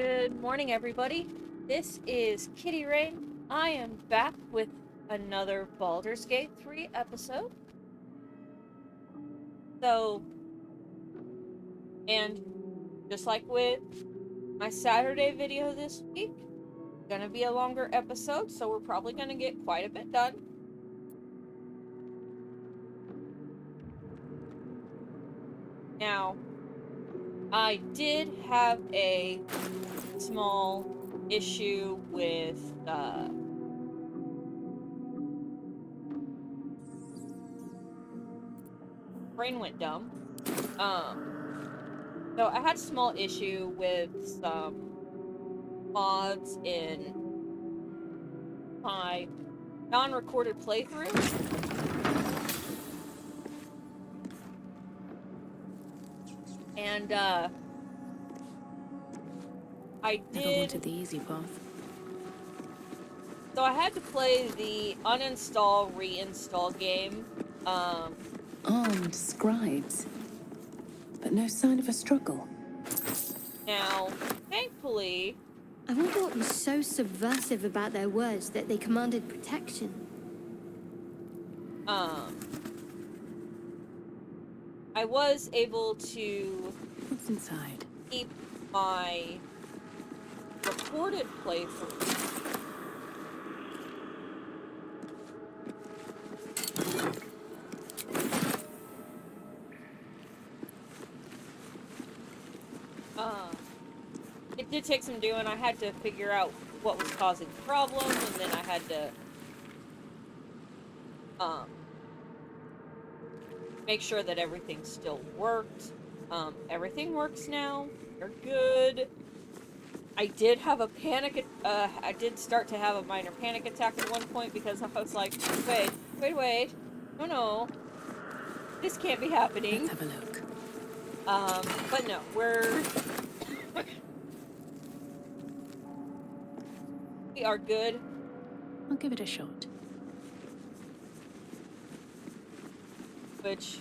Good morning, everybody. This is Kitty Rain. I am back with another Baldur's Gate 3 episode. And just like with my Saturday video this week, gonna be a longer episode, so we're probably gonna get quite a bit done. Now, I did have a small issue with brain went dumb. So I had a small issue with some mods in my non-recorded playthrough. And I Never wanted the easy path. So I had to play the uninstall, reinstall game. Armed scribes. But no sign of a struggle. Now, thankfully... I wonder what was so subversive about their words that they commanded protection. I was able to... What's inside? Keep my recorded playthrough. It did take some doing. I had to figure out what was causing the problem, and then I had to make sure that everything still worked. Everything works now. You're good. I did have a panic. I did start to have a minor panic attack at one point because I was like, wait. No. This can't be happening. Let's have a look. But no, we're... we are good. I'll give it a shot. Which...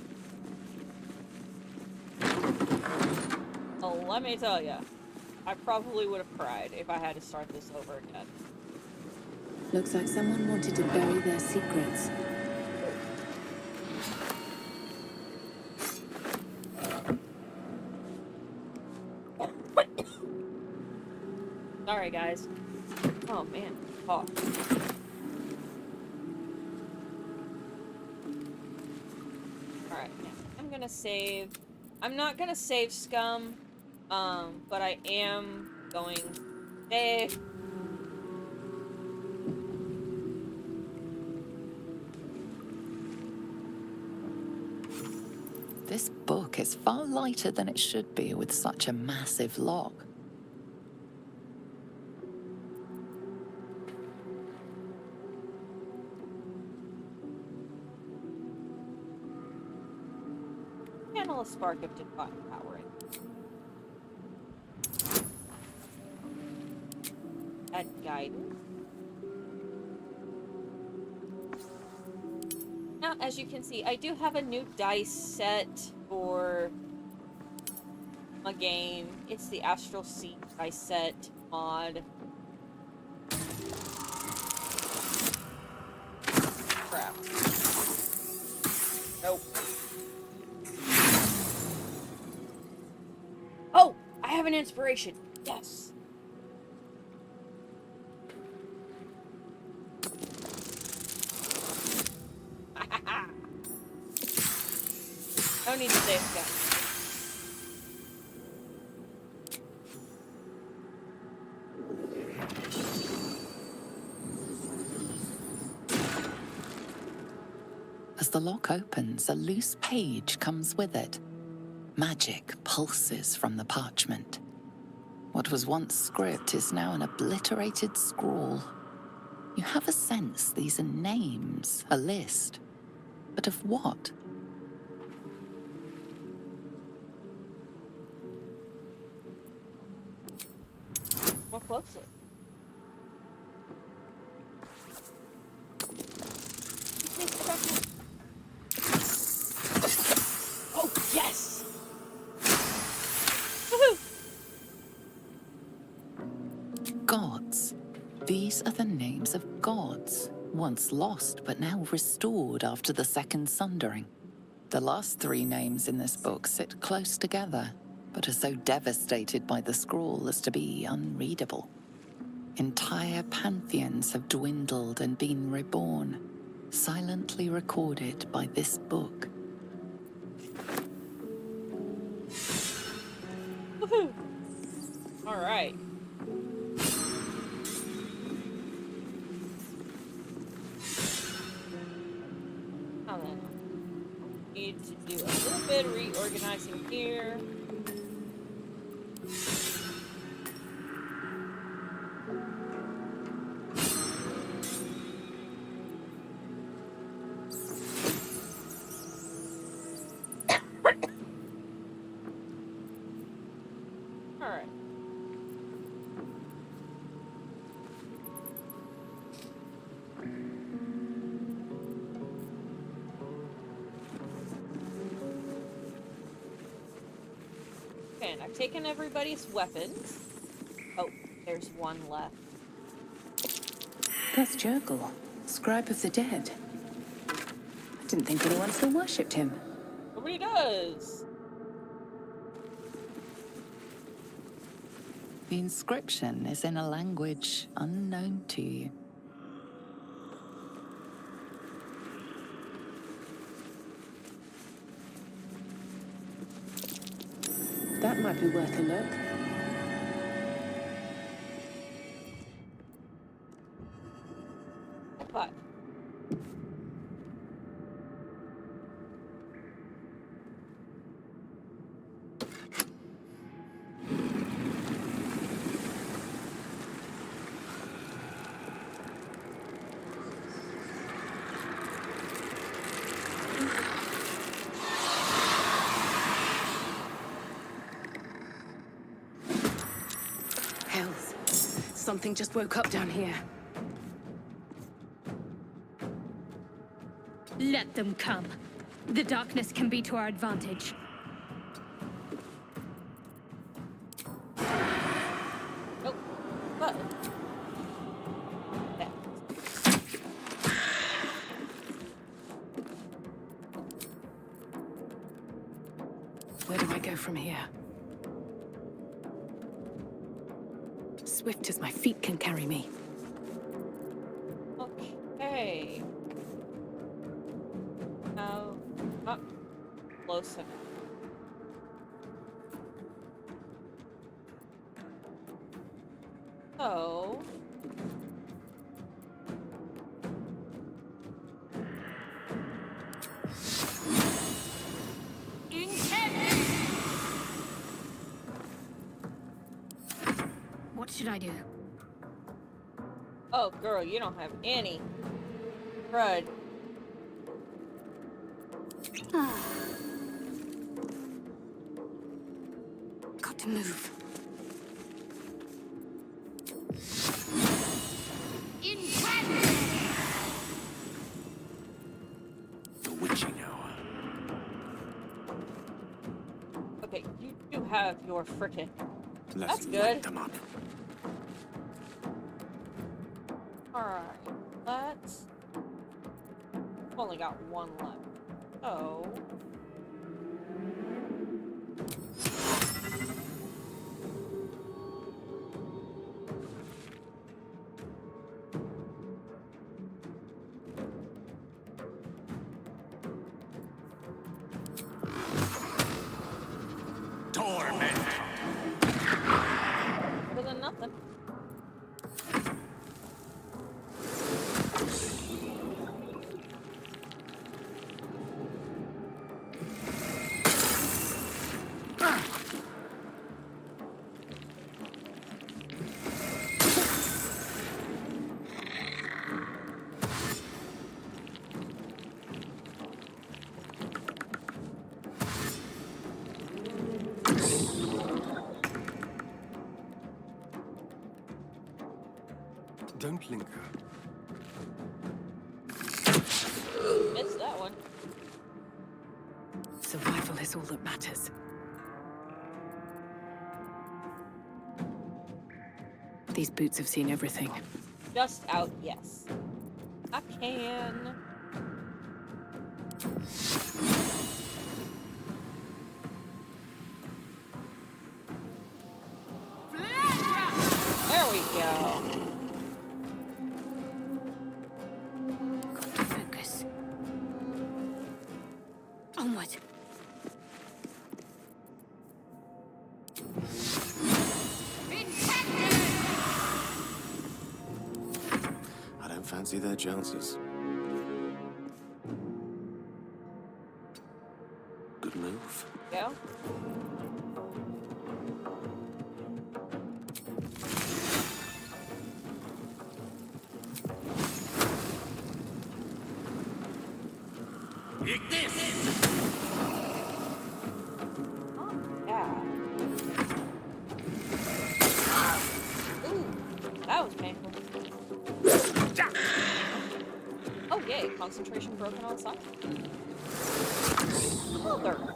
oh, let me tell ya. I probably would have cried if I had to start this over again. Looks like someone wanted to bury their secrets. Sorry, guys. Oh, man. Oh. Alright, now I'm gonna save... I'm not gonna save Scum, but I am going... save... This book is far lighter than it should be with such a massive log. Channel a spark of divine powering. Add guidance. Now, as you can see, I do have a new dice set for my game. It's the Astral Seed dice set mod. Crap. Nope. Oh! I have an inspiration! Yes! No need to save gun. As the lock opens, a loose page comes with it. Magic pulses from the parchment. What was once script is now an obliterated scrawl. You have a sense these are names, a list. But of what? More closely. Oh, yes! Woohoo! scripts. These are the names of gods, once lost but now restored after the Second Sundering. The last 3 names in this book sit close together, but are so devastated by the scrawl as to be unreadable. Entire pantheons have dwindled and been reborn, silently recorded by this book. Woohoo! Alright. Now then, need to do a little bit of reorganizing here. Alright. Okay, and I've taken everybody's weapons. Oh, there's one left. That's Jurgle, scribe of the dead. I didn't think anyone still worshipped him. Nobody does! The inscription is in a language unknown to you. That might be worth a look. But Hells. Something just woke up down here. Let them come. The darkness can be to our advantage. nope. But that. Where do I go from here? Swift as my feet can carry me. Okay. No, not close enough. So What should I do? oh, girl, you don't have any crud. Got to move. The witching hour. Okay, you do have your frickin'. Let's That's good. light them up. Alright, let's. I've only got one left. Oh. Torment. Better than nothing. Don't linger. Missed that one. Survival is all that matters. These boots have seen everything. Just out, yes. I can. There we go. Got to focus. Onward. I don't fancy their chances. Good move. Go. Take this! Yeah. Ooh, that was painful. Oh yay, concentration broken on side. Mother.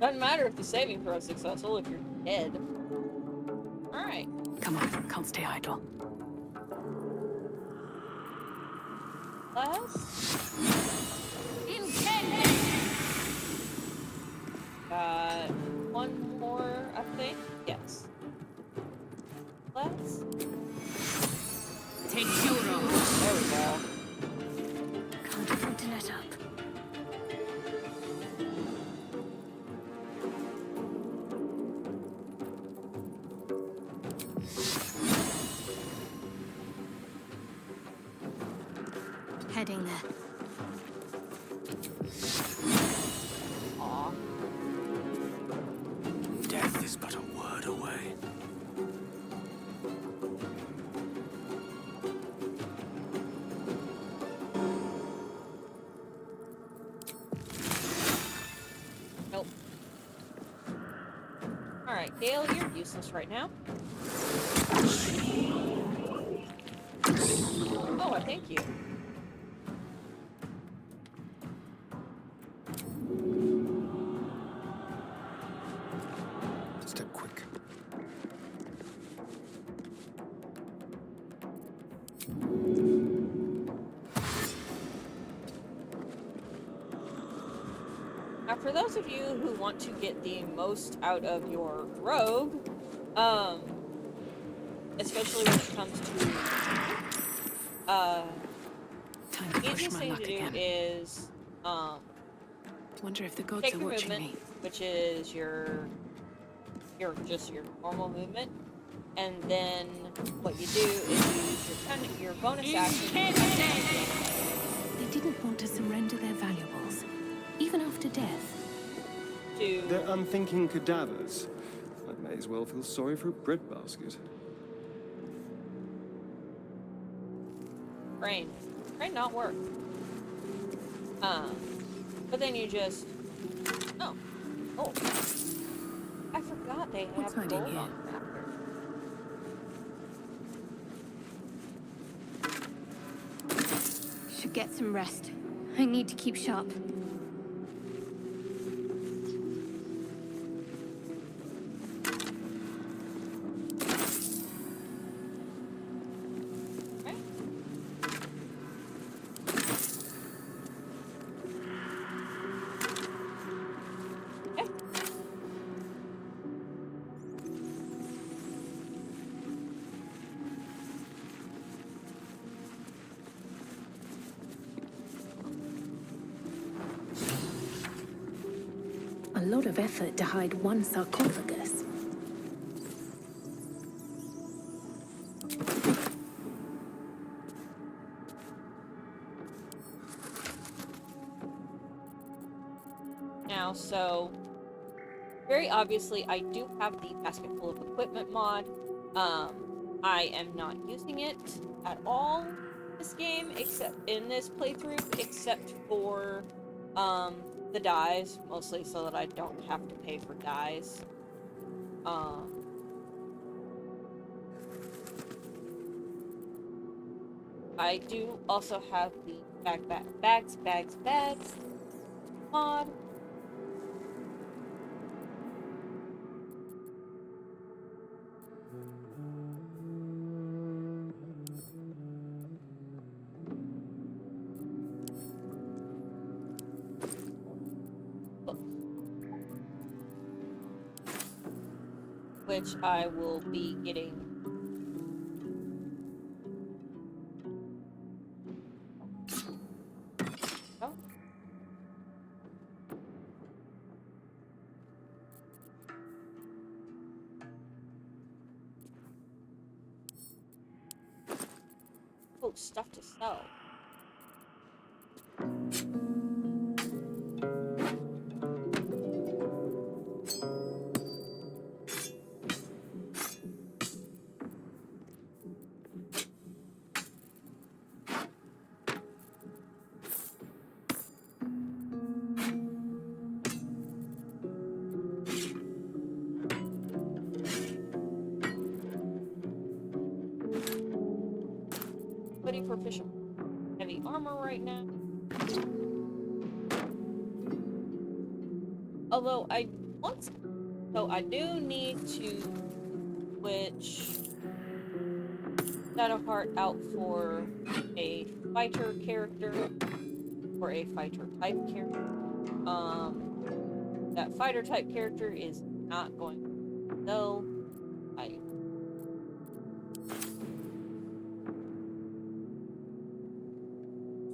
Doesn't matter if the saving throw is successful if you're dead. Alright. Come on, can't stay idle. Last. Got one more, I think. Yes. Let's. Take Euro. There we go. Can't afford to let up. Heading there. Aw. Death is but a word away. Nope. Alright, Gale, you're useless right now. Oh, I thank you. Step quick. Now, for those of you who want to get the most out of your rogue, especially when it comes to, Time to the push easiest my thing luck to do again. is, Wonder if the gods take are your watching movement, me. which is your just your normal movement, and then what you do is use your bonus action They didn't want to surrender their valuables, even after death. They're to unthinking cadavers. I may as well feel sorry for a breadbasket. brain not work. But then you just oh I forgot they have What's hiding gold here? on Raptor. Should get some rest. I need to keep sharp. Right? Okay. A lot of effort to hide one sarcophagus. Now, so very obviously, I do have the basket full of equipment mod. I am not using it at all this game, except in this playthrough, except for the dyes, mostly so that I don't have to pay for dyes. I do also have the bags mod. Which I will be getting. Oh. Oh, stuff to sell. Hoodie for official heavy armor right now. Although I do need to switch Shadow Heart out for a fighter character or a fighter type character. That fighter type character is not going to go.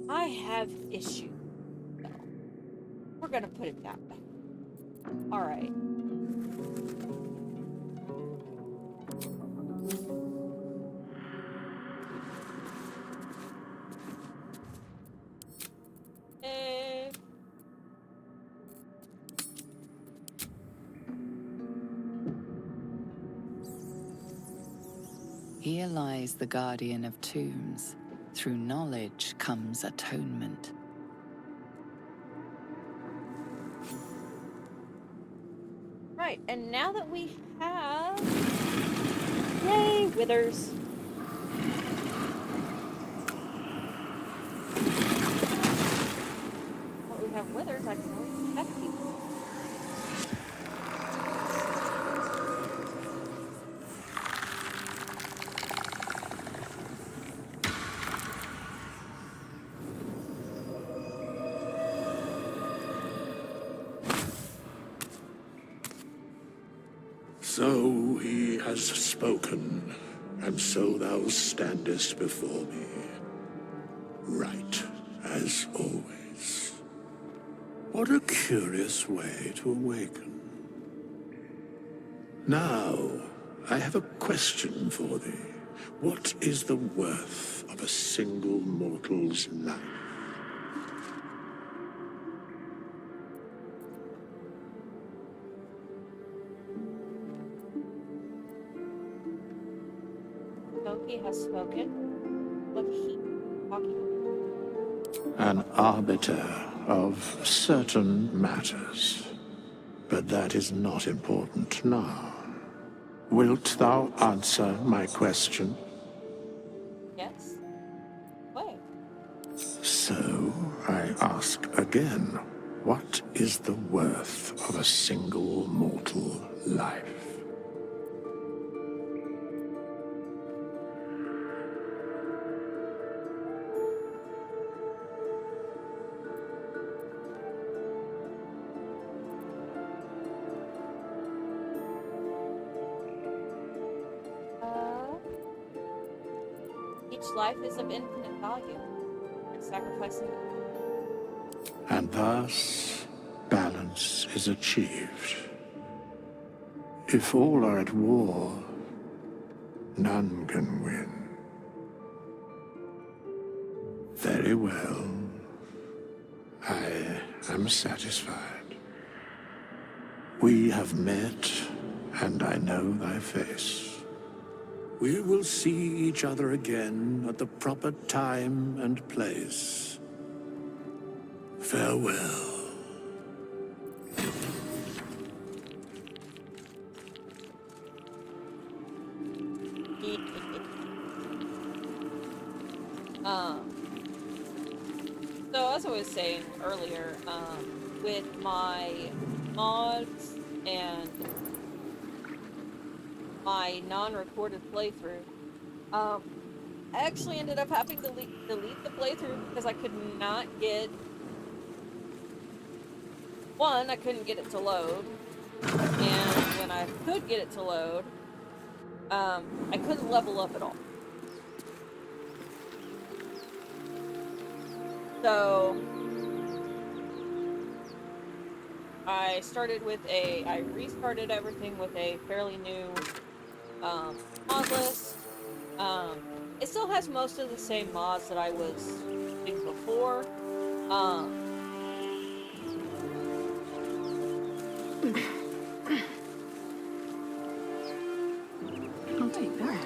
I have issues. So we're gonna put it that way. Alright. Here lies the guardian of tombs. Through knowledge comes atonement. Right, and now that we have... Yay, withers! Well, we have withers, I can always infect people. So he has spoken, and so thou standest before me. Right, as always. What a curious way to awaken. Now, I have a question for thee. What is the worth of a single mortal's life? He has spoken. What he talking about? An arbiter of certain matters. But that is not important now. Wilt thou answer my question? Yes. What? So, I ask again, what is the worth of a single mortal life? Each life is of infinite value. Sacrificing. And thus, balance is achieved. If all are at war, none can win. Very well. I am satisfied. We have met, and I know thy face. We will see each other again at the proper time and place. Farewell. So as I was saying earlier, with my mods and my non-recorded playthrough, I actually ended up having to delete the playthrough because I could not get... One, I couldn't get it to load, and when I could get it to load, I couldn't level up at all. So I restarted everything with a fairly new mod list. It still has most of the same mods that I was using before. I'll take that.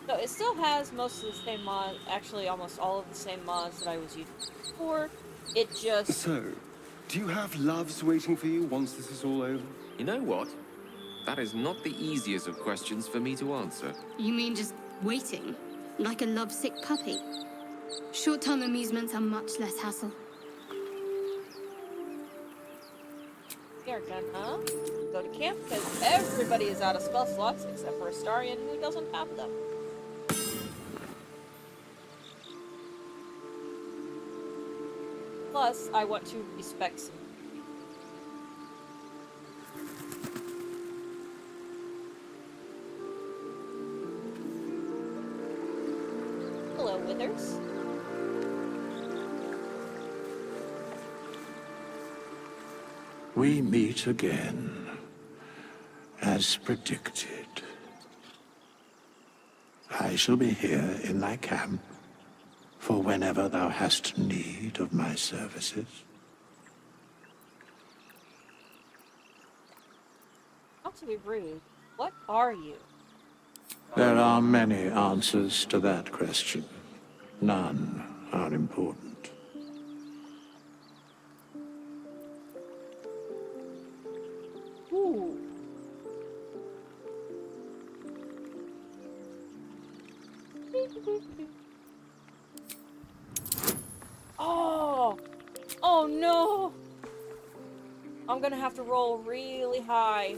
So it still has most of the same mods, actually almost all of the same mods that I was using before. It just... So, do you have loves waiting for you once this is all over? You know what? That is not the easiest of questions for me to answer. You mean just waiting? Like a lovesick puppy? Short-term amusements are much less hassle. We are gonna go to camp because everybody is out of spell slots except for Astarion, who doesn't have them. Plus, I want to respect some. Hello, Withers. We meet again, as predicted. I shall be here in thy camp, for whenever thou hast need of my services. Not to be rude, what are you? There are many answers to that question. None are important. Ooh. Oh! Oh no! I'm gonna have to roll really high.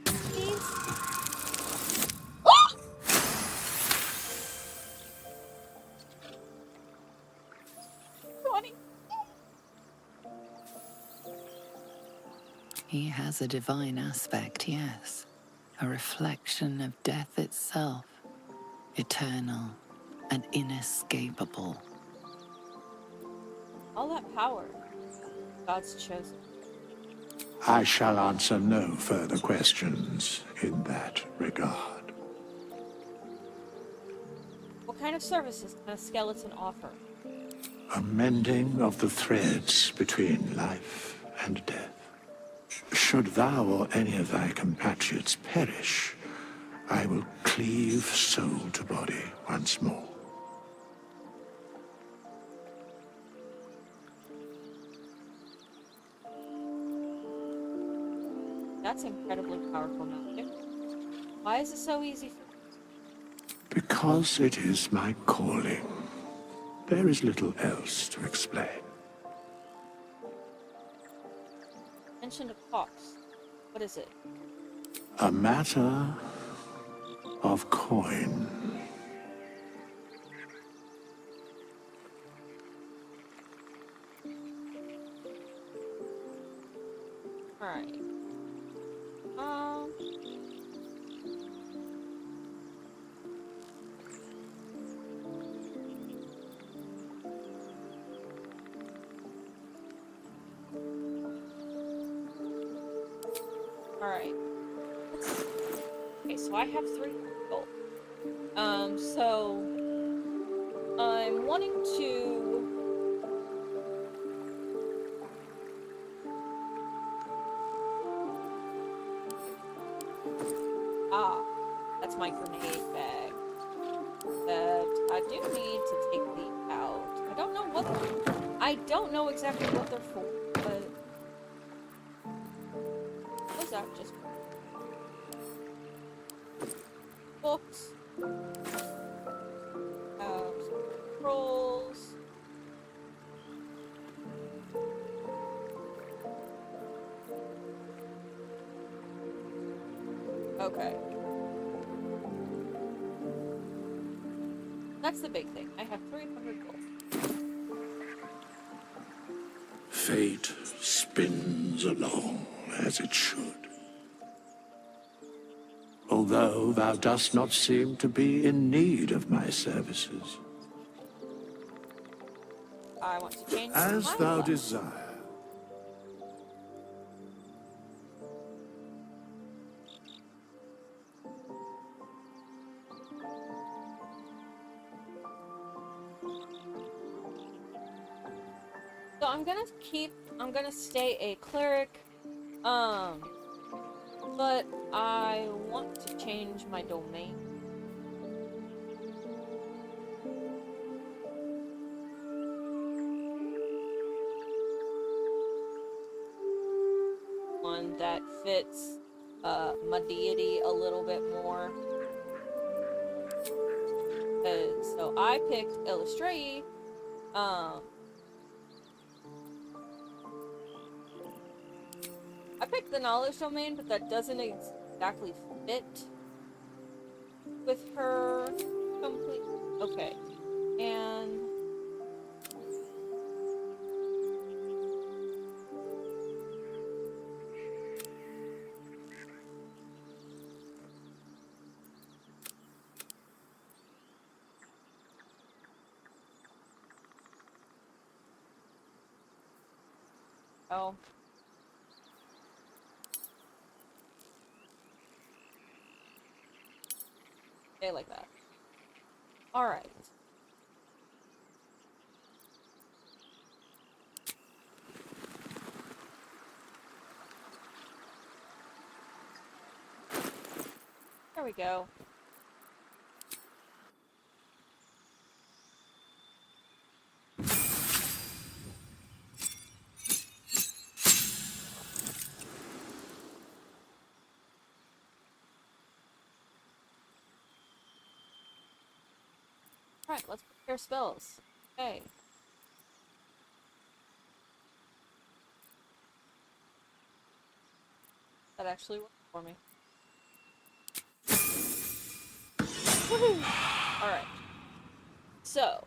Please? Ah! Funny. He has a divine aspect, yes. A reflection of death itself. Eternal and inescapable. All that power. God's chosen. I shall answer no further questions in that regard. What kind of services can a skeleton offer? A mending of the threads between life and death. Should thou or any of thy compatriots perish, I will cleave soul to body once more. That's incredibly powerful magic. Why is it so easy for... Because it is my calling. There is little else to explain. Mention of cost. What is it? A matter of coin. Alright. Alright. Okay, so I have 3 gold. So I'm wanting to that's my grenade bag. That I do need to take these out. I don't know exactly what they're for, but that? Just books. Scrolls. Okay. That's the big thing. I have 300 gold. Fate spins along as it should. Although thou dost not seem to be in need of my services. I want to change As my thou luck. desire. So I'm gonna stay a cleric, but I want to change my domain. One that fits, my deity a little bit more. So I picked Illustrate, I picked the knowledge domain, but that doesn't exactly fit with her complete. Okay, and oh. Stay like that. Alright. There we go. Alright, let's prepare spells. Okay. That actually worked for me. Woohoo! Alright. So.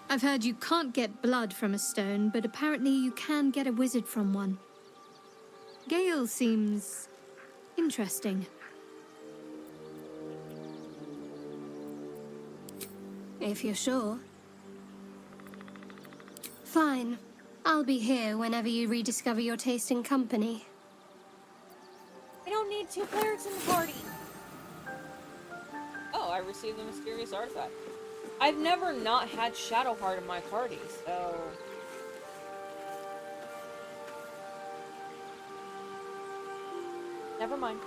I've heard you can't get blood from a stone, but apparently you can get a wizard from one. Gale seems interesting. If you're sure. Fine. I'll be here whenever you rediscover your taste in company. I don't need 2 clerics in the party! Oh, I received the mysterious artifact. I've never not had Shadowheart in my party, so... Never mind.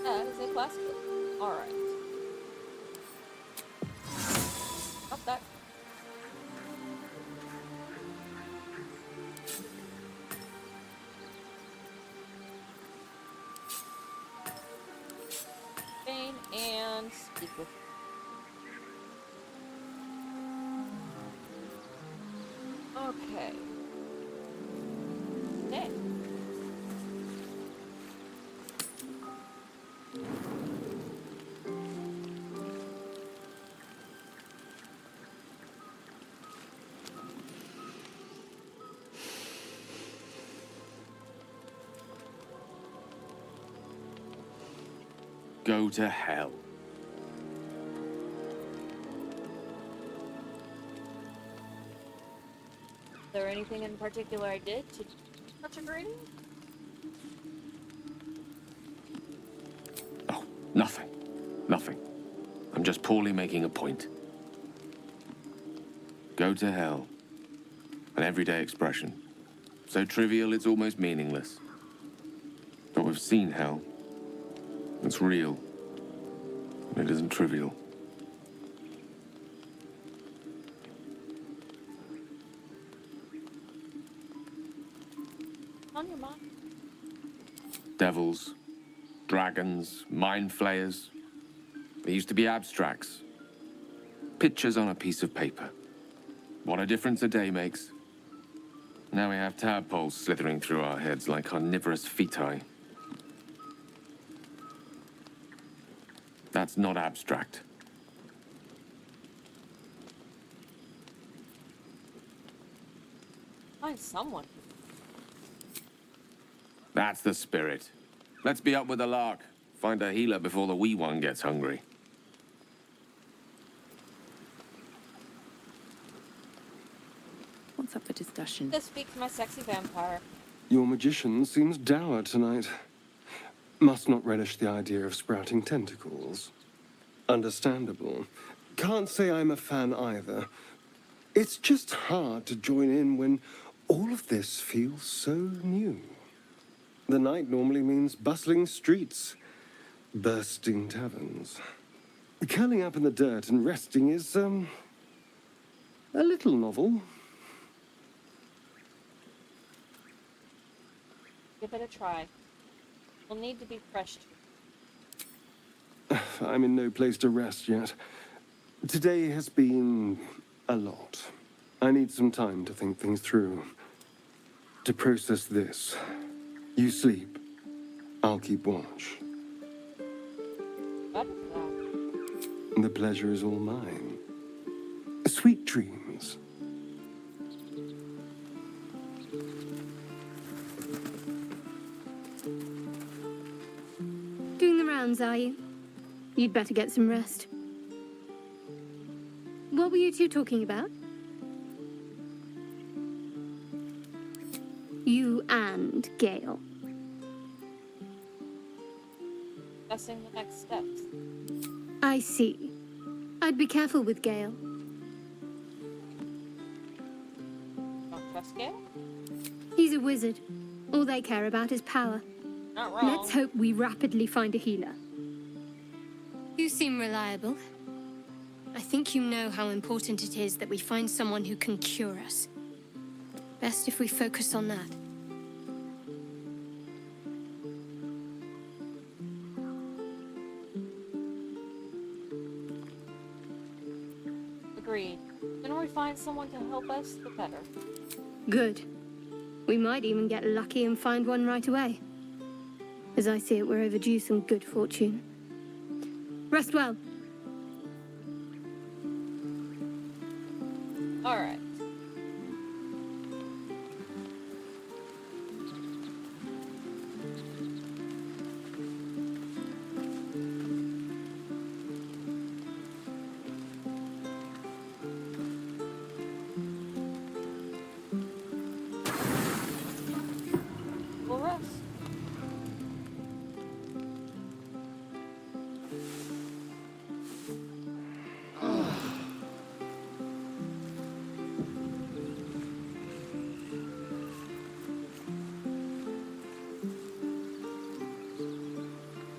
That is a class skill. Alright. Not that. Bane and speak with. Okay. Okay. Go to hell. there anything in particular I did to touch a grading? Oh, nothing. Nothing. I'm just poorly making a point. Go to hell. An everyday expression. So trivial it's almost meaningless. But we've seen hell. It's real. And it isn't trivial. On your mind. Devils, dragons, mind flayers. They used to be abstracts. Pictures on a piece of paper. What a difference a day makes. Now we have tadpoles slithering through our heads like carnivorous feti. That's not abstract. Find someone. That's the spirit. Let's be up with the lark. Find a healer before the wee one gets hungry. What's up for discussion? This speaks my sexy vampire. Your magician seems dour tonight. Must not relish the idea of sprouting tentacles. Understandable. Can't say I'm a fan either. It's just hard to join in when all of this feels so new. The night normally means bustling streets, bursting taverns. Curling up in the dirt and resting is, a little novel. Give it a try. We'll need to be fresh. I'm in no place to rest yet. Today has been a lot. I need some time to think things through. To process this. You sleep. I'll keep watch. What is that? The pleasure is all mine. Sweet dreams. Doing the rounds, are you? You'd better get some rest. What were you two talking about? You and Gale. Discussing the next steps. I see. I'd be careful with Gale. Don't trust Gale? He's a wizard. All they care about is power. Not wrong. Let's hope we rapidly find a healer. You seem reliable. I think you know how important it is that we find someone who can cure us. Best if we focus on that. Agreed. The sooner we find someone to help us, the better. Good. We might even get lucky and find one right away. As I see it, we're overdue some good fortune. Rest well. Alright. We'll rest.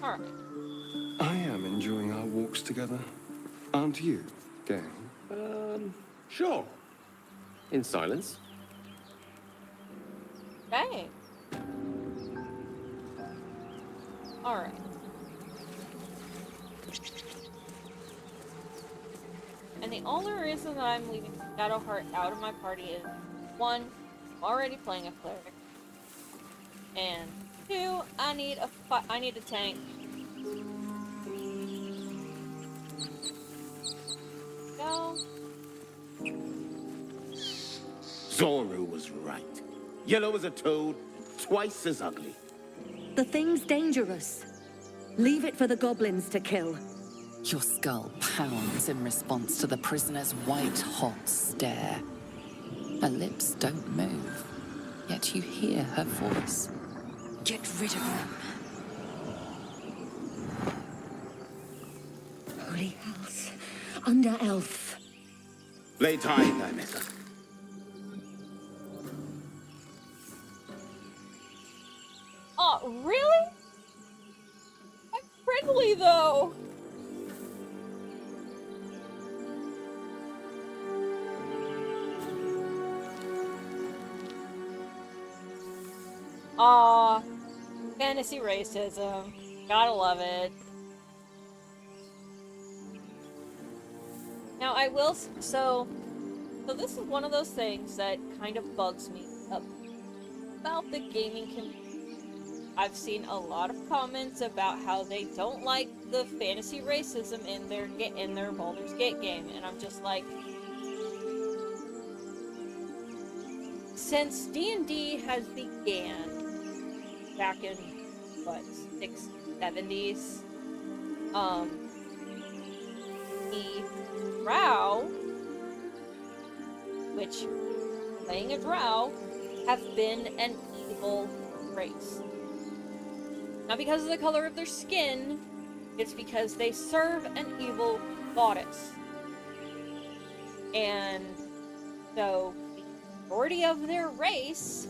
Alright. I am enjoying our walks together. Aren't you, Gale? Sure. In silence. Okay. Alright. And the only reason that I'm leaving Shadowheart out of my party is, one, I'm already playing a cleric. And two, I need a tank. Go. Zoru was right. Yellow as a toad, twice as ugly. The thing's dangerous. Leave it for the goblins to kill. Your skull pounds in response to the prisoner's white-hot stare. Her lips don't move, yet you hear her voice. Get rid of them. Holy house. Under elf. Lay tight, thy messer. Oh, really? I'm friendly, though. Aw, fantasy racism. Gotta love it. Now, I will, so this is one of those things that kind of bugs me about the gaming community. I've seen a lot of comments about how they don't like the fantasy racism in their Baldur's Gate game, and I'm just like, since D&D has began back in what, 670s, the Drow, which playing a Drow, have been an evil race. Not because of the color of their skin, it's because they serve an evil goddess. And so the majority of their race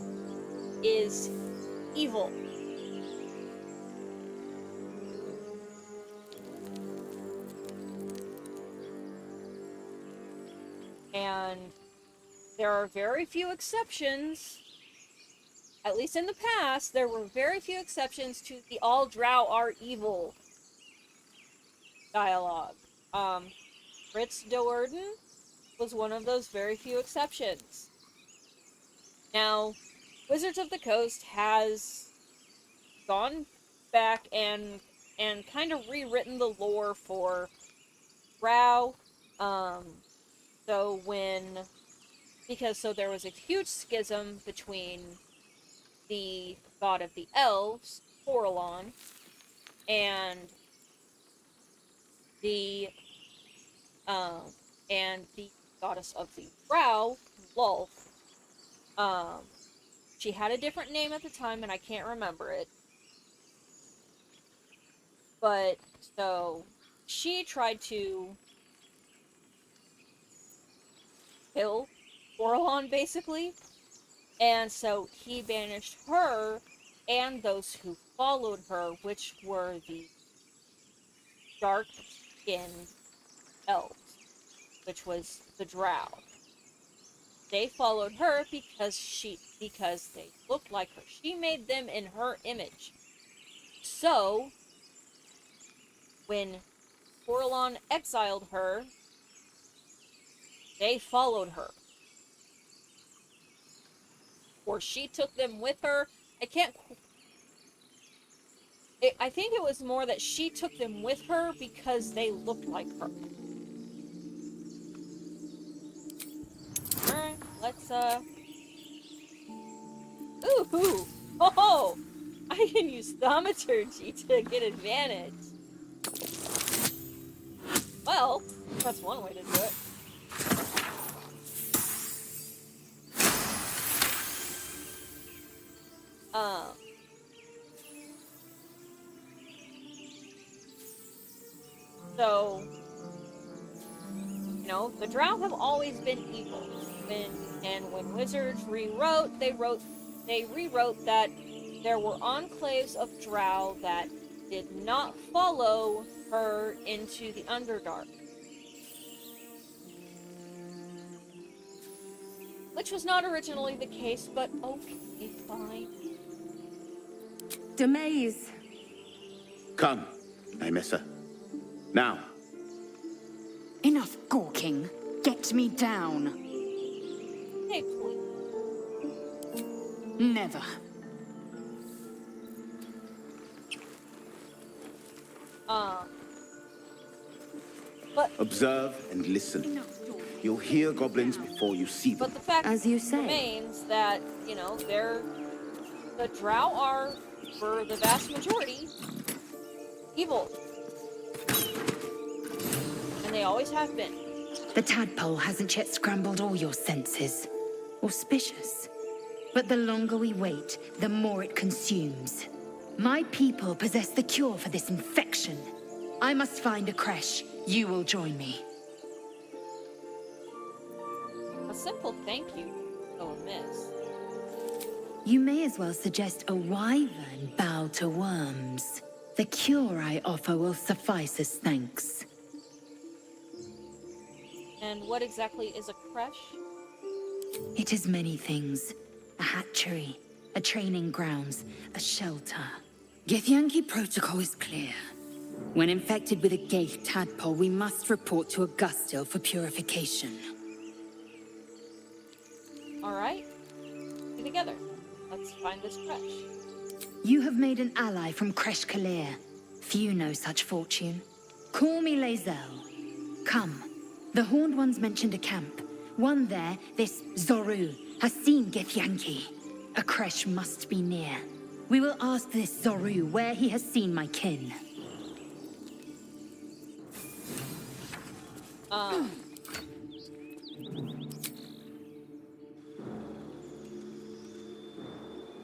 is evil. And there are very few exceptions. At least in the past, there were very few exceptions to the all drow are evil dialogue. Fritz Doerden was one of those very few exceptions. Now, Wizards of the Coast has gone back and kind of rewritten the lore for drow. So there was a huge schism between the god of the elves, Corellon, and the goddess of the drow, Lolth. She had a different name at the time, and I can't remember it. But, so, she tried to kill Corellon, basically. And so he banished her and those who followed her, which were the dark-skinned elves, which was the drow. They followed her because they looked like her. She made them in her image. So, when Corellon exiled her, they followed her. Or she took them with her. I think it was more that she took them with her because they looked like her. Alright, let's, Ooh! Oh! I can use thaumaturgy to get advantage. Well, that's one way to do it. So, you know, the drow have always been evil. When Wizards rewrote, they rewrote that there were enclaves of drow that did not follow her into the Underdark. Which was not originally the case, but okay, fine. Demaze. Come, thy messer. Now. Enough gawking. Get me down. Hey, please. Never. But observe and listen. You'll hear goblins before you see them. But the fact As you say, remains that, you know, the drow are, for the vast majority, evil. And they always have been. The tadpole hasn't yet scrambled all your senses. Auspicious. But the longer we wait, the more it consumes. My people possess the cure for this infection. I must find a creche. You will join me. A simple thank you. Oh, miss. You may as well suggest a wyvern bow to worms. The cure I offer will suffice as thanks. And what exactly is a creche? It is many things. A hatchery, a training grounds, a shelter. Githyanki protocol is clear. When infected with a Gaith tadpole, we must report to Augustil for purification. Alright. Be together. Let's find this creche. You have made an ally from Kresh Kalir. Few know such fortune. Call me Lae'zel. Come. The Horned Ones mentioned a camp. One there, this Zoru, has seen Githyanki. A creche must be near. We will ask this Zoru where he has seen my kin.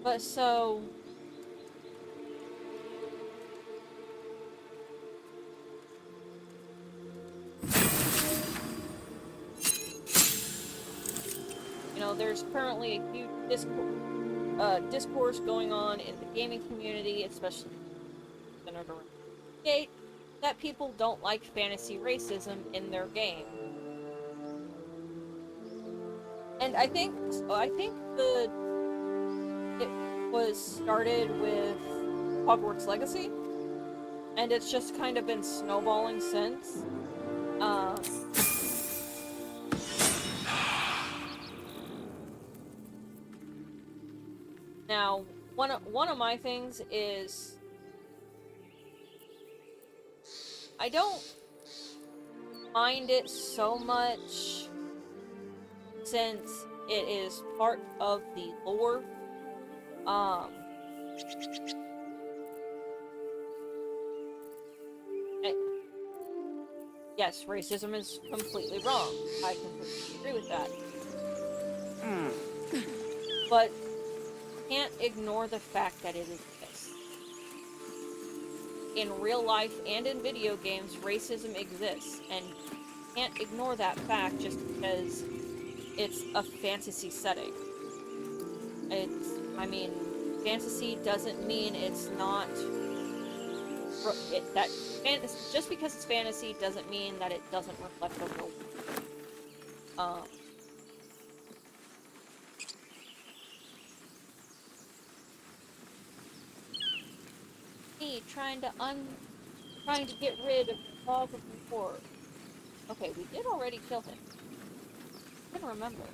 But so... You know, there's currently a huge discourse going on in the gaming community, especially centered around Gate, that people don't like fantasy racism in their game. And I think it was started with Hogwarts Legacy, and it's just kind of been snowballing since. Now, one of my things is I don't mind it so much since it is part of the lore. Yes, racism is completely wrong. I completely agree with that. But can't ignore the fact that it exists. In real life and in video games, racism exists, and can't ignore that fact just because it's a fantasy setting. Fantasy doesn't mean it's not... just because it's fantasy doesn't mean that it doesn't reflect the real world. Me trying to get rid of the fog of war. Okay, we did already kill him. I can remember.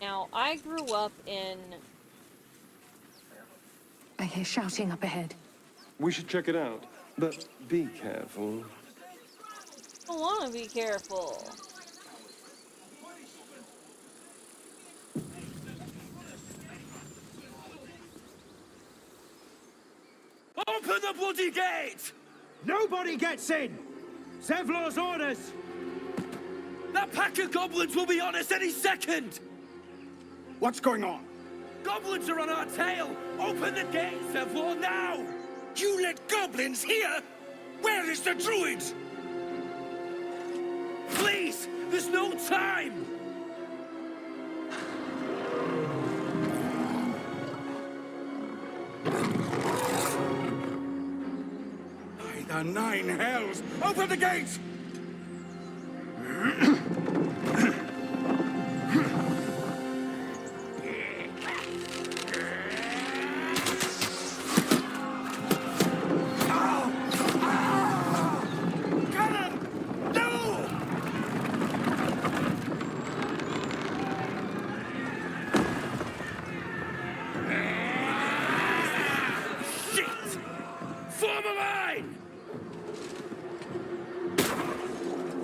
Now, I grew up in... I hear shouting up ahead. We should check it out, but be careful. I want to be careful. Open the bloody gate! Nobody gets in! Zevlor's orders! That pack of goblins will be on us any second! What's going on? Goblins are on our tail! Open the gate, Zevlor, now! You let goblins here? Where is the druid? Please! There's no time! By the nine hells! Open the gates!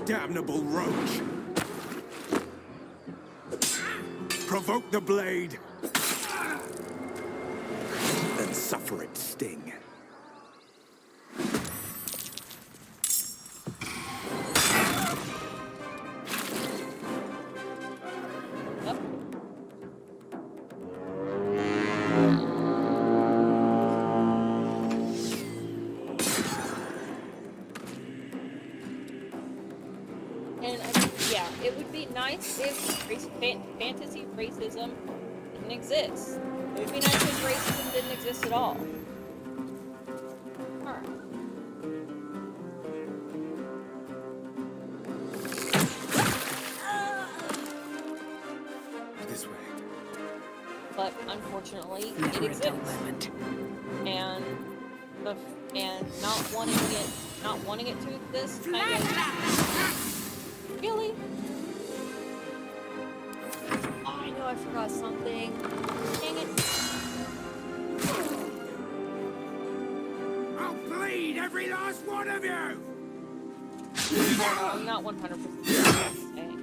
Damnable roach! provoke the blade. Then suffer its sting. And yeah, it would be nice if fantasy racism didn't exist. It would be nice if racism didn't exist at all. Alright. This way. But unfortunately, Never it a exists. dull moment. And not wanting it to exist kind of really. Oh, I know I forgot something. Dang it. I'll bleed every last one of you! I'm not 100% sure what I'm saying.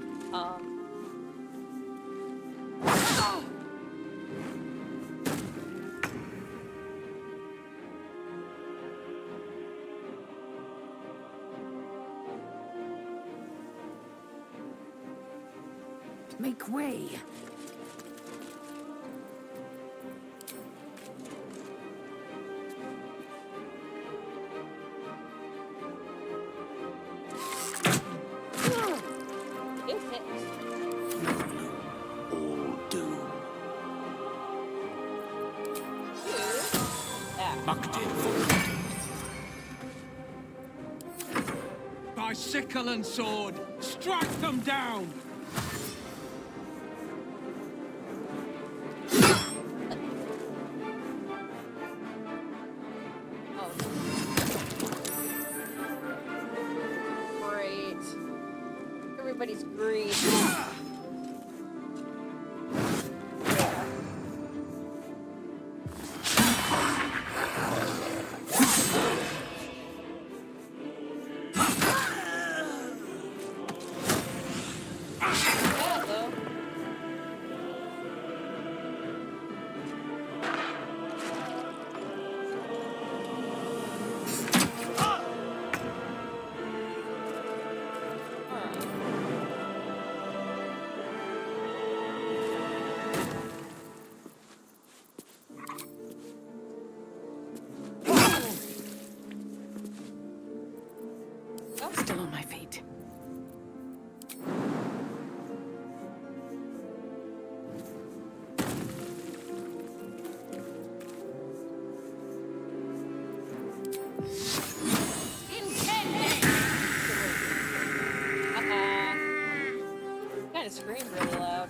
Make way. It hits. All doom. Mucked in for by sickle and sword, strike them down! Great. Everybody's greed. Still on my feet. Kind of screamed really loud.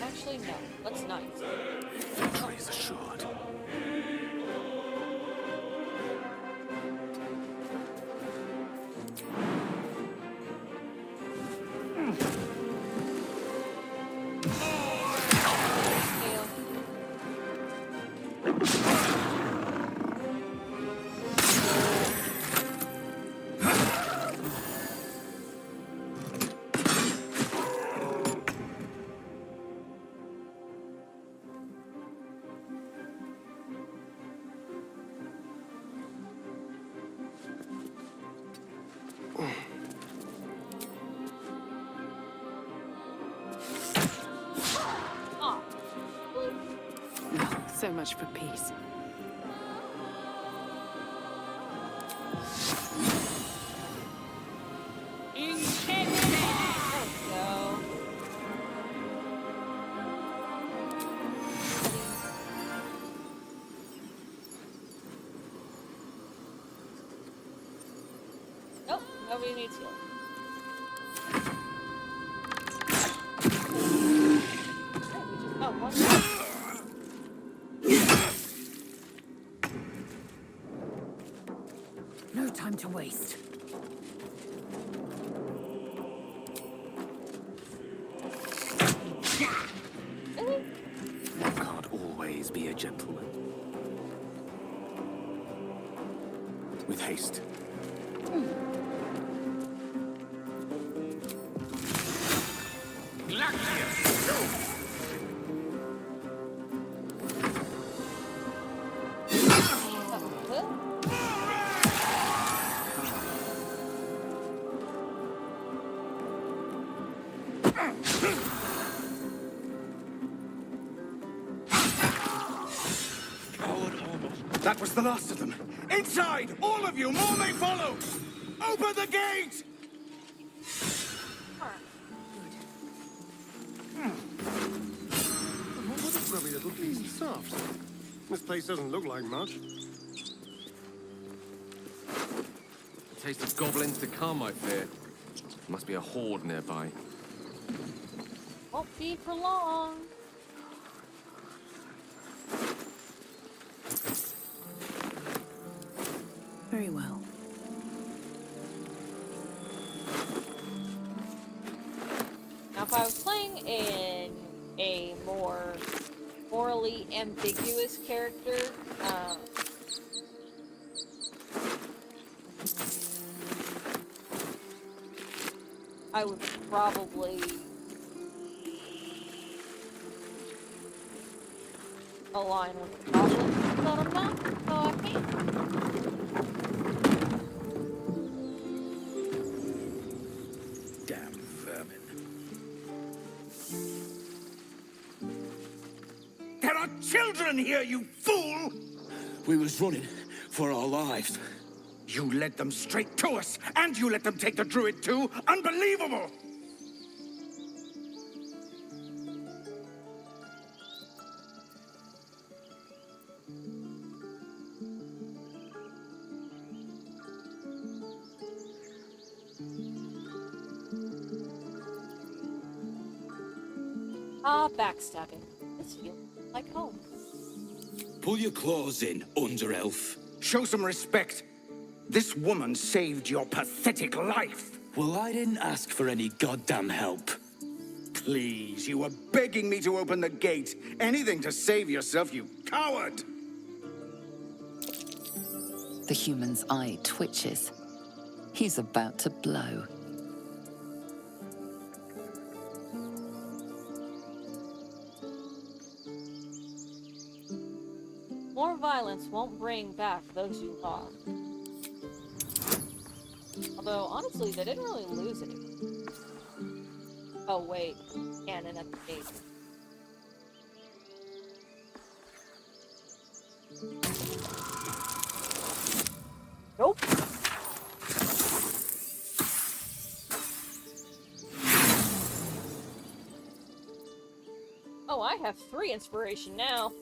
Actually, no. Let's not use it. Victory is assured. So much for peace. Nope, nobody needs healing. time to waste. One can't always be a gentleman. With haste. That was the last of them. Inside! All of you! More may follow! Open the gate! What a grubby little piece of soft. This place doesn't look like much. A taste of goblins to come, I fear. Must be a horde nearby. Won't be for long. Very well. Now, if I was playing in a more morally ambiguous character, I would probably align with the goblins, but I'm not, so I can't. Damn vermin. There are children here, you fool! We was running for our lives. You led them straight to us, and you let them take the druid too? Unbelievable! Ah, backstabbing. This feels like home. Pull your claws in, under-elf. Show some respect. This woman saved your pathetic life. Well, I didn't ask for any goddamn help. Please, you were begging me to open the gate. Anything to save yourself, you coward! The human's eye twitches. He's about to blow. More violence won't bring back those you lost. Although, honestly, they didn't really lose anything. Oh, wait. Cannon at the gate. Nope. Oh, I have 3 inspiration now.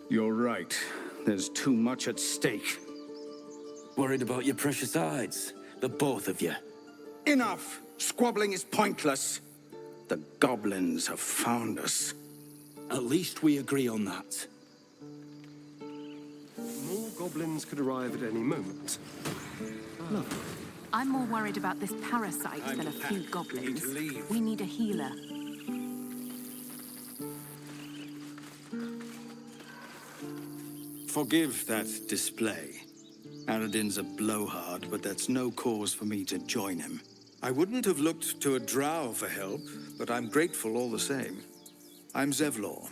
You're right. There's too much at stake. Worried about your precious hides, the both of you. Enough! Squabbling is pointless. The goblins have found us. At least we agree on that. More goblins could arrive at any moment. Lovely. I'm more worried about this parasite than a few goblins. We need a healer. Forgive that display. Aradin's a blowhard, but that's no cause for me to join him. I wouldn't have looked to a drow for help, but I'm grateful all the same. I'm Zevlor.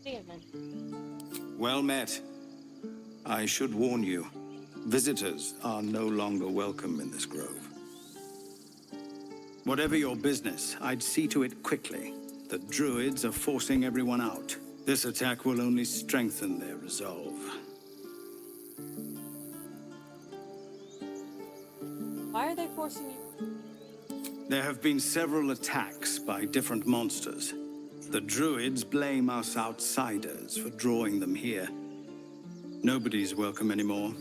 Xia'min. Well met. I should warn you, visitors are no longer welcome in this grove. Whatever your business, I'd see to it quickly. The druids are forcing everyone out. This attack will only strengthen their resolve. Why are they forcing you? There have been several attacks by different monsters. The druids blame us outsiders for drawing them here. Nobody's welcome anymore.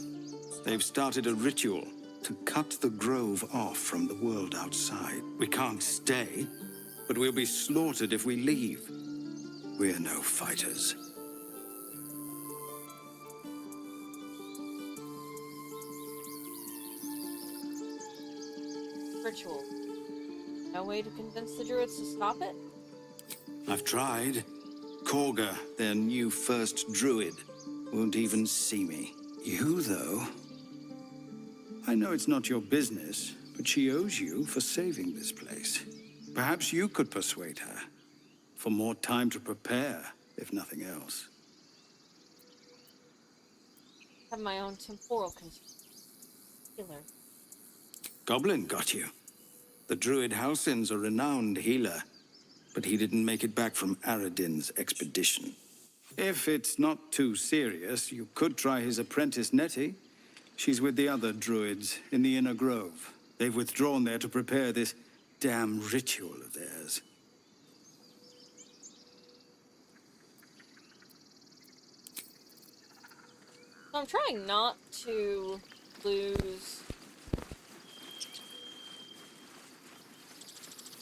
They've started a ritual to cut the grove off from the world outside. We can't stay. but we'll be slaughtered if we leave. We're no fighters. Ritual. No way to convince the druids to stop it? I've tried. Korga, their new first druid, won't even see me. You, though... I know it's not your business, but she owes you for saving this place. Perhaps you could persuade her. For more time to prepare, if nothing else. Have my own temporal healer. Goblin got you. The druid Halsin's a renowned healer, but he didn't make it back from Aradin's expedition. If it's not too serious, you could try his apprentice Nettie. She's with the other druids in the Inner Grove. They've withdrawn there to prepare this damn ritual of theirs. I'm trying not to lose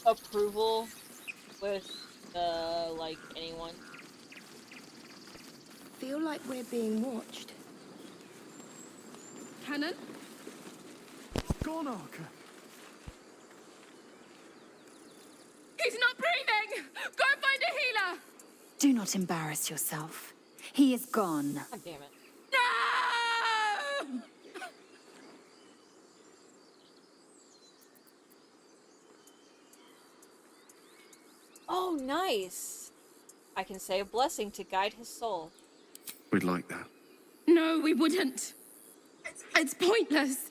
approval with, like, anyone. Feel like we're being watched. Cannon? Gornarka! He's not breathing! Go find a healer! Do not embarrass yourself. He is gone. God damn it. No! Oh, nice! I can say a blessing to guide his soul. We'd like that. No, we wouldn't. It's pointless.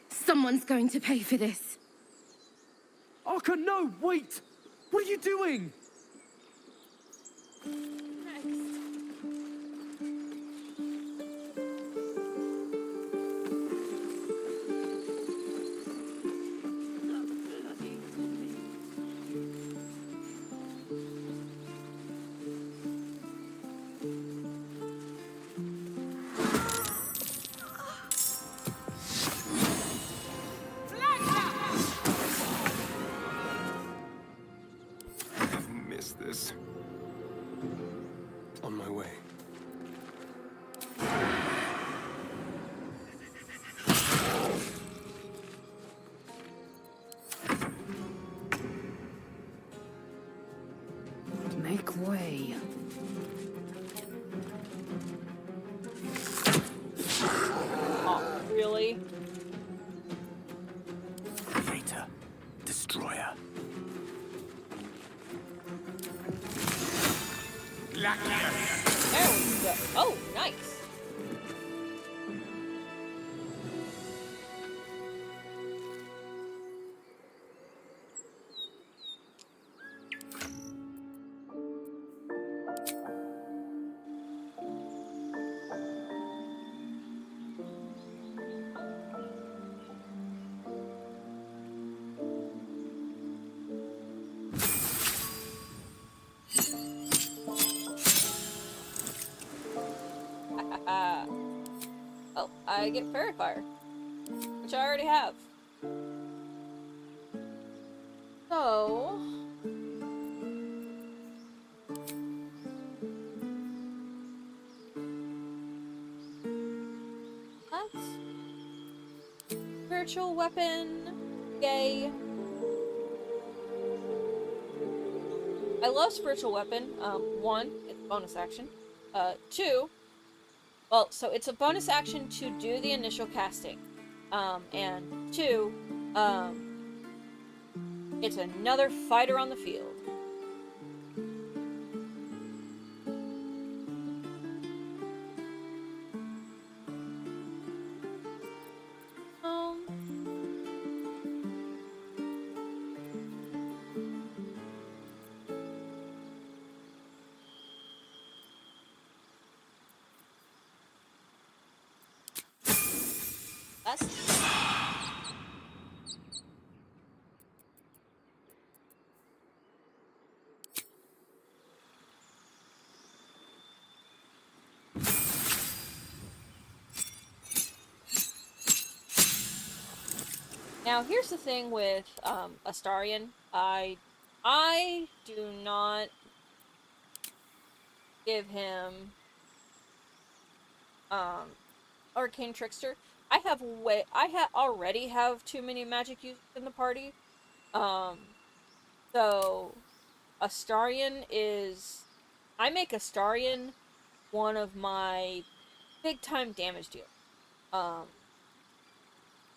Someone's going to pay for this. Arka, no, wait! What are you doing? This. On my way. Make way. Oh, really? Creator. Destroyer. There we go. Oh, nice. Oh, I get Fairy Fire, which I already have. So... that's... spiritual weapon. Yay. I love spiritual weapon. One, it's bonus action. Two, well, so it's a bonus action to do the initial casting. And two, it's another fighter on the field. Now, here's the thing with Astarion. I do not give him Arcane Trickster. I already have too many magic users in the party. So Astarion is... I make Astarion one of my big time damage dealers.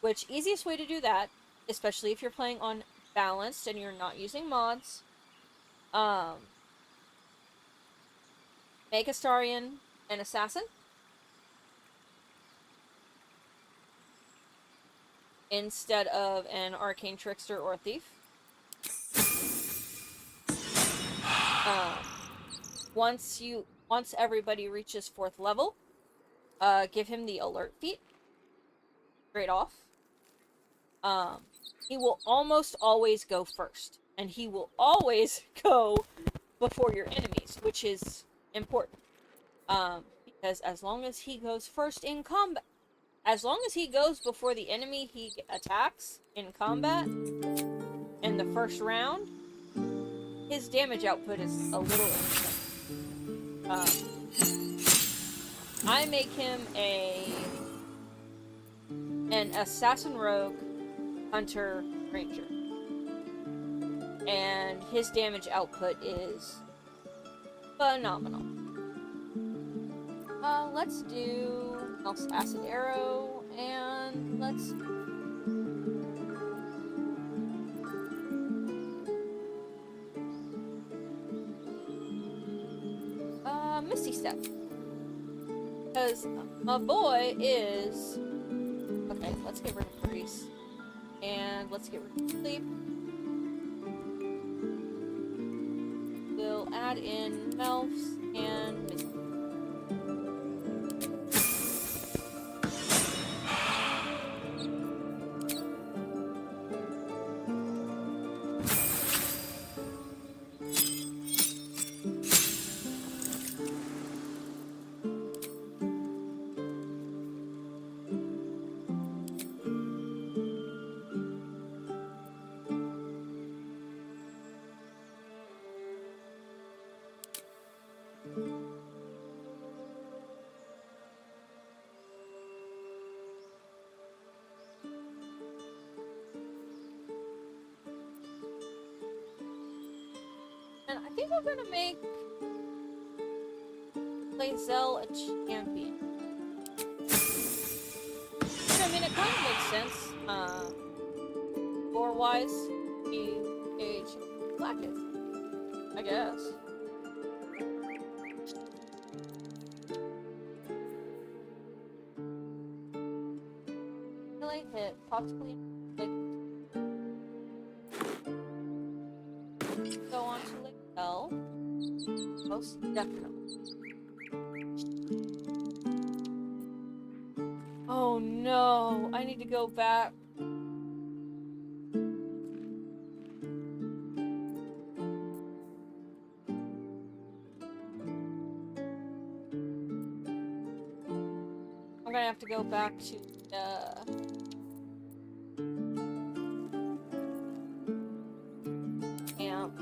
Which, easiest way to do that, especially if you're playing on balanced and you're not using mods, make Astarion an assassin instead of an arcane trickster or a thief. Once everybody reaches 4th level, give him the alert feat straight off. He will almost always go first, and he will always go before your enemies, which is important. Because as long as he goes first in combat, as long as he goes before the enemy he attacks in combat in the first round, his damage output is a little insane. I make him an assassin rogue hunter ranger, and his damage output is phenomenal. Let's do Mel's acid arrow, and let's Misty Step, because my boy is okay. Let's get rid of Freeze, and let's get rid of Sleep. We'll add in Melfs and Misty. And I think we're gonna make Lae'zel a champion. I mean, it kind of makes sense, lore-wise. He's a Blacketh, I guess. Melee hit, possibly go on to Lae'zel. Most definitely. Oh no, I need to go back. I'm gonna have to go back to camp.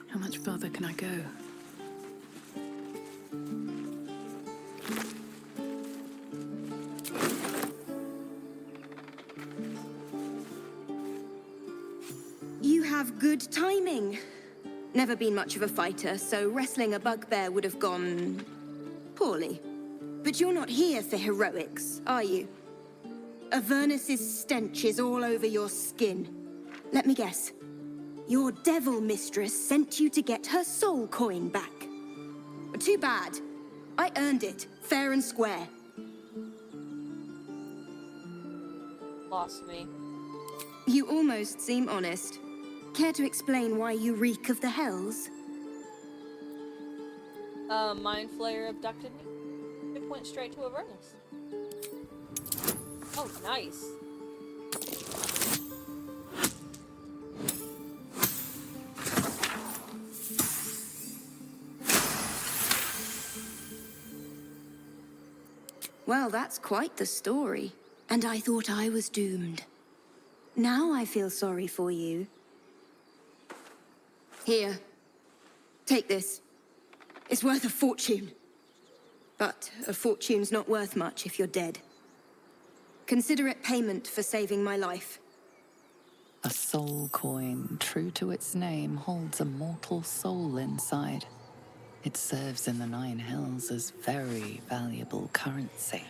How much further can I go? You have good timing. Never been much of a fighter, so wrestling a bugbear would have gone poorly. But you're not here for heroics, are you? Avernus's stench is all over your skin. Let me guess. Your devil mistress sent you to get her soul coin back. Too bad. I earned it, fair and square. Lost me. You almost seem honest. Care to explain why you reek of the hells? Mind Flayer abducted me. It went straight to Avernus. Oh, nice. Well, that's quite the story. And I thought I was doomed. Now I feel sorry for you. Here. Take this. It's worth a fortune. But a fortune's not worth much if you're dead. Consider it payment for saving my life. A soul coin, true to its name, holds a mortal soul inside. It serves in the Nine Hells as very valuable currency.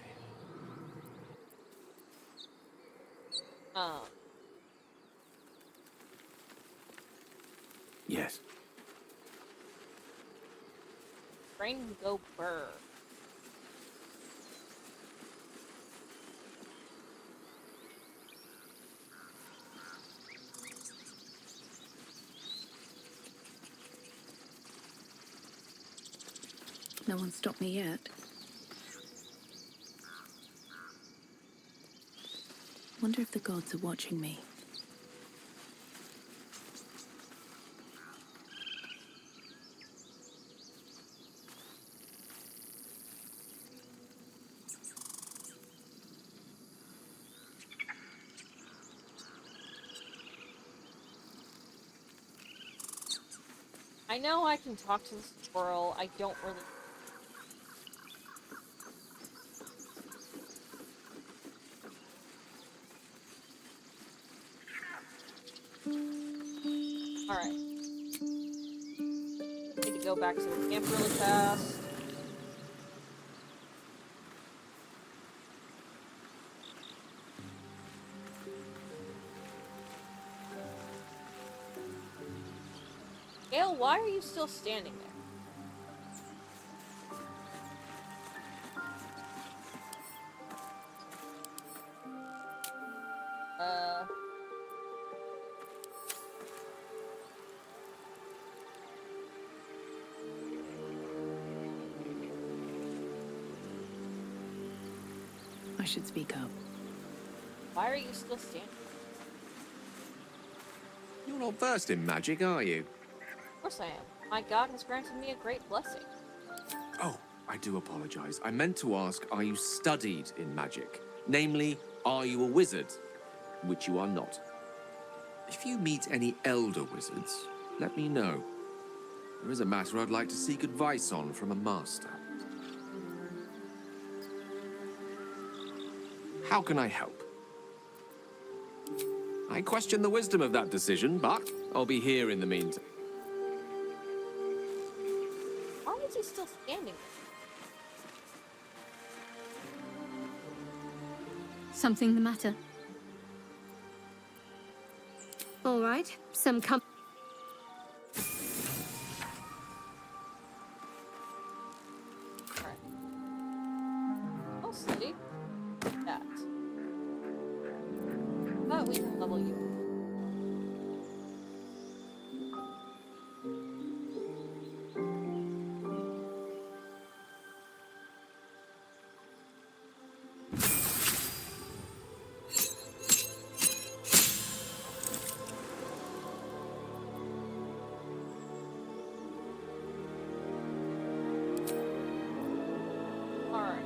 Yes. Brain go burr. No one stopped me yet. Wonder if the gods are watching me. I know I can talk to the squirrel. I don't really. Alright. Need to go back to the camp really fast. Gale, why are you still standing there? I should speak up. Why are you still standing? You're not versed in magic, are you? Of course I am. My god has granted me a great blessing. Oh, I do apologize. I meant to ask, are you studied in magic? Namely, are you a wizard? Which you are not. If you meet any elder wizards, let me know. There is a matter I'd like to seek advice on from a master. How can I help? I question the wisdom of that decision, but I'll be here in the meantime. Why is he still standing there? Something the matter? All right, some Alright. Mostly that. But we can level you. Alright.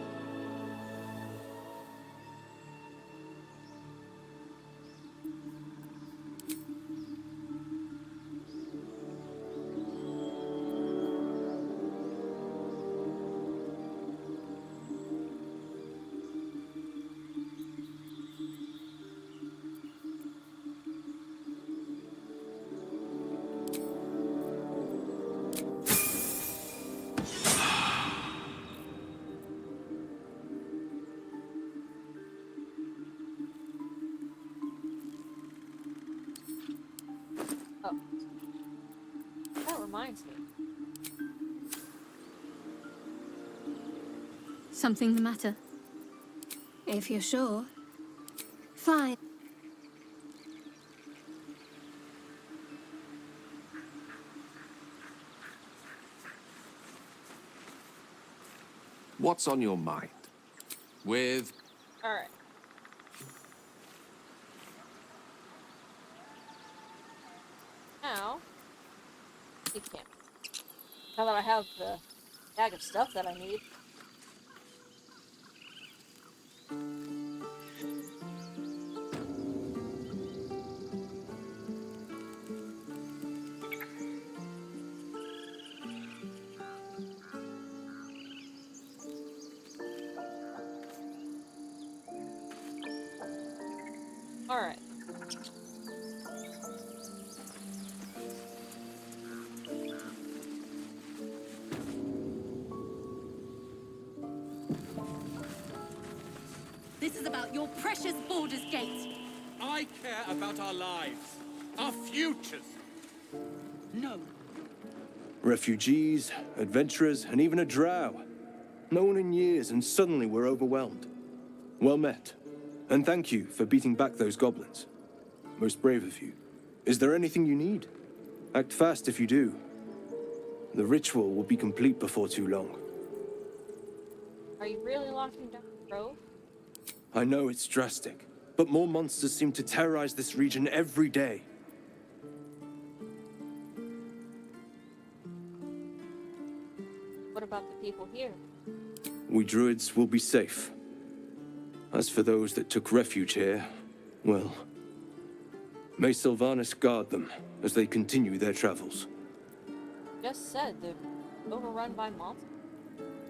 Oh. That reminds me. something the matter. If you're sure. Fine. What's on your mind? With... Alright. Now, you can't. Now that I have the bag of stuff that I need. your precious Baldur's Gate. I care about our lives, our futures. No. Refugees, adventurers, and even a drow. No one in years, and suddenly we're overwhelmed. Well met. And thank you for beating back those goblins. Most brave of you. Is there anything you need? Act fast if you do. The ritual will be complete before too long. Are you really locking down the grove? I know it's drastic, but more monsters seem to terrorize this region every day. What about the people here? We druids will be safe. As for those that took refuge here, well, may Sylvanas guard them as they continue their travels. Just said they're overrun by monsters.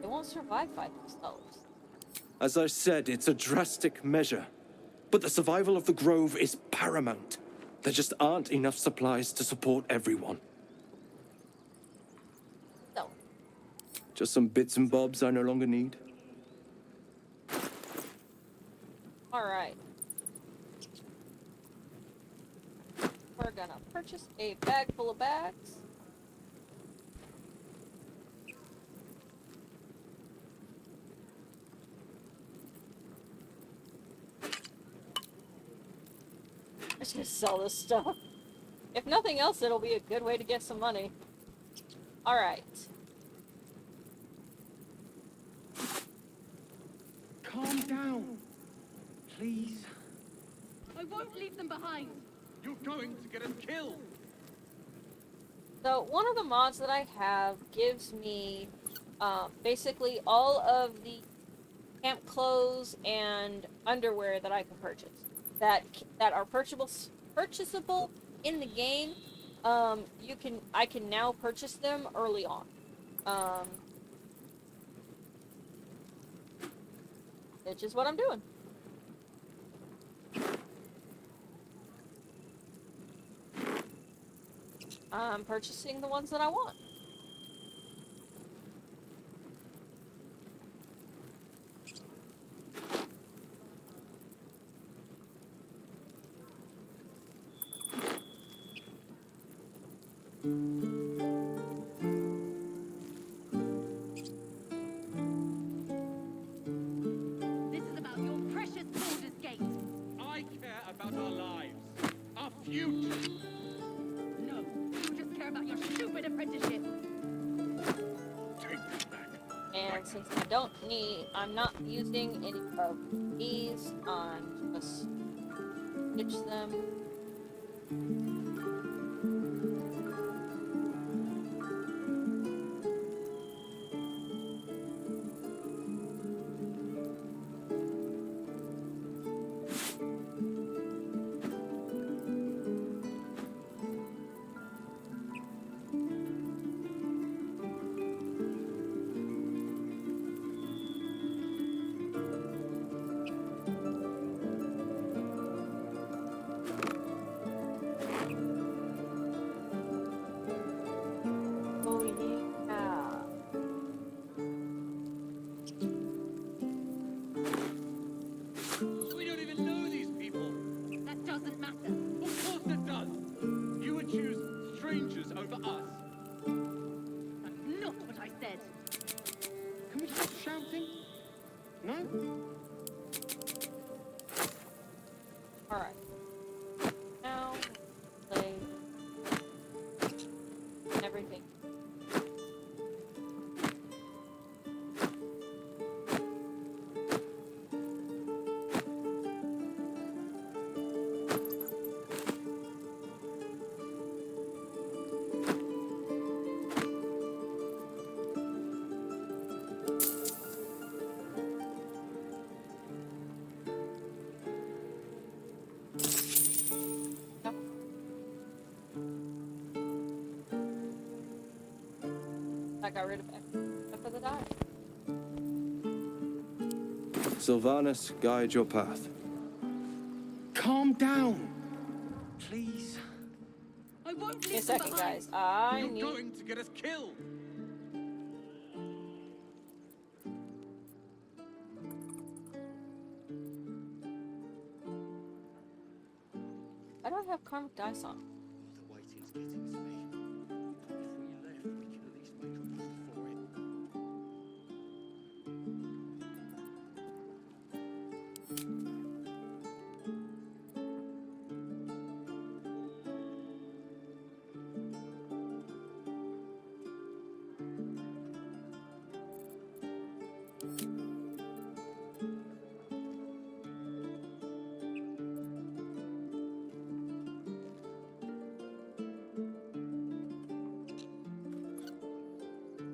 They won't survive by themselves. As I said, it's a drastic measure. But the survival of the Grove is paramount. There just aren't enough supplies to support everyone. So. Just some bits and bobs I no longer need. Alright. We're gonna purchase a bag full of bags. I should sell this stuff. If nothing else, it'll be a good way to get some money. Alright. Calm down, please. I won't leave them behind. You're going to get us killed. So, one of the mods that I have gives me basically all of the camp clothes and underwear that I can purchase. That are purchasable in the game. I can now purchase them early on. Which is what I'm doing. I'm purchasing the ones that I want. This is about your precious Baldur's Gate. I care about our lives, our futures. No, you just care about your stupid apprenticeship. Take it back. And since I'm not using any of these, I'm just ditch them. We don't even know these people. That doesn't matter. Of course it does. You would choose strangers over us. That's not what I said. Can we stop shouting? No? Alright. Now, play everything. I got rid of except for the die. Sylvanas, guide your path. Calm down, please. I won't Give me a leave them second, behind. guys. I You're need... going to get us killed. karmic dice on? The waiting's getting to me. If we left, we could at least make a run for it.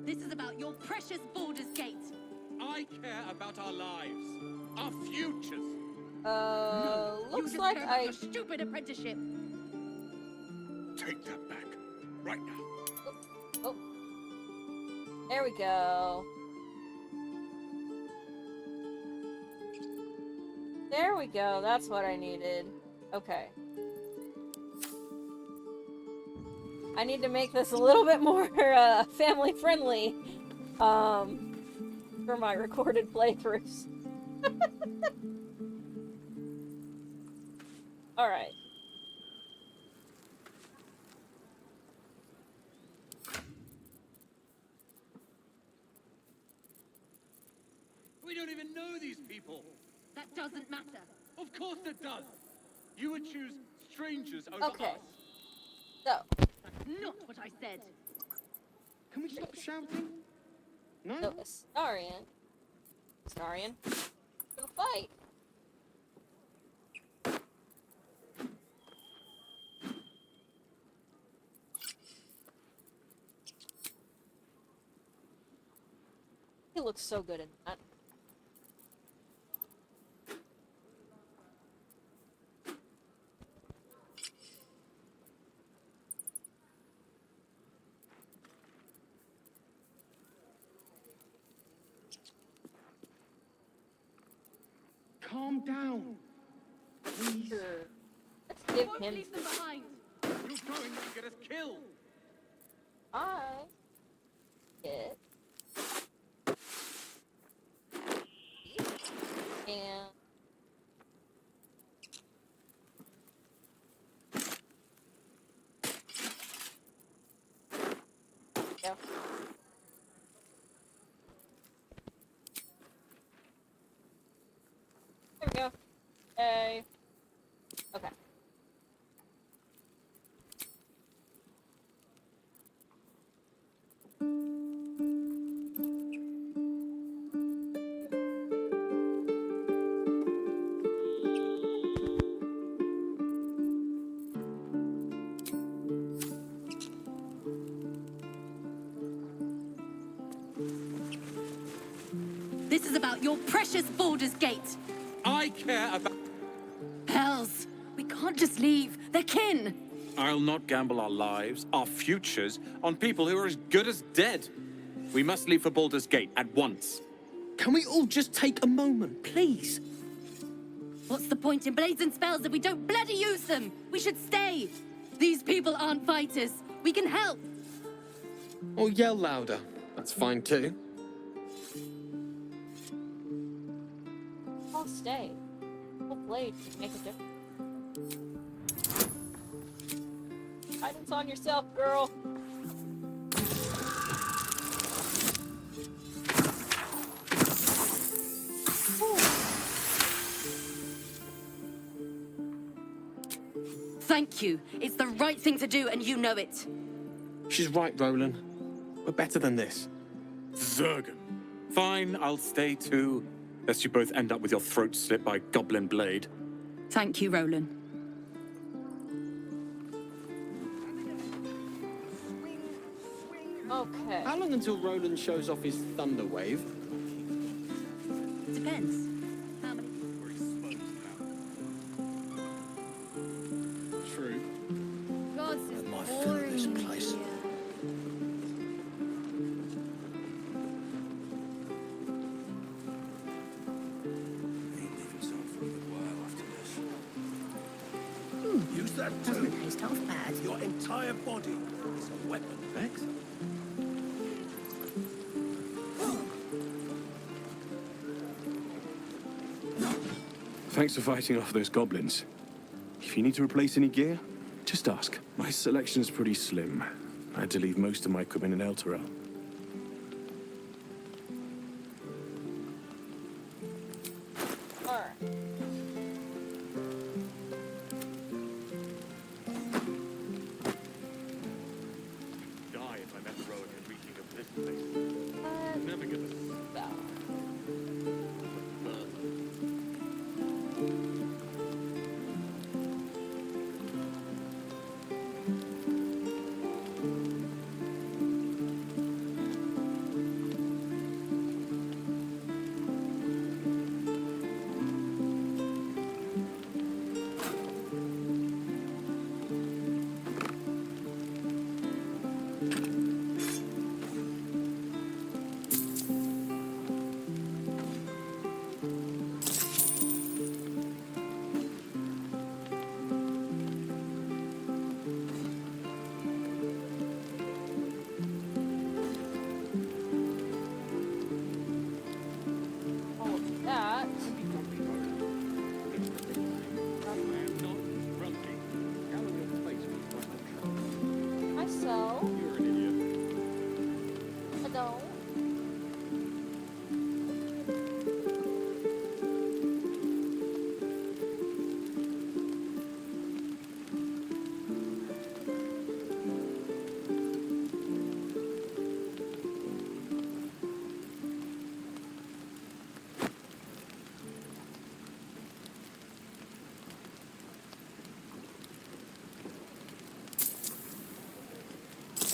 This is about your precious Baldur's Gate. I care about our lives, our futures. Looks you like just care about I... your stupid apprenticeship. Take that back. Right now. Oh. There we go. There we go. That's what I needed. Okay. I need to make this a little bit more family friendly for my recorded playthroughs. All right. We don't even know these people. That doesn't matter. Of course it does. You would choose strangers over Okay. us. So. That's not what I said. Can we stop shouting? No? So, Astarion, gonna fight. He looks so good in that. Calm down. Please. Sure. Let's give Won't him. leave them behind. You're going to get us killed. I get and yeah. There we go. Hey. Okay. This is about your precious Baldur's Gate. I care about... Hells, we can't just leave. They're kin. I'll not gamble our lives, our futures, on people who are as good as dead. We must leave for Baldur's Gate at once. Can we all just take a moment, please? What's the point in blades and spells if we don't bloody use them? We should stay. These people aren't fighters. We can help. Or yell louder. That's fine too. I'll stay. Full blade can make a difference. Guidance on yourself, girl. Thank you. It's the right thing to do, and you know it. She's right, Roland. We're better than this. Zergan. Fine, I'll stay too. Lest you both end up with your throats slit by goblin blade. Thank you, Roland. Okay. How long until Roland shows off his thunder wave? Depends. How many? True. God, this is My fill of this boring. place. Use that too. Taste half bad. Your entire body is a weapon. Thanks. Thanks for fighting off those goblins. If you need to replace any gear, Just ask. My selection's pretty slim. I had to leave most of my equipment in Elturel. Alright. Die if I'm heroic and reaching of this place. Never give a spell.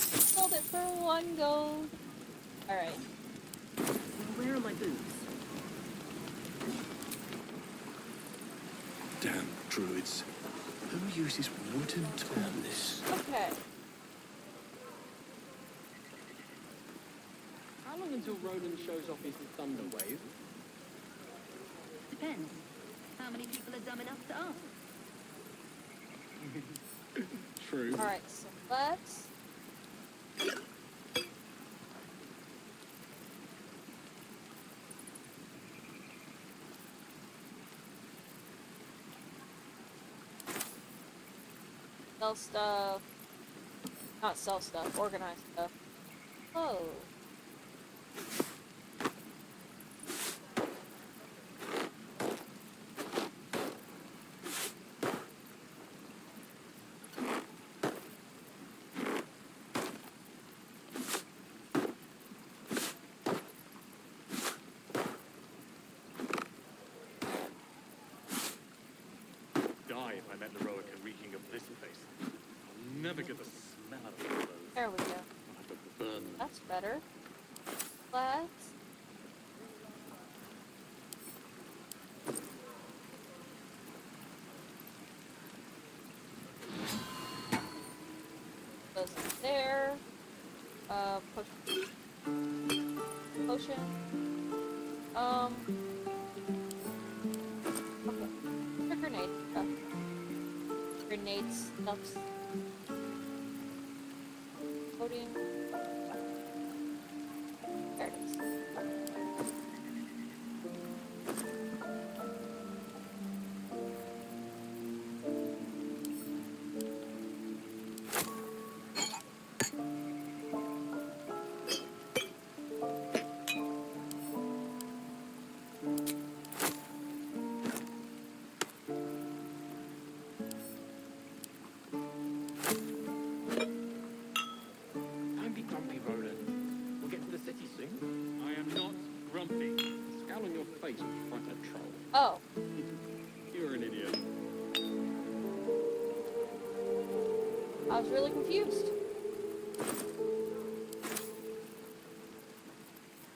Sold it for 1 gold. Alright. Where are my boots? Damn druids. Who uses wooden tools? Okay. How long until Roland shows off his thunder wave? Depends. How many people are dumb enough to ask? True. Alright, so let's... sell stuff. Not sell stuff, organize stuff. Oh. Die if I'm heroic and reeking of this place. I'll never get the smell of those. There we go. I have to burn them. That's better. Let's... goes in there. Potion. Okay. The grenade stuff. Grenade stuffs. Loading. There it is. Don't be grumpy, Roland. We'll get to the city soon. I am not grumpy. The scowl on your face will be front a troll. Oh. You're an idiot. I was really confused.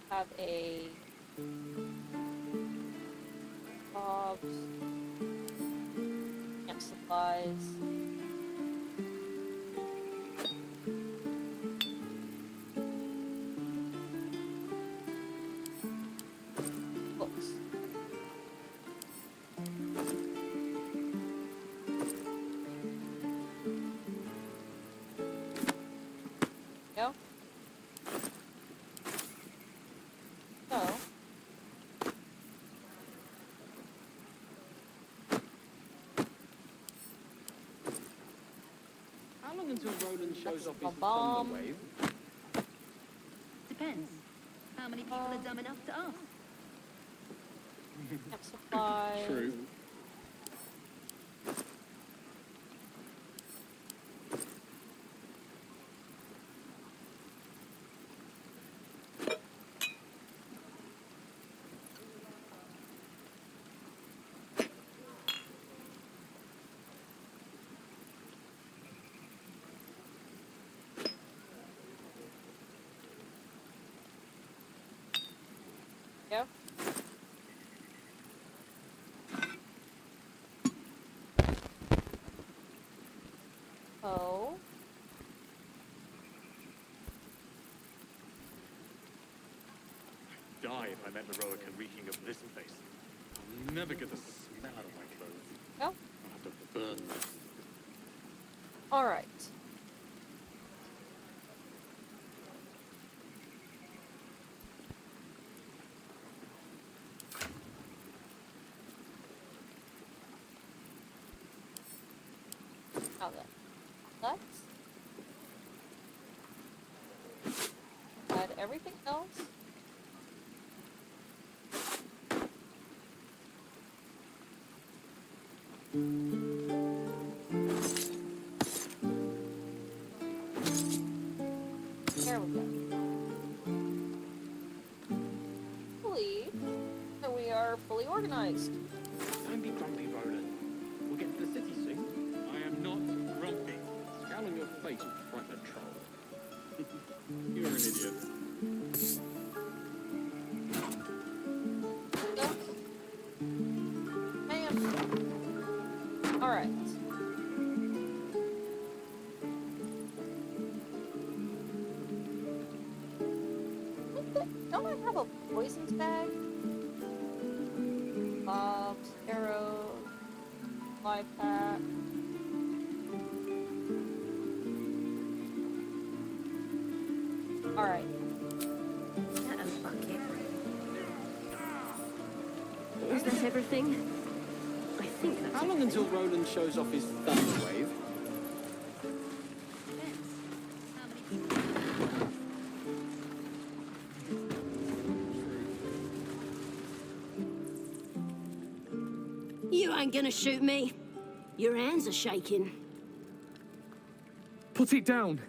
Have a jobs, camp supplies. Books. Go. So. How long until Roland shows off his bomb. thunder wave? Depends. How many people are dumb enough to ask? Supplies. True. Yep. Oh. Die if I met the Roica reeking of this place. I'll never get the smell out of my clothes. No. I'll have to burn them. All right. Now then, let's add everything else. There we go. Believe that we are fully organized. Don't be grumpy, Roland. We'll get to the city soon. I am not grumpy. Scowl on your face will frighten a troll. You're an idiot. All right. Don't I have a poison tag? Bobs, arrows, fly pack. All right. Is that everything? I think that's How long until Roland shows off his thunder wave? You ain't gonna shoot me. Your hands are shaking. Put it down.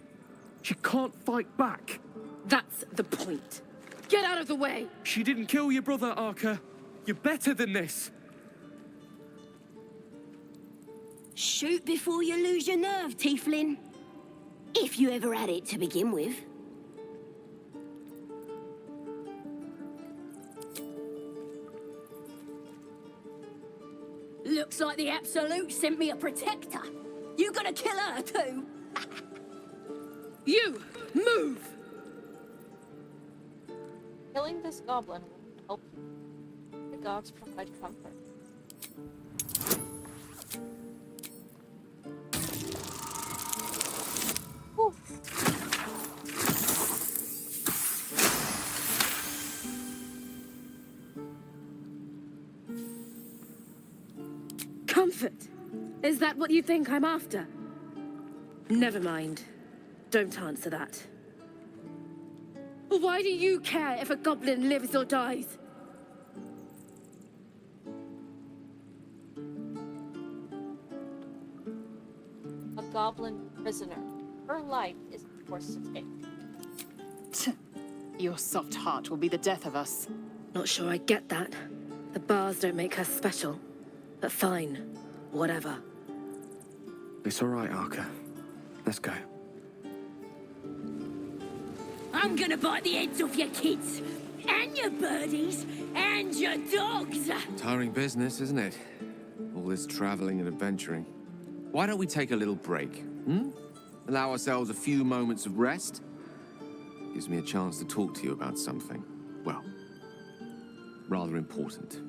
She can't fight back. That's the point. Get out of the way! She didn't kill your brother, Arca. You're better than this. Shoot before you lose your nerve, Tiefling. If you ever had it to begin with. Looks like the Absolute sent me a protector. You gonna kill her too? You, move! Killing this goblin will help you. The gods provide comfort. Whew. Comfort? Is that what you think I'm after? Never mind. Don't answer that. Why do you care if a goblin lives or dies? A goblin prisoner. Her life is of course at stake. Your soft heart will be the death of us. Not sure I get that. The bars don't make her special. But fine. Whatever. It's all right, Arca. Let's go. I'm gonna bite the heads off your kids, and your birdies, and your dogs! Tiring business, isn't it? All this traveling and adventuring. Why don't we take a little break, hmm? Allow ourselves a few moments of rest? Gives me a chance to talk to you about something, well, rather important.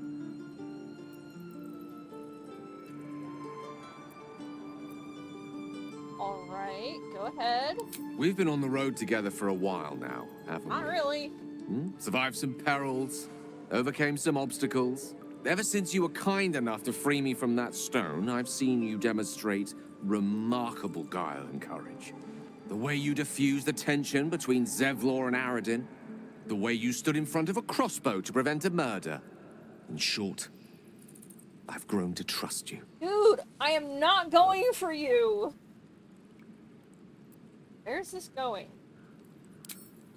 All right, go ahead. We've been on the road together for a while now, haven't we? Not really. Survived some perils, overcame some obstacles. Ever since you were kind enough to free me from that stone, I've seen you demonstrate remarkable guile and courage. The way you diffused the tension between Zevlor and Aradin. The way you stood in front of a crossbow to prevent a murder. In short, I've grown to trust you. Dude, I am not going for you! Where's this going?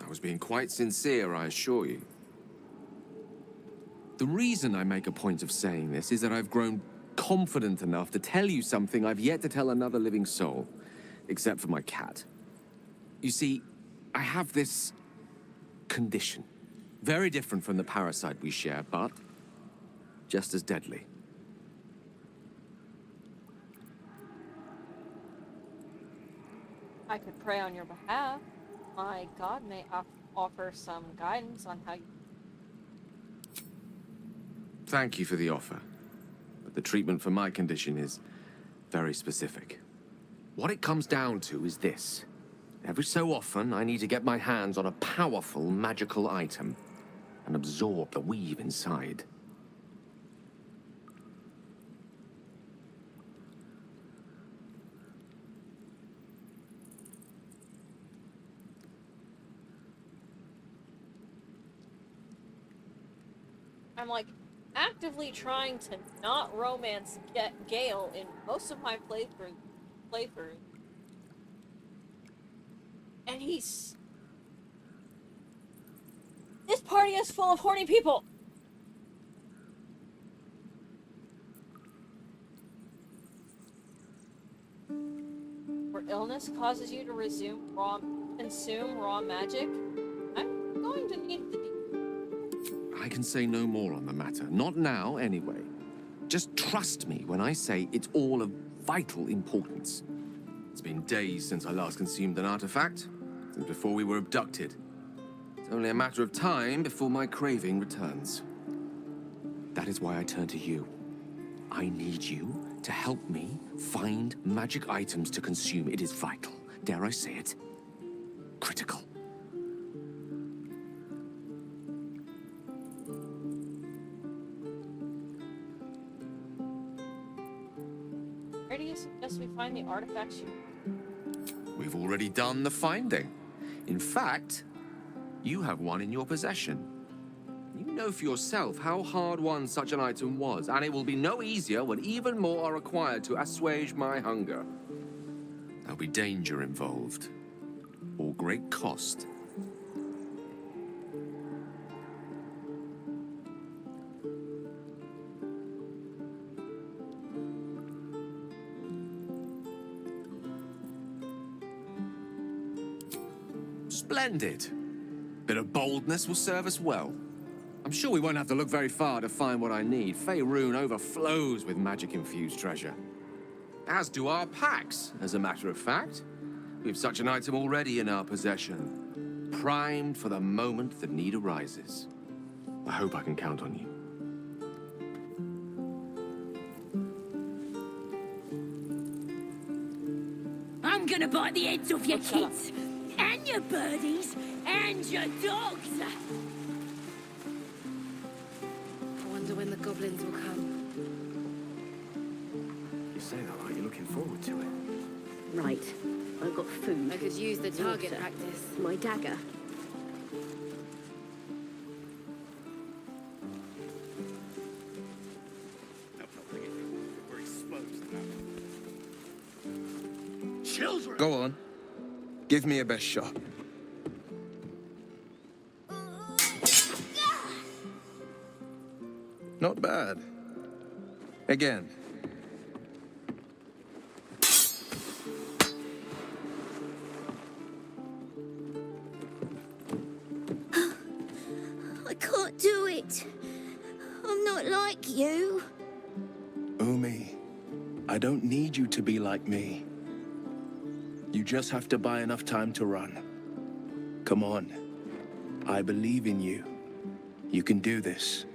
I was being quite sincere, I assure you. The reason I make a point of saying this is that I've grown confident enough to tell you something I've yet to tell another living soul, except for my cat. You see, I have this condition. Very different from the parasite we share, but just as deadly. I could pray on your behalf. My god may offer some guidance on how you... Thank you for the offer, but the treatment for my condition is very specific. What it comes down to is this. Every so often, I need to get my hands on a powerful magical item and absorb the weave inside. I'm like actively trying to not romance Gale in most of my playthrough. And he's... This party is full of horny people! Where illness causes you to consume raw magic, I'm going to need the... I can say no more on the matter. Not now, anyway. Just trust me when I say it's all of vital importance. It's been days since I last consumed an artifact, since before we were abducted. It's only a matter of time before my craving returns. That is why I turn to you. I need you to help me find magic items to consume. It is vital. Dare I say it? Critical. Where do you suggest we find the artifacts you... We've already done the finding. In fact, you have one in your possession. You know for yourself how hard-won such an item was, and it will be no easier when even more are required to assuage my hunger. There'll be danger involved, or great cost. Splendid. Bit of boldness will serve us well. I'm sure we won't have to look very far to find what I need. Faerun overflows with magic-infused treasure. As do our packs, as a matter of fact. We've such an item already in our possession. Primed for the moment the need arises. I hope I can count on you. I'm gonna bite the heads off your kids, and your birdies, and your dogs! I wonder when the goblins will come. You say that like you're looking forward to it. Right, I've got food. I could use the target water, practice. my dagger. We're exposed now. Children! Go on. Give me a best shot. Not bad. Again. I can't do it. I'm not like you. Umi, I don't need you to be like me. You just have to buy enough time to run. Come on. I believe in you. You can do this.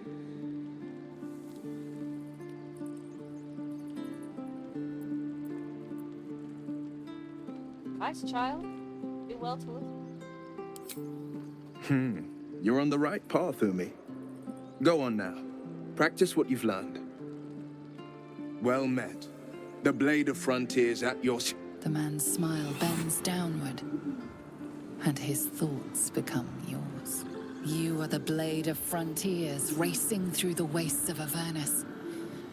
Nice child. Do well to listen. You're on the right path, Umi. Go on now. Practice what you've learned. Well met. The blade of frontiers at your... The man's smile bends downward, and his thoughts become yours. You are the blade of frontiers racing through the wastes of Avernus.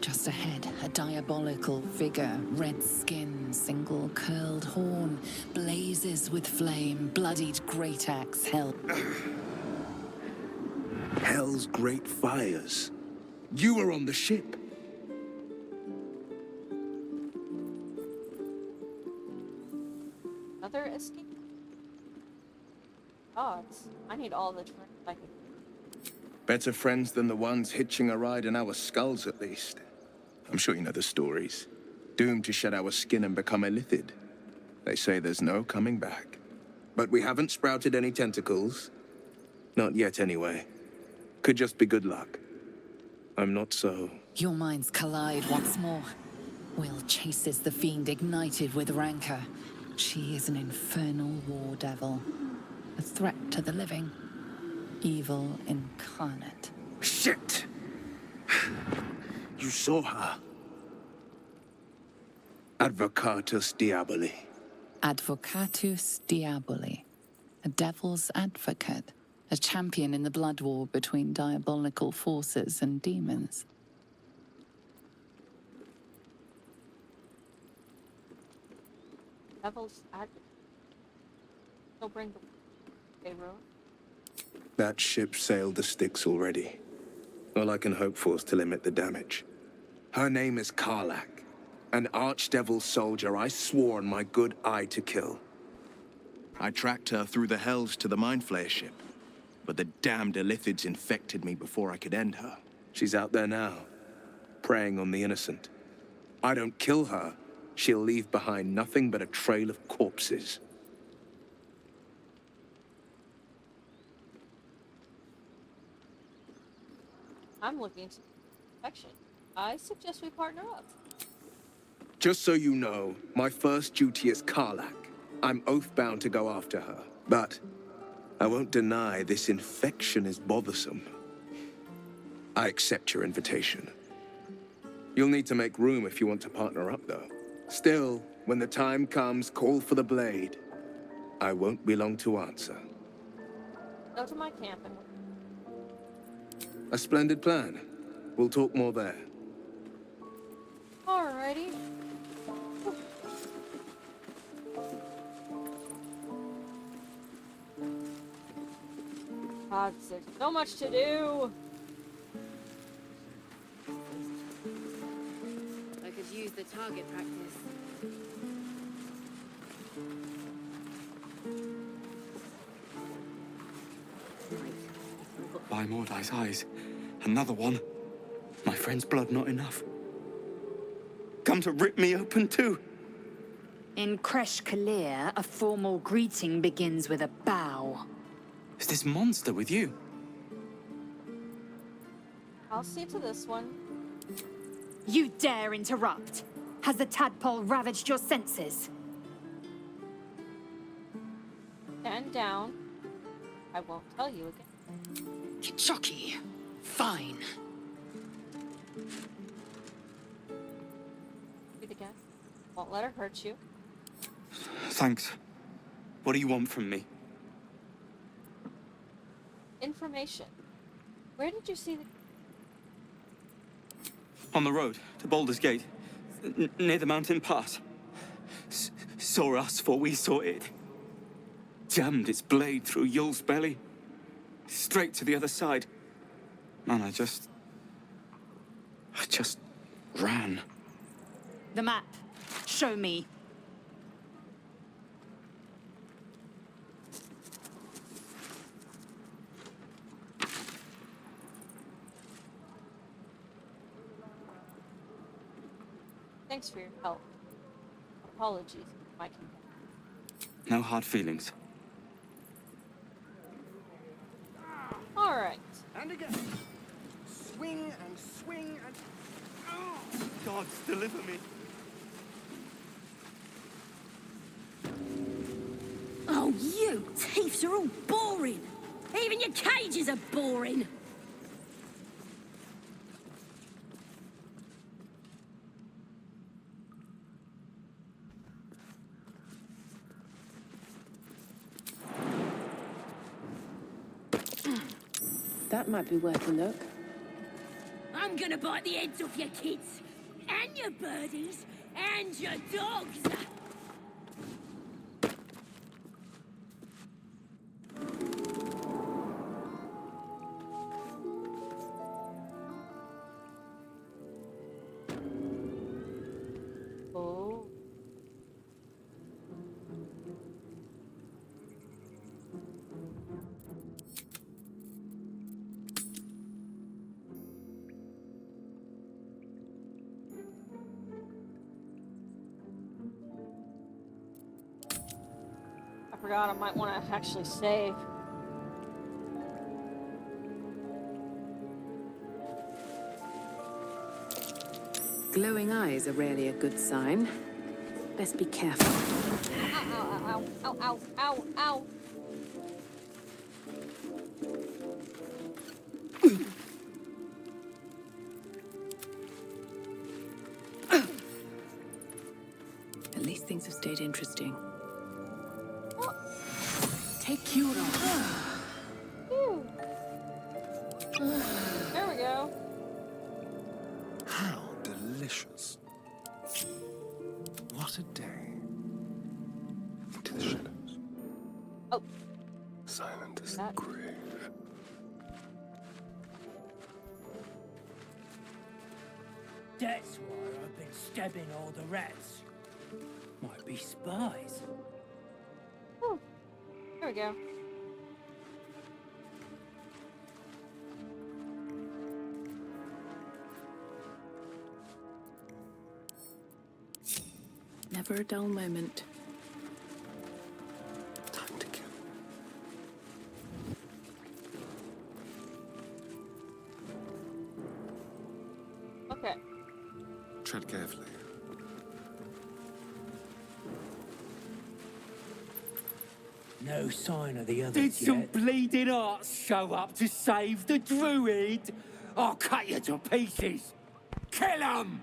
Just ahead, a diabolical figure, red skin, single curled horn, blazes with flame, bloodied great axe held. Hell's great fires. You were on the ship. Another escape? Gods, I need all the turns I can. Better friends than the ones hitching a ride in our skulls, at least. I'm sure you know the stories. Doomed to shed our skin and become illithid. They say there's no coming back. But we haven't sprouted any tentacles. Not yet, anyway. Could just be good luck. I'm not so... Your minds collide once more. Will chases the fiend ignited with rancor. She is an infernal war devil. A threat to the living. Evil incarnate. Shit! You saw her. Advocatus Diaboli. Advocatus Diaboli. A devil's advocate. A champion in the blood war between diabolical forces and demons. Devil's advocate. They'll bring the Pharaoh. That ship sailed the Styx already. All I can hope for is to limit the damage. Her name is Karlak, an archdevil soldier I swore on my good eye to kill. I tracked her through the hells to the Mind Flayer ship, but the damned Illithids infected me before I could end her. She's out there now, preying on the innocent. I don't kill her, she'll leave behind nothing but a trail of corpses. I'm looking to perfection. I suggest we partner up. Just so you know, my first duty is Karlak. I'm oath-bound to go after her. But I won't deny this infection is bothersome. I accept your invitation. You'll need to make room if you want to partner up, though. Still, when the time comes, call for the blade. I won't be long to answer. Go to my camp and... A splendid plan. We'll talk more there. Alrighty. God, there's so much to do. I could use the target practice. By Mordai's eyes. Another one. My friend's blood not enough. Come to rip me open too. In Kresh Kalir, a formal greeting begins with a bow. Is this monster with you? I'll see to this one. You dare interrupt? Has the tadpole ravaged your senses? Stand down. I won't tell you again. Kichoki. Fine. Do it again. Won't let her hurt you. Thanks. What do you want from me? Information. Where did you see the... On the road to Baldur's Gate, near the mountain pass. Saw us, for we saw it. Jammed its blade through Yul's belly. Straight to the other side. Man, I just ran. The map. Show me. Thanks for your help. Apologies, Mike. No hard feelings. All right. And again. Swing and swing and... Oh! Gods, deliver me. Oh, you Tiefs are all boring. Even your cages are boring. That might be worth a look. I'm gonna bite the heads off your kids, and your birdies, and your dogs. Oh. I forgot I might want to actually save. Glowing eyes are rarely a good sign. Best be careful. Ow, ow, ow, ow, ow, ow, At least things have stayed interesting. Take Cura. Whew. There we go. How delicious. What a day. Into the shadows. Oh. Silent as the grave. That's why I've been stabbing all the rats. Might be spies. Whew. There we go. Never a dull moment. Time to kill. Okay. Tread carefully. No sign of the others Did some yet. bleeding arts show up to save the druid? I'll cut you to pieces. Kill 'em!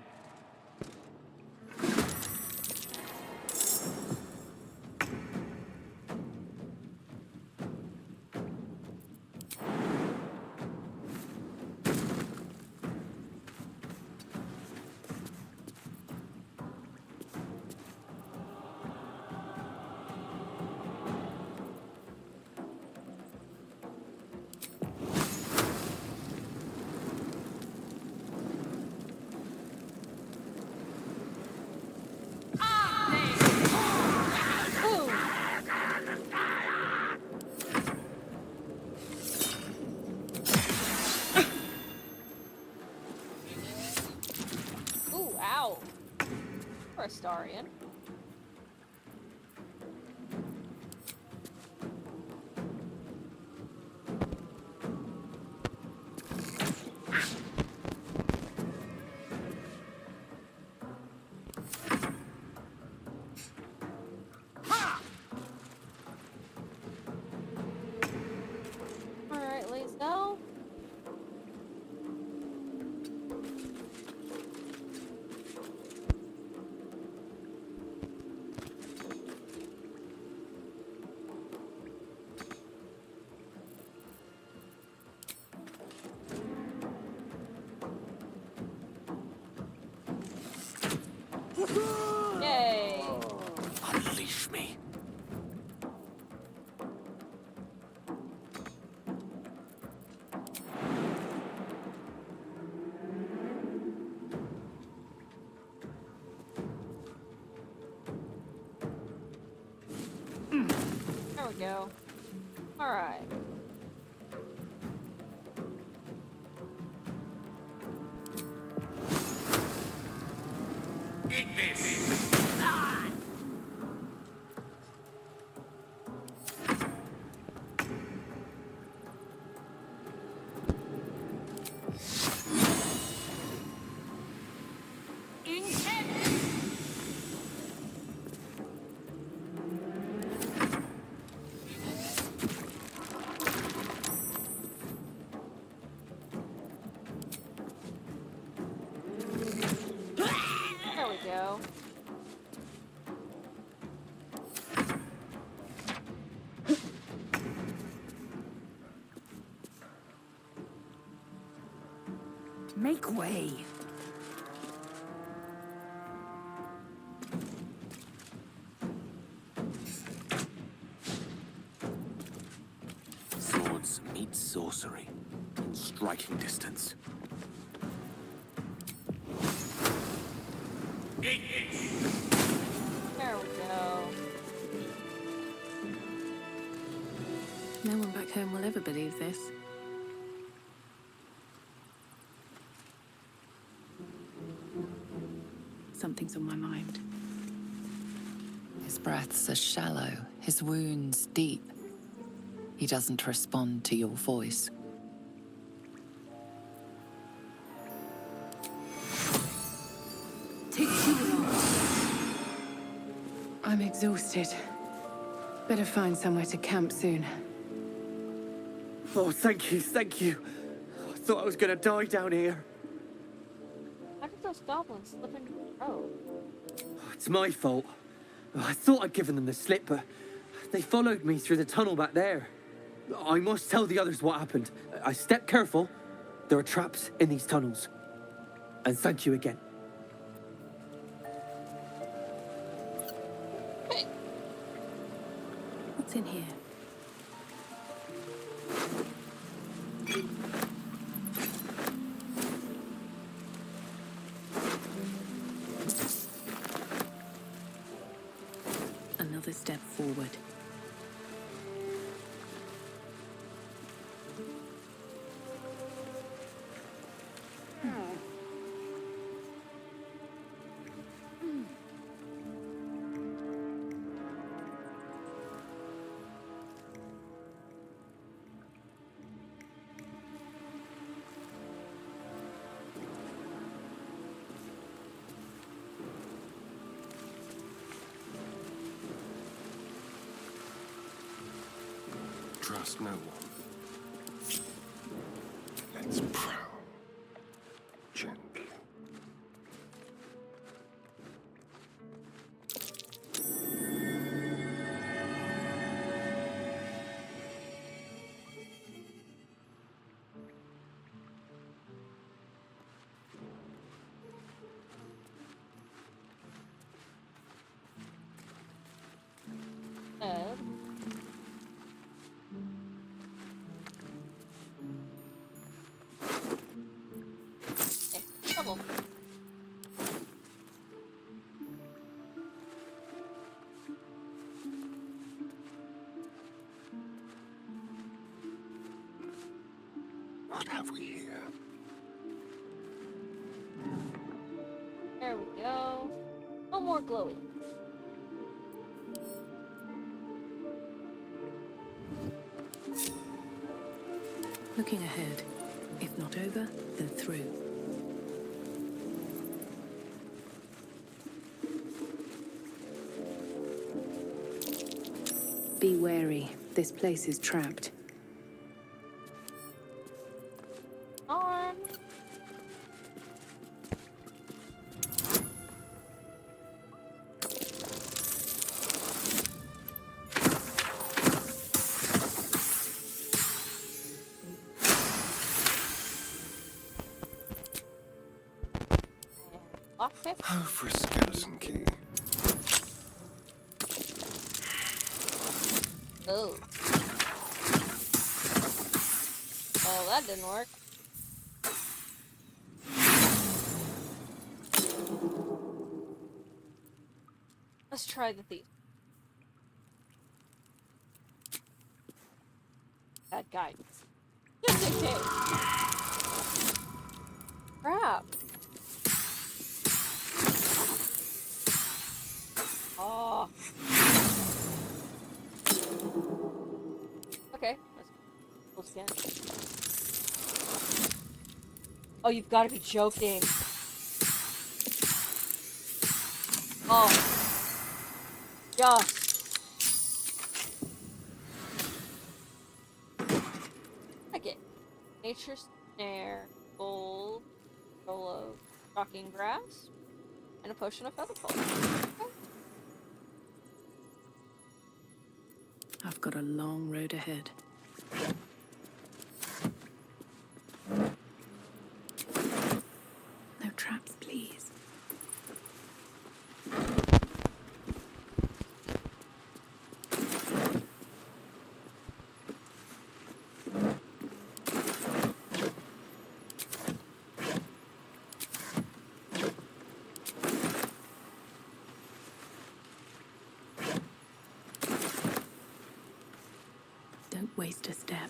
Ooh, ow. For a Starian. Alright, Lizelle. Yay! Unleash me. There we go. Alright. Eat this! There we go. Make way. Swords meet sorcery in striking distance. There we go. No one back home will ever believe this. Something's on my mind. His breaths are shallow, his wounds deep. He doesn't respond to your voice. I'm exhausted. Better find somewhere to camp soon. Oh, thank you, thank you. I thought I was gonna die down here. How did those goblins slip into the road? It's my fault. I thought I'd given them the slip, but they followed me through the tunnel back there. I must tell the others what happened. I stepped careful. There are traps in these tunnels. And thank you again. What's in here? Another step forward. Trust no one. Let's prowl gently. Trouble. What have we here? There we go. No more glowing. Looking ahead. If not over, then through. Be wary. This place is trapped. On. Lockpick. Oh, for a skeleton key. Oh. Oh, that didn't work. Let's try the thief. Bad guidance. Just in case. Crap. Oh. Okay, let's go again. Oh, you've got to be joking. Oh. Just. Okay. Nature snare, gold, roll of shocking grass, and a potion of featherfall. Okay. I've got a long road ahead. waste a step.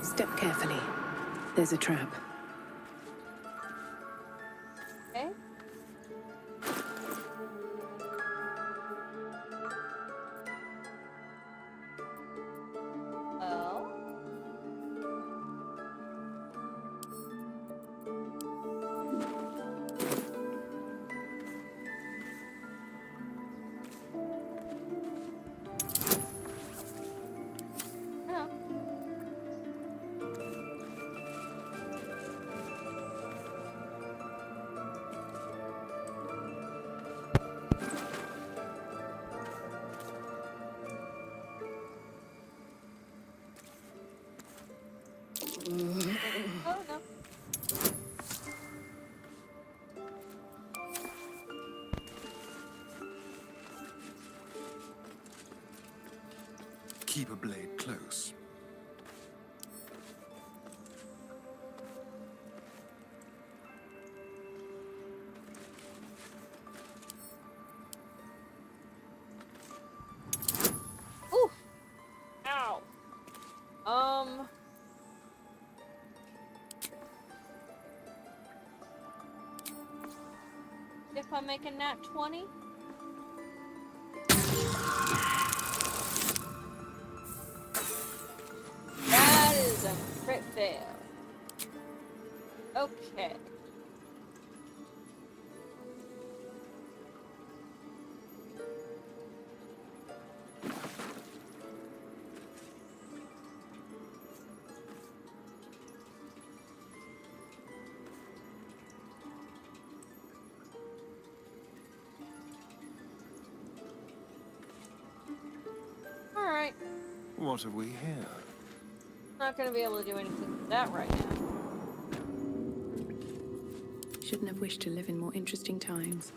Step carefully. There's a trap. Okay. Well. Oh. Oh no. Keep a blade close. Ooh. Ow. If I make a nat 20? That is a crit fail. Okay. Alright. What have we here? Not gonna be able to do anything with that right now. Shouldn't have wished to live in more interesting times.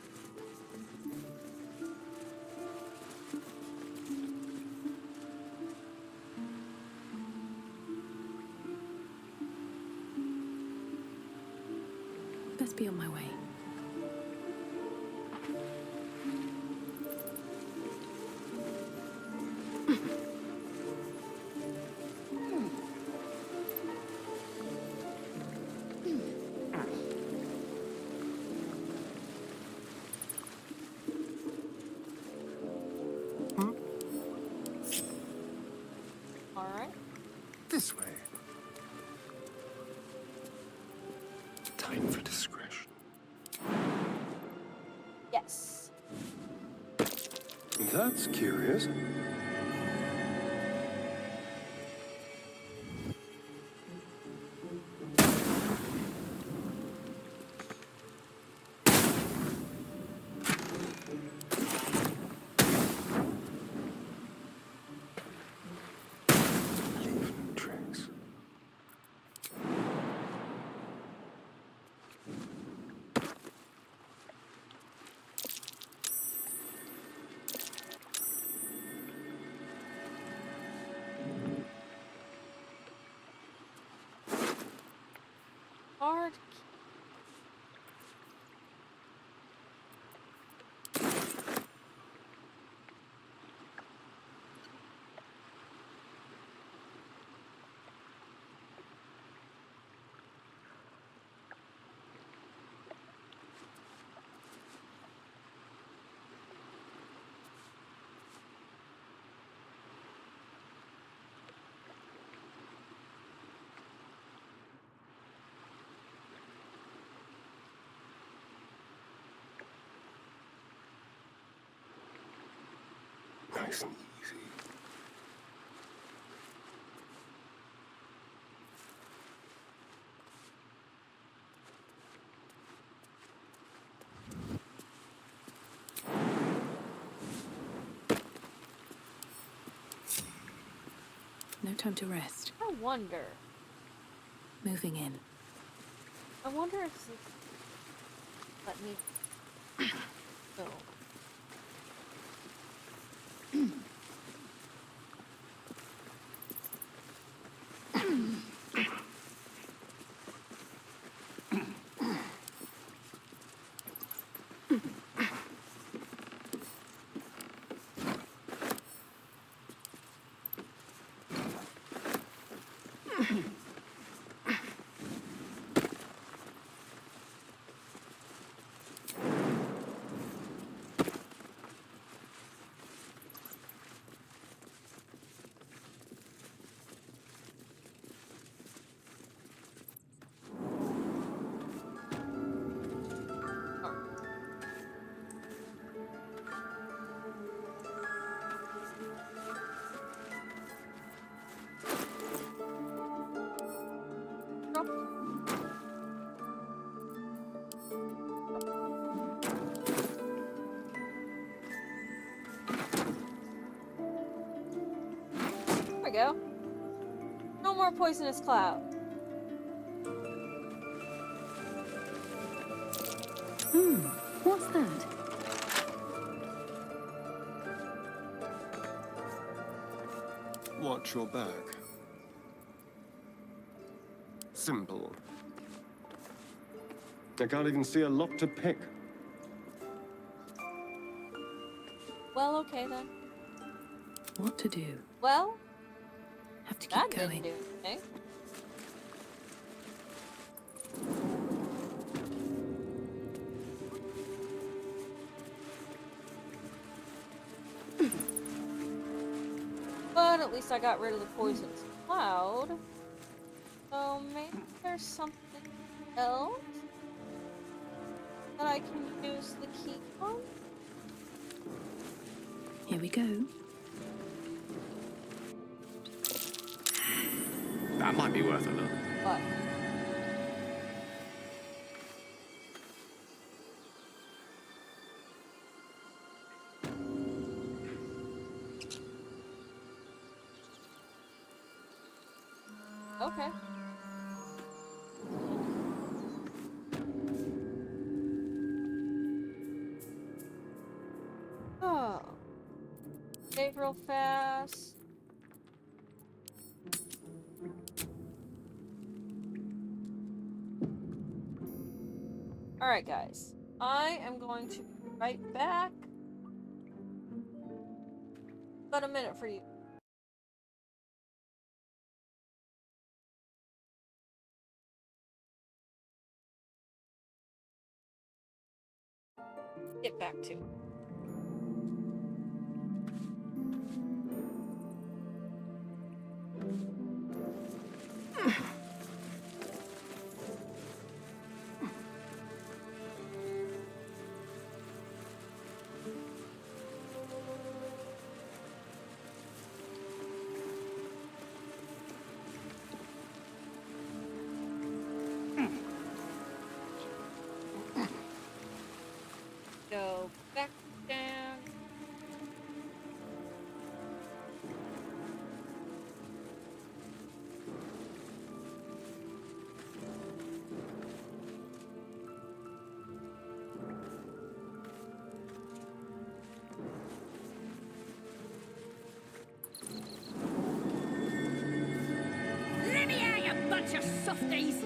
Best be on my way. Alright. This way. Time for discretion. Yes. That's curious. Leave tracks. Hard. Nice and easy. No time to rest. I wonder. Moving in. I wonder if this... Let me... go. There we go. No more poisonous cloud. What's that? Watch your back. Simple. I can't even see a lock to pick. Well, okay then. What to do? Well, Have to keep that going. didn't do anything. But at least I got rid of the poisonous cloud. So maybe there's something else that I can use the key on? Here we go. That might be worth a look. What? Okay. Oh. Save real fast. Alright, guys. I am going to be right back. About a minute for you. Get back to. Go back down. Let me out, you bunch of softies!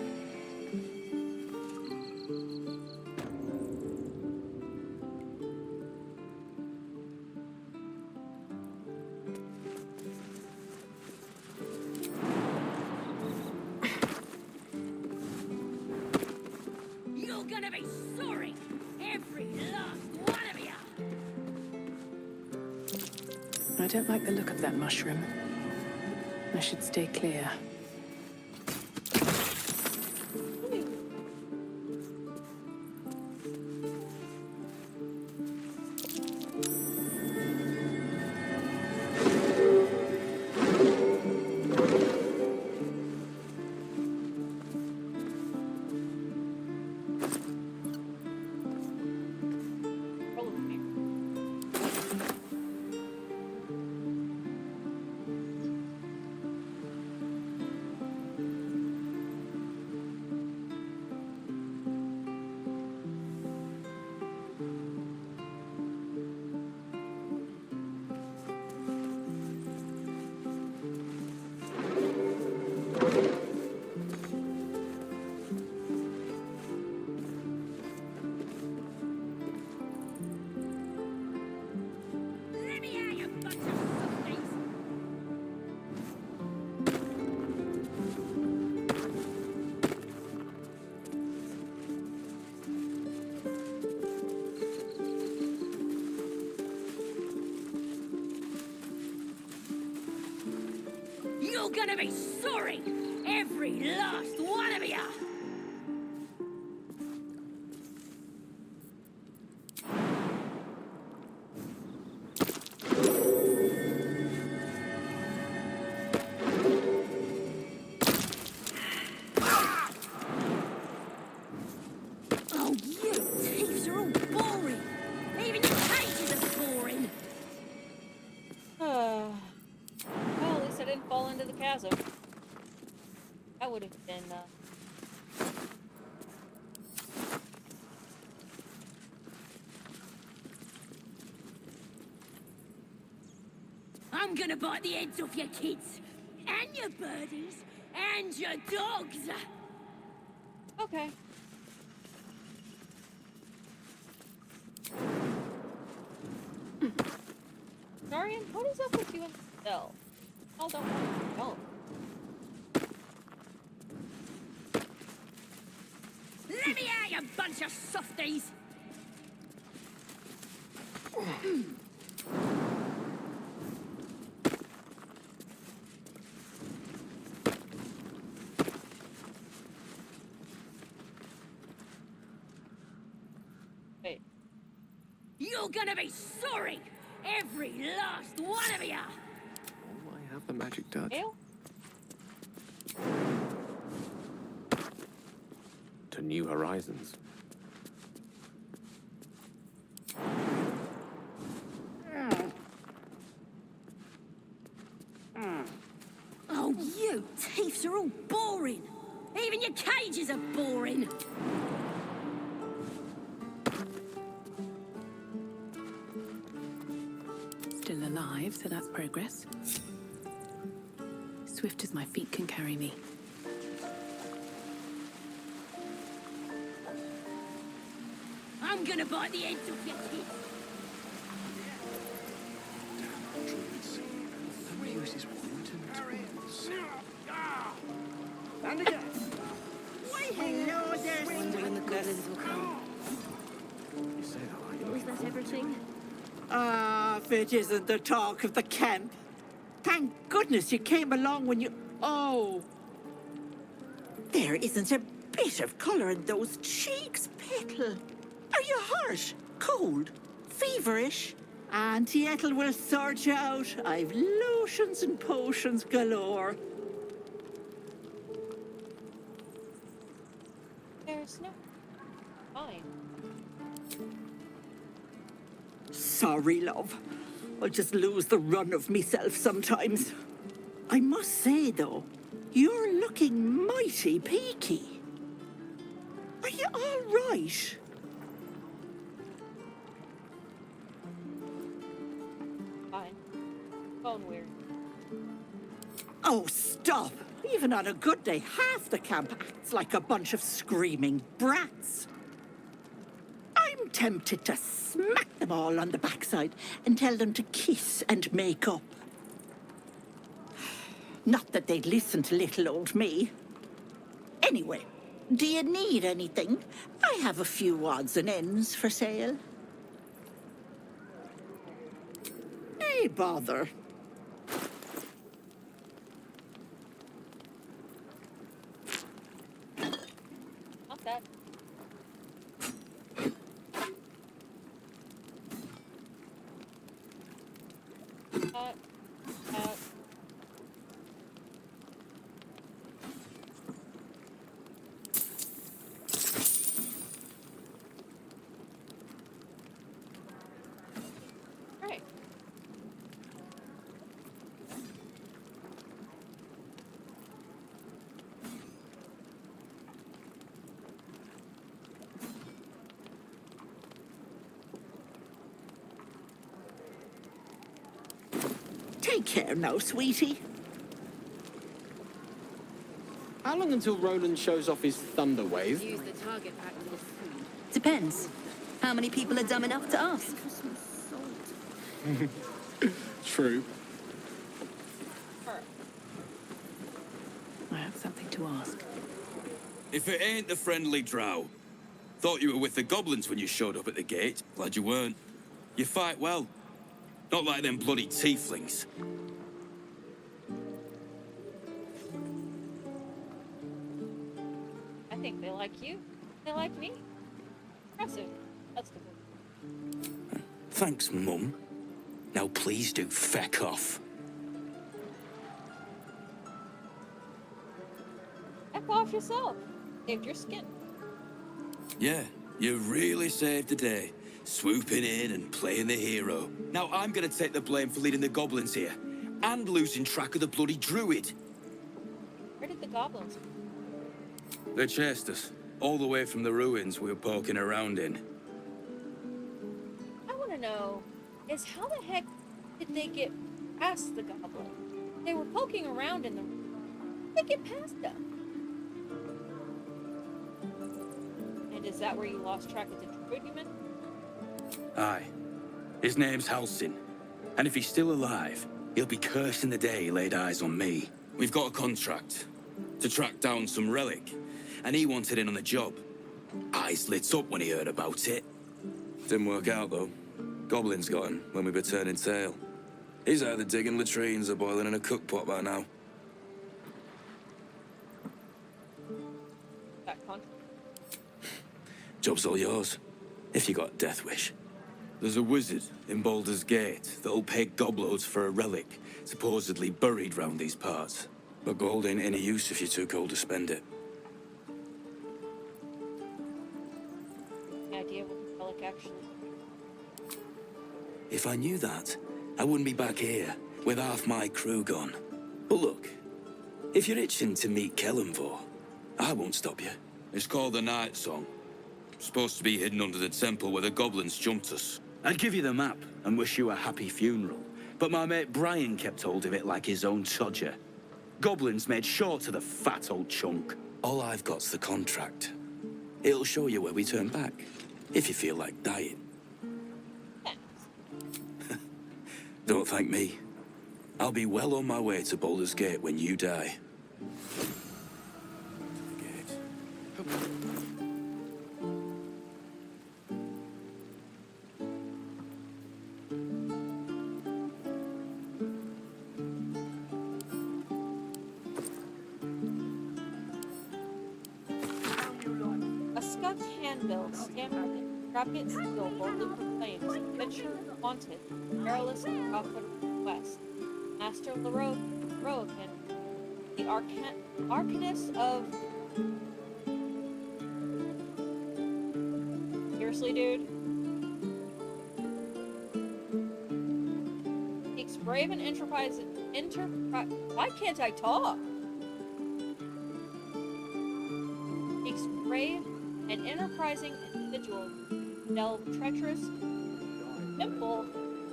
You're gonna be sorry! Every last one of you! I don't like the look of that mushroom. I should stay clear. You're gonna be sorry! Every last one of you! Oh, you thieves are all boring! Even your cages are boring! Well, at least I didn't fall into the chasm. That would have been, I'm gonna bite the heads off your kids, and your birdies, and your dogs! Okay. Darian, what is up with you and Stell? Y'all don't want to go. Let me out, you bunch of softies! Wait. You're gonna be sorry! Every last one of you! Oh, I have the magic touch. Ale? To new horizons. Oh, you thieves are all boring! Even your cages are boring! Still alive, so that's progress. Swift as my feet can carry me. I'm gonna bite the heads off your kids! Druids. Nobody uses wood and tools. And again. Why, hello there, When the goblins will come. You say that like you're Was looking that everything? Ah, if it isn't the talk of the camp. Thank goodness you came along when you... Oh. There isn't a bit of colour in those cheeks, Petal. Are you hurt? Cold? Feverish? Auntie Ethel will sort you out. I've lotions and potions galore. There's no... Fine. Sorry, love. I'll just lose the run of myself sometimes. I must say, though, you're looking mighty peaky. Are you all right? Fine. Phone weird. Oh, stop! Even on a good day, half the camp acts like a bunch of screaming brats. I'm tempted to smack them all on the backside and tell them to kiss and make up. Not that they'd listen to little old me. Anyway, do you need anything? I have a few odds and ends for sale. Hey, bother. Not that. Cut. Right. Take care now, sweetie. How long until Roland shows off his thunder wave? Use the target practice soon. Depends. How many people are dumb enough to ask? True. I have something to ask. If it ain't the friendly drow. Thought you were with the goblins when you showed up at the gate. Glad you weren't. You fight well. Not like them bloody tieflings. think they like you? They like me? Impressive. That's the word. Thanks, Mum. Now please do feck off. F off yourself. Saved your skin. Yeah, you really saved the day. Swooping in and playing the hero. Now I'm gonna take the blame for leading the goblins here. And losing track of the bloody druid. Where did the goblins? They chased us, all the way from the ruins we were poking around in. I want to know is how the heck did they get past the goblin? They were poking around in the. How did they get past them? And is that where you lost track of the druid, you meant? Aye. His name's Halsin. And if he's still alive, he'll be cursing the day he laid eyes on me. We've got a contract to track down some relic, and he wanted in on the job. Eyes lit up when he heard about it. Didn't work out, though. Goblins got him when we were turning tail. He's either digging latrines or boiling in a cookpot by now. That contract. Job's all yours, if you got a death wish. There's a wizard in Baldur's Gate that'll pay gobloads for a relic, supposedly buried round these parts. But gold ain't any use if you're too cold to spend it. Any idea what the relic actually? If I knew that, I wouldn't be back here with half my crew gone. But look, if you're itching to meet Kellenvor, I won't stop you. It's called the Night Song. Supposed to be hidden under the temple where the goblins jumped us. I'd give you the map and wish you a happy funeral, but my mate Brian kept hold of it like his own todger. Goblins made sure to the fat old chunk. All I've got's the contract. It'll show you where we turn back, if you feel like dying. Don't thank me. I'll be well on my way to Baldur's Gate when you die. A Scout's handbill stamped with it. Rapid skill boldly proclaims, adventure wanted, perilous and profitable quest. Master Leroican, the Arcanist of... Seriously, dude? Speaks brave and enterprising... Why can't I talk? Speaks brave and enterprising individual delve treacherous temple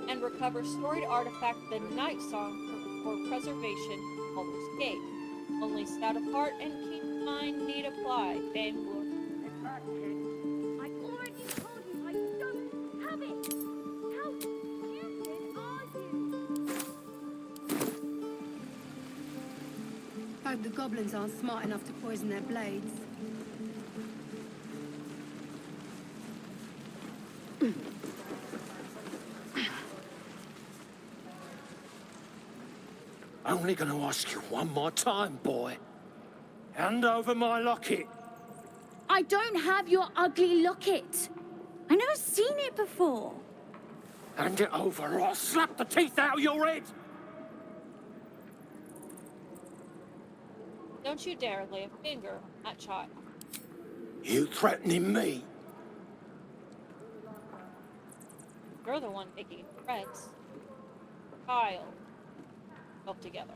and recover storied artifact the Night Song for preservation of Baldur's Gate. Only stout of heart and keen mind need apply. Bangor. I already told you I don't have it! How stupid are you? Hope the goblins aren't smart enough to poison their blades. Only going to ask you one more time, boy. Hand over my locket. I don't have your ugly locket. I never seen it before. Hand it over or I'll slap the teeth out of your head. Don't you dare lay a finger on that child. You threatening me? You're the one making threats. Kyle. Help together.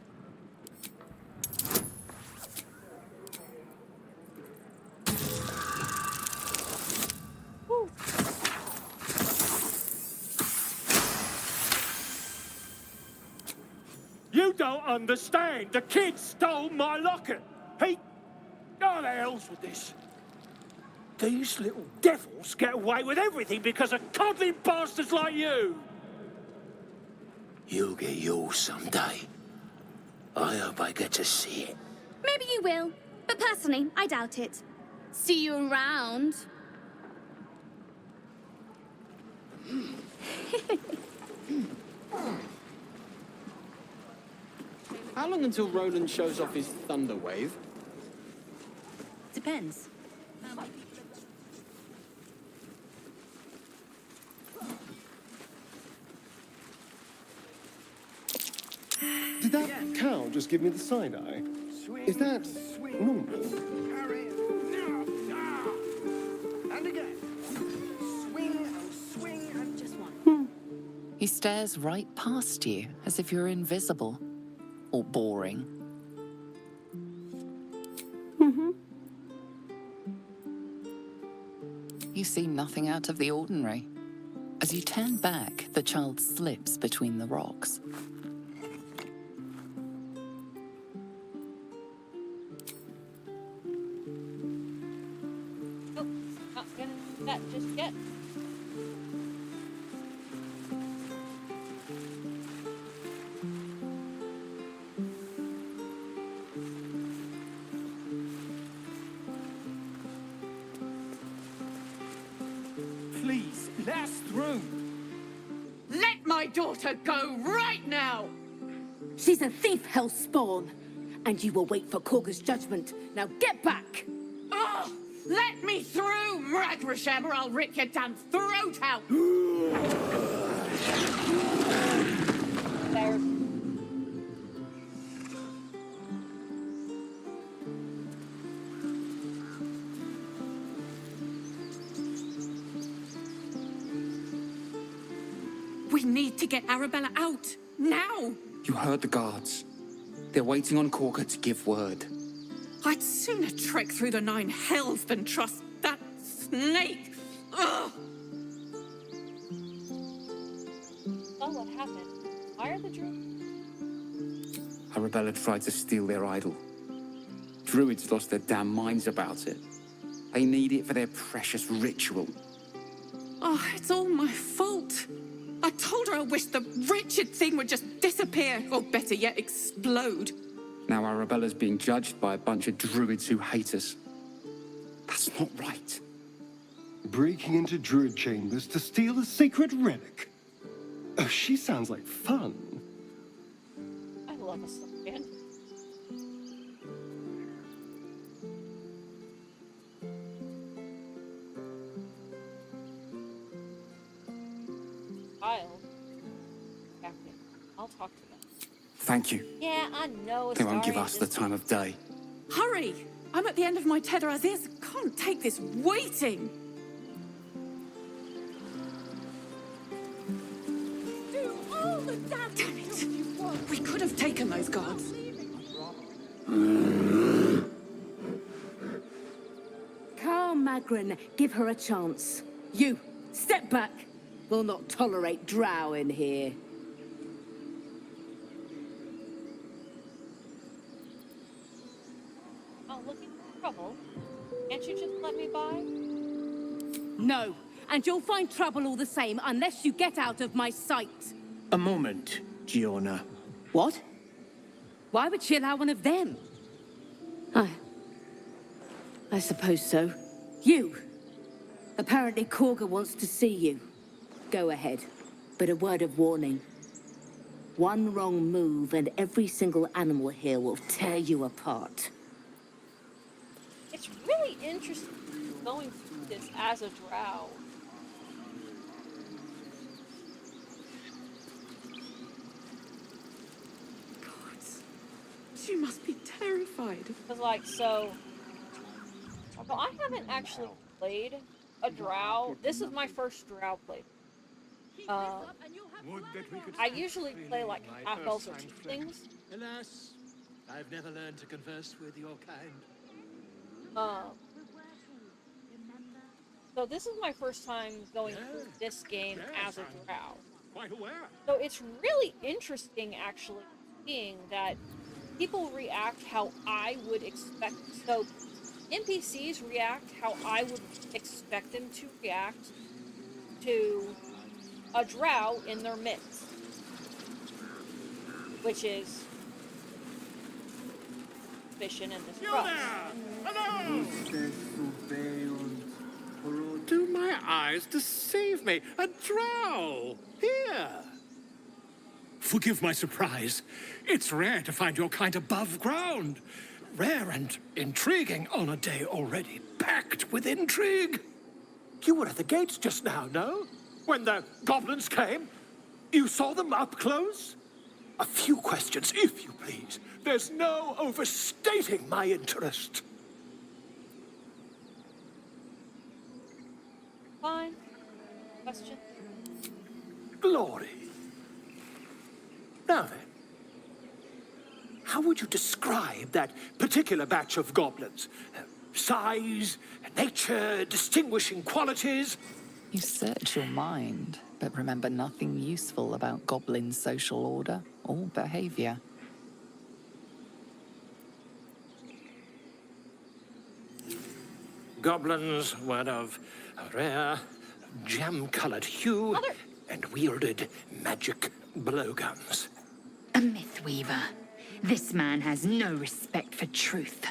Woo. You don't understand. The kid stole my locket. He... Oh, the hell's with this? These little devils get away with everything because of coddling bastards like you. You'll get yours someday. I hope I get to see it. Maybe you will, but personally, I doubt it. See you around. How long until Roland shows off his thunder wave? Depends. Did that cow just give me the side eye? Is that normal? And again. Swing and swing and just one. He stares right past you as if you're invisible or boring. You see nothing out of the ordinary. As you turn back, the child slips between the rocks. Oh, not gonna do that just yet. Please, let us through. Let my daughter go right now! She's a thief, hell spawn. And you will wait for Korga's judgment. Now get back! Oh, let me through, Mragrashem, or I'll rip your damn throat out! There. We need to get Arabella out, now! You heard the guards. They're waiting on Korga to give word. I'd sooner trek through the 9 hells than trust that snake! Ugh! So what happened? Why are the druids? Arabella tried to steal their idol. Druids lost their damn minds about it. They need it for their precious ritual. Oh, it's all my fault. I told her I wished the wretched thing would just disappear, or better yet, explode. Now Arabella's being judged by a bunch of druids who hate us. That's not right. Breaking into druid chambers to steal a sacred relic. Oh, she sounds like fun. I love a slut band. Captain, I'll talk to them. Thank you. Yeah, I know. They won't give sorry, us the time of day. Hurry! I'm at the end of my tether as is. Can't take this waiting. Do all the damage you want. We could have taken those guards. Calm, Magrin. Give her a chance. You, step back. We'll not tolerate drow in here. Oh, looking for trouble? Can't you just let me by? No, and you'll find trouble all the same unless you get out of my sight. A moment, Giona. What? Why would she allow one of them? I suppose so. You. Apparently Korga wants to see you. Go ahead. But a word of warning. One wrong move and every single animal here will tear you apart. It's really interesting going through this as a drow. She must be terrified. Because, like, so... Although I haven't actually played a drow. This is my first drow play. I usually play, like, half-elves or tieflings. Alas, I've never learned to converse with your kind. So this is my first time going through this game as a drow. Quite aware. So it's really interesting, actually, seeing that people react how I would expect. So NPCs react how I would expect them to react to a drow in their midst, which is suspicion and mistrust. Do my eyes deceive me? A drow! Here! Forgive my surprise. It's rare to find your kind above ground. Rare and intriguing on a day already packed with intrigue. You were at the gates just now, no? When the goblins came? You saw them up close? A few questions, if you please. There's no overstating my interest. Fine. Question. Glory. Now then, how would you describe that particular batch of goblins? Size, nature, distinguishing qualities? You search your mind, but remember nothing useful about goblin social order or behavior. Goblins were of a rare, jam-colored hue and wielded magic blowguns. A myth weaver. This man has no respect for truth.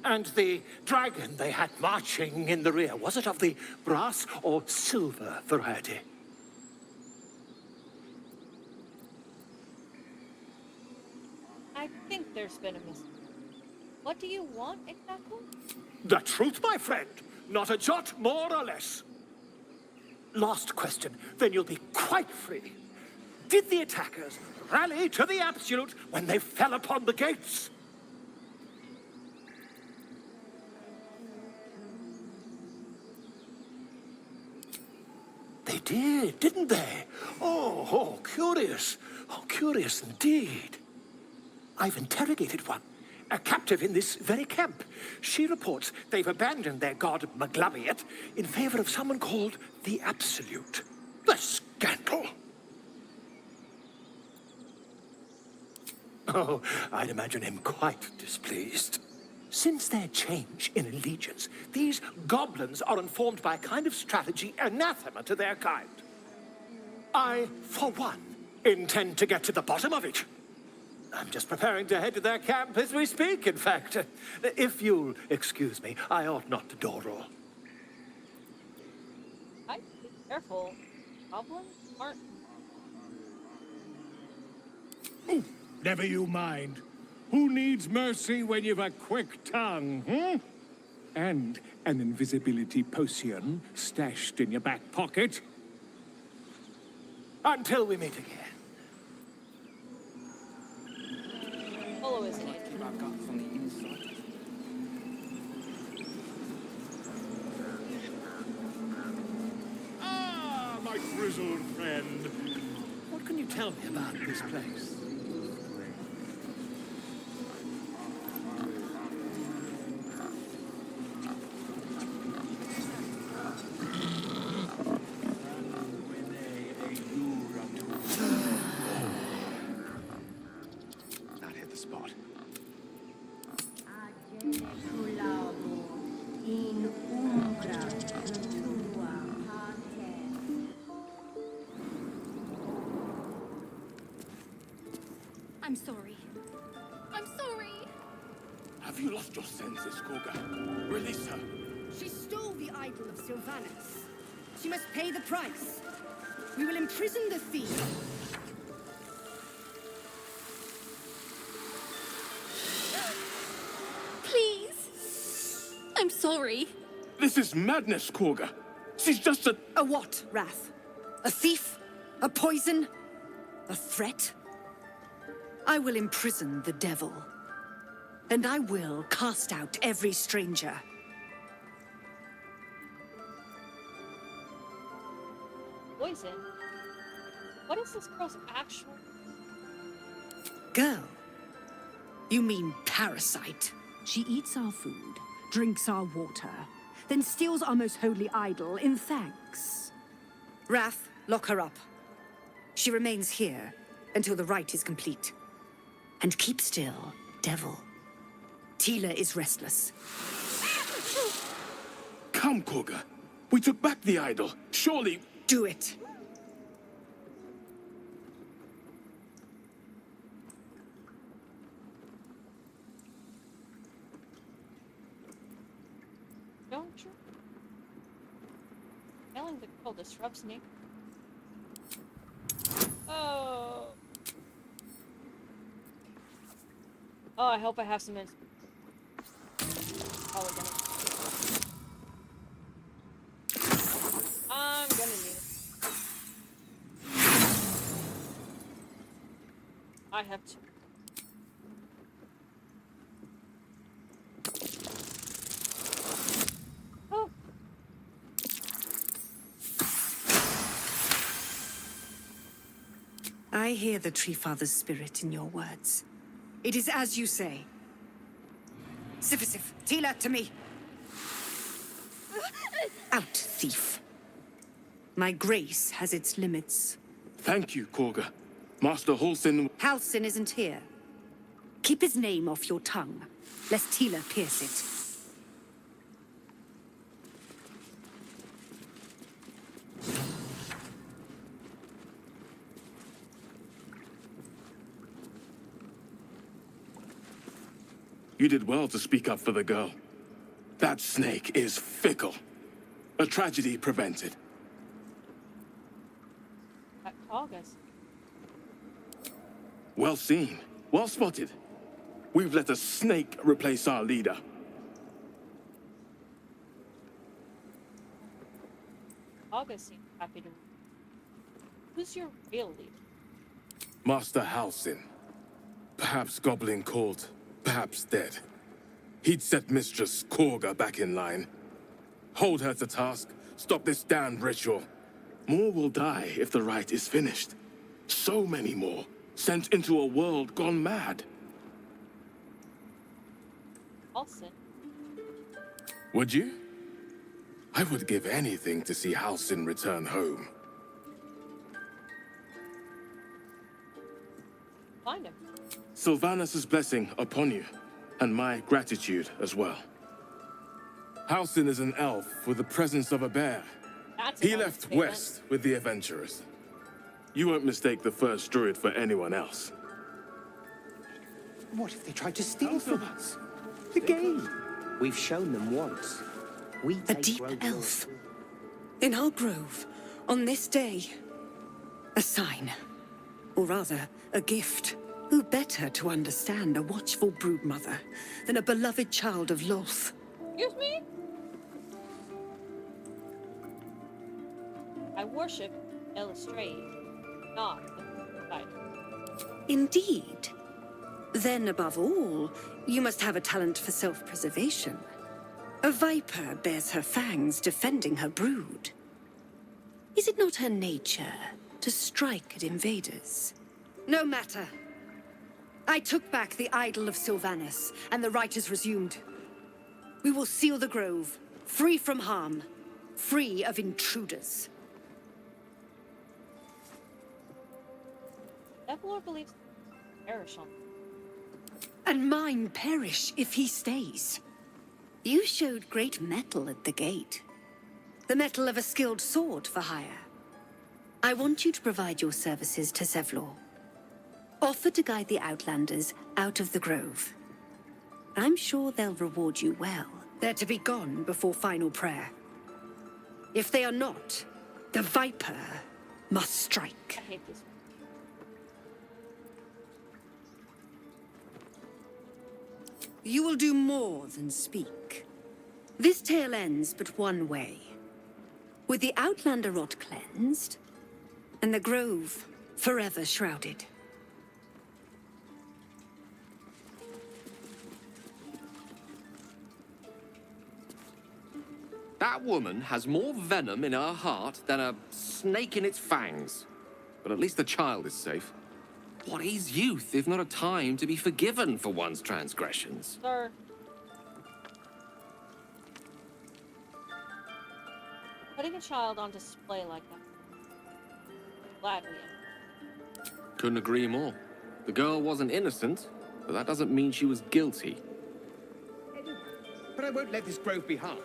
And the dragon they had marching in the rear, was it of the brass or silver variety? I think there's been a mistake. What do you want exactly? The truth, my friend. Not a jot more or less. Last question, then you'll be quite free. Did the attackers rally to the absolute when they fell upon the gates? They did, didn't they? Oh, curious. Oh, curious indeed. I've interrogated one, a captive in this very camp. She reports they've abandoned their god Maglamiet in favor of someone called the Absolute. The scandal! Oh, I'd imagine him quite displeased. Since their change in allegiance, these goblins are informed by a kind of strategy anathema to their kind. I, for one, intend to get to the bottom of it. I'm just preparing to head to their camp as we speak, in fact. If you'll excuse me, I ought not to door roll. Be careful. Goblins aren't... Never you mind. Who needs mercy when you've a quick tongue, hmm? And an invisibility potion stashed in your back pocket? Until we meet again. Follow, isn't it? Ah, my grizzled friend. What can you tell me about this place? That hit the spot. I'm sorry. I'm sorry. Have you lost your senses, Koga? Release her. She stole the idol of Sylvanus. She must pay the price. We will imprison the thief. Please. I'm sorry. This is madness, Koga. She's just a... A what, Wrath? A thief? A poison? A threat? I will imprison the devil. And I will cast out every stranger. Poison? What is this girl's actual... Girl? You mean parasite? She eats our food, drinks our water, then steals our most holy idol in thanks. Wrath, lock her up. She remains here until the rite is complete. And keep still, devil. Tila is restless. Come, Koga. We took back the idol. Surely... Do it. Don't you? Telling the girl disrupts me. Oh. Oh, I hope I have some Probably gonna. I'm gonna need it. I have two. Oh. I hear the Tree Father's spirit in your words. It is as you say. Sifisif, Tila, to me. Out, thief. My grace has its limits. Thank you, Korga. Master Halsin... Halsin isn't here. Keep his name off your tongue, lest Tila pierce it. You did well to speak up for the girl. That snake is fickle. A tragedy prevented. August. Well seen. Well spotted. We've let a snake replace our leader. August seems happy to... Who's your real leader? Master Halsin. Perhaps goblin called, perhaps dead. He'd set Mistress Korga back in line. Hold her to task, stop this damned ritual. More will die if the rite is finished. So many more, sent into a world gone mad. Halsin. Would you? I would give anything to see Halsin return home. Find him. Sylvanus' blessing upon you, and my gratitude as well. Halsin is an elf with the presence of a bear. He left west with the adventurers. You won't mistake the first druid for anyone else. What if they tried to steal from us? The game. We've shown them once. A deep elf. In our grove, on this day. A sign. Or rather, a gift. Who better to understand a watchful broodmother than a beloved child of Lolth? Excuse me? I worship Illustrate, not the fighter. Indeed. Then, above all, you must have a talent for self-preservation. A viper bears her fangs defending her brood. Is it not her nature to strike at invaders? No matter. I took back the idol of Sylvanus, and the rite is resumed. We will seal the grove, free from harm, free of intruders. That lord believes perish on. And mine perish if he stays. You showed great mettle at the gate. The mettle of a skilled sword for hire. I want you to provide your services to Zevlor. Offer to guide the Outlanders out of the grove. I'm sure they'll reward you well. They're to be gone before final prayer. If they are not, the Viper must strike. I hate this. You will do more than speak. This tale ends but one way. With the Outlander rot cleansed, and the grove forever shrouded. That woman has more venom in her heart than a snake in its fangs. But at least the child is safe. What is youth if not a time to be forgiven for one's transgressions? Sir. Putting a child on display like that. Glad we am. Couldn't agree more. The girl wasn't innocent, but that doesn't mean she was guilty. But I won't let this grove be harmed.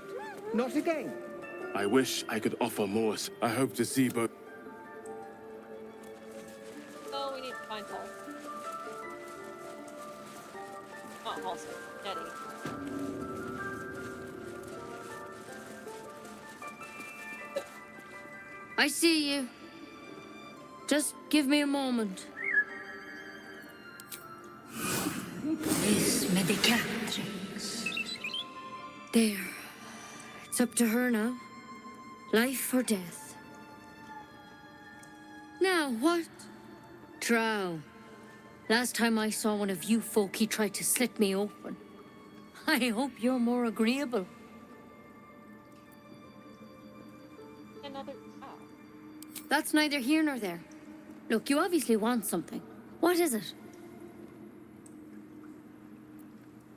Not again. I wish I could offer more. I hope to see both. Oh, we need to find Paul. Not Halsey, Eddie. I see you. Just give me a moment. Miss Medicatrix. There. It's up to her now. Life or death. Now, what? Drow. Last time I saw one of you folk, he tried to slit me open. I hope you're more agreeable. Another. Oh. That's neither here nor there. Look, you obviously want something. What is it?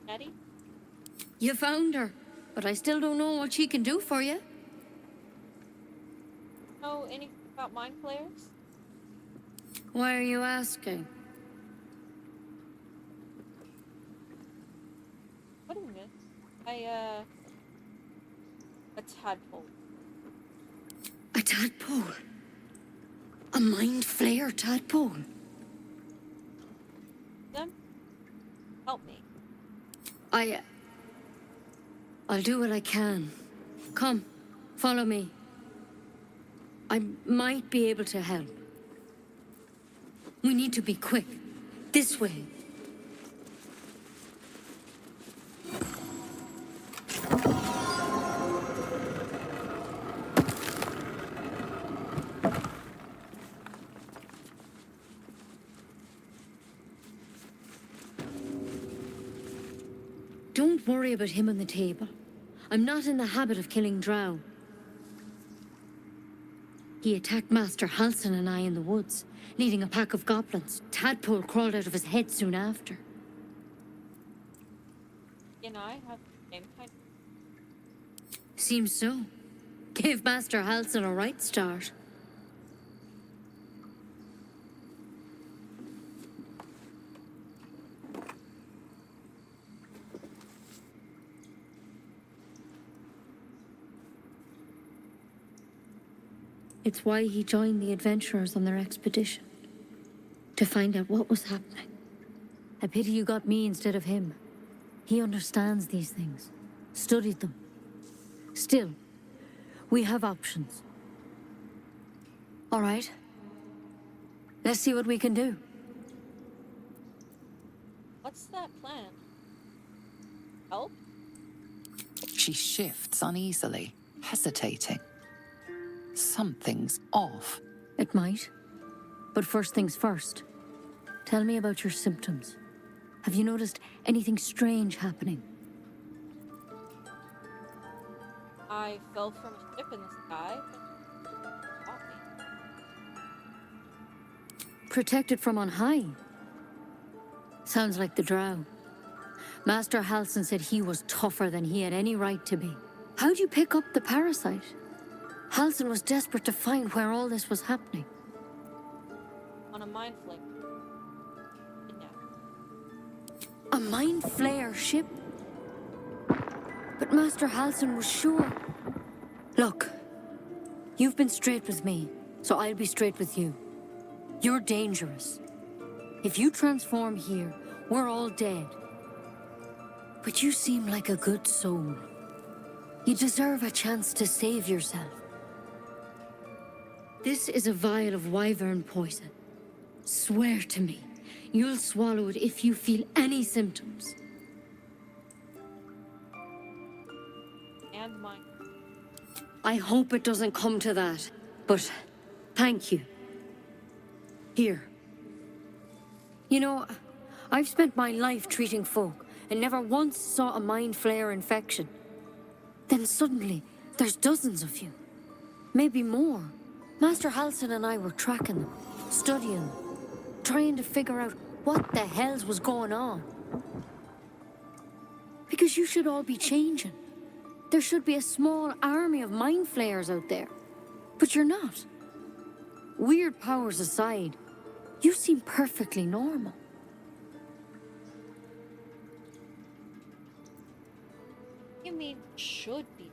Daddy? You found her, but I still don't know what she can do for you. Know anything about mind flayers? Why are you asking? What is it? A tadpole. A tadpole? A mind flayer tadpole? Them? Help me. I'll do what I can. Come, follow me. I might be able to help. We need to be quick. This way. Don't worry about him on the table. I'm not in the habit of killing drow. He attacked Master Halsin and I in the woods, leading a pack of goblins. Tadpole crawled out of his head soon after. You know, I have the same kind. Seems so. Gave Master Halsin a right start. It's why he joined the adventurers on their expedition. To find out what was happening. I pity you got me instead of him. He understands these things. Studied them. Still, we have options. All right. Let's see what we can do. What's that plan? Help? She shifts uneasily, hesitating. Something's off. It might. But first things first. Tell me about your symptoms. Have you noticed anything strange happening? I fell from a ship in the sky, but it caught me. Protected from on high? Sounds like the drow. Master Halsin said he was tougher than he had any right to be. How'd you pick up the parasite? Halsin was desperate to find where all this was happening. On a mind flick. Kidnapped. A mind flayer ship? But Master Halsin was sure. Look, you've been straight with me, so I'll be straight with you. You're dangerous. If you transform here, we're all dead. But you seem like a good soul. You deserve a chance to save yourself. This is a vial of wyvern poison. Swear to me, you'll swallow it if you feel any symptoms. And mine. I hope it doesn't come to that, but thank you. Here. You know, I've spent my life treating folk and never once saw a mind flayer infection. Then suddenly, there's dozens of you. Maybe more. Master Halsin and I were tracking them, studying them, trying to figure out what the hells was going on. Because you should all be changing. There should be a small army of mind flayers out there. But you're not. Weird powers aside, you seem perfectly normal. You mean should be?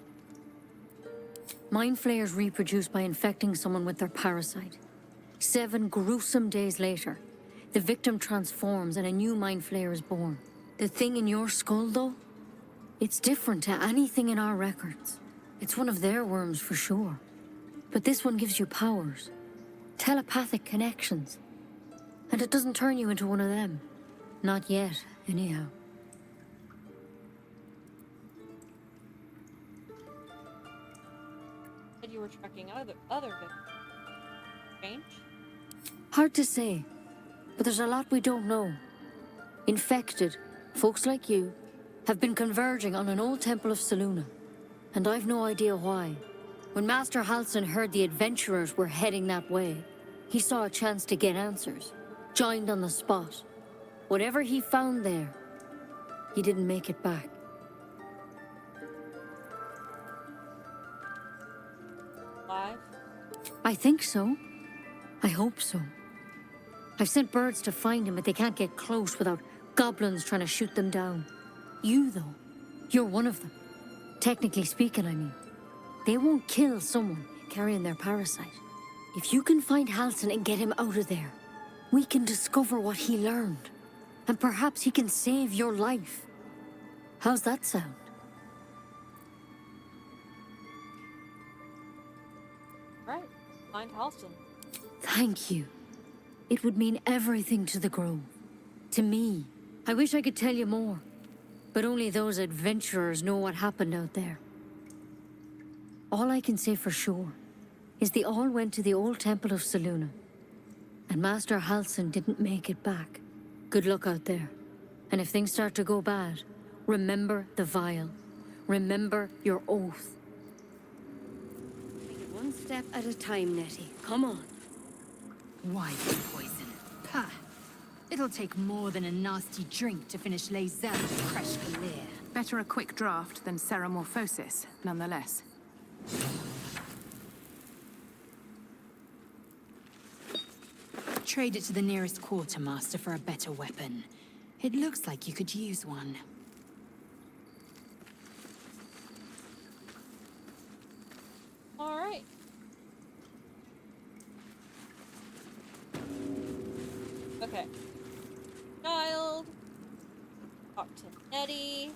Mind flayers reproduce by infecting someone with their parasite. 7 gruesome days later, the victim transforms and a new mind flayer is born. The thing in your skull, though, it's different to anything in our records. It's one of their worms for sure. But this one gives you powers. Telepathic connections. And it doesn't turn you into one of them. Not yet, anyhow. Said you were tracking other victims. Change? Hard to say. But there's a lot we don't know. Infected, folks like you, have been converging on an old temple of Selûne. And I've no idea why. When Master Halsin heard the adventurers were heading that way, he saw a chance to get answers. Joined on the spot. Whatever he found there, he didn't make it back. Alive? I think so. I hope so. I've sent birds to find him, but they can't get close without goblins trying to shoot them down. You, though, you're one of them. Technically speaking, I mean. They won't kill someone carrying their parasite. If you can find Halsin and get him out of there, we can discover what he learned. And perhaps he can save your life. How's that sound? Right. Find Halsin. Thank you. It would mean everything to the Grove. To me. I wish I could tell you more. But only those adventurers know what happened out there. All I can say for sure is they all went to the old temple of Selûne. And Master Halsin didn't make it back. Good luck out there. And if things start to go bad, remember the vial. Remember your oath. Take it one step at a time, Nettie. Come on. Why poison? Pah! It'll take more than a nasty drink to finish Lae'zel's Kresh Kalir. Better a quick draft than ceramorphosis, nonetheless. Trade it to the nearest quartermaster for a better weapon. It looks like you could use one. Alright. Okay. Child. Talk to Nettie.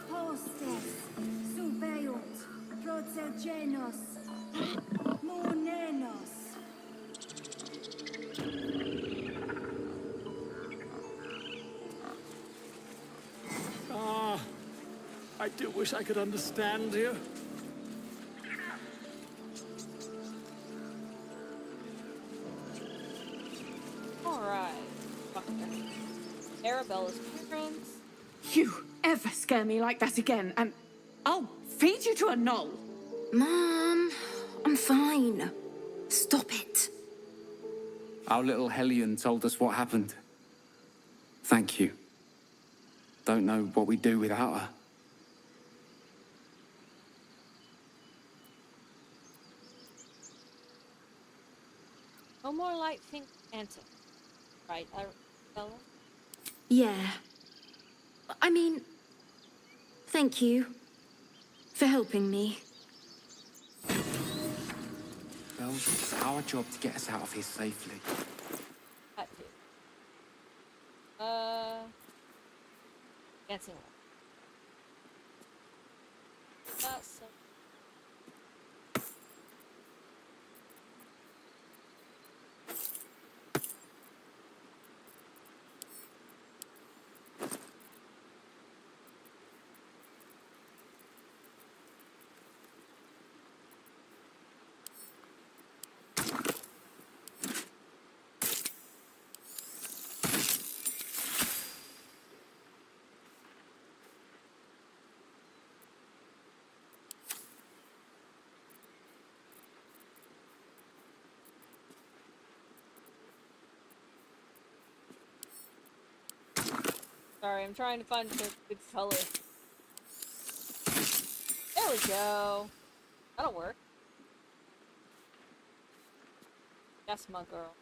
Hostes, subeunt, protegenos, monenos. Ah, I do wish I could understand you. Alright. Arabella's parents. You ever scare me like that again, and I'll feed you to a knoll. Mom, I'm fine. Stop it. Our little Hellion told us what happened. Thank you. Don't know what we'd do without her. No more light think antic. Right, Arabella? Yeah. I mean, thank you for helping me. Well, it's our job to get us out of here safely. That too. Dancing. That's sorry, I'm trying to find the good color. There we go. That'll work. Yes, my girl.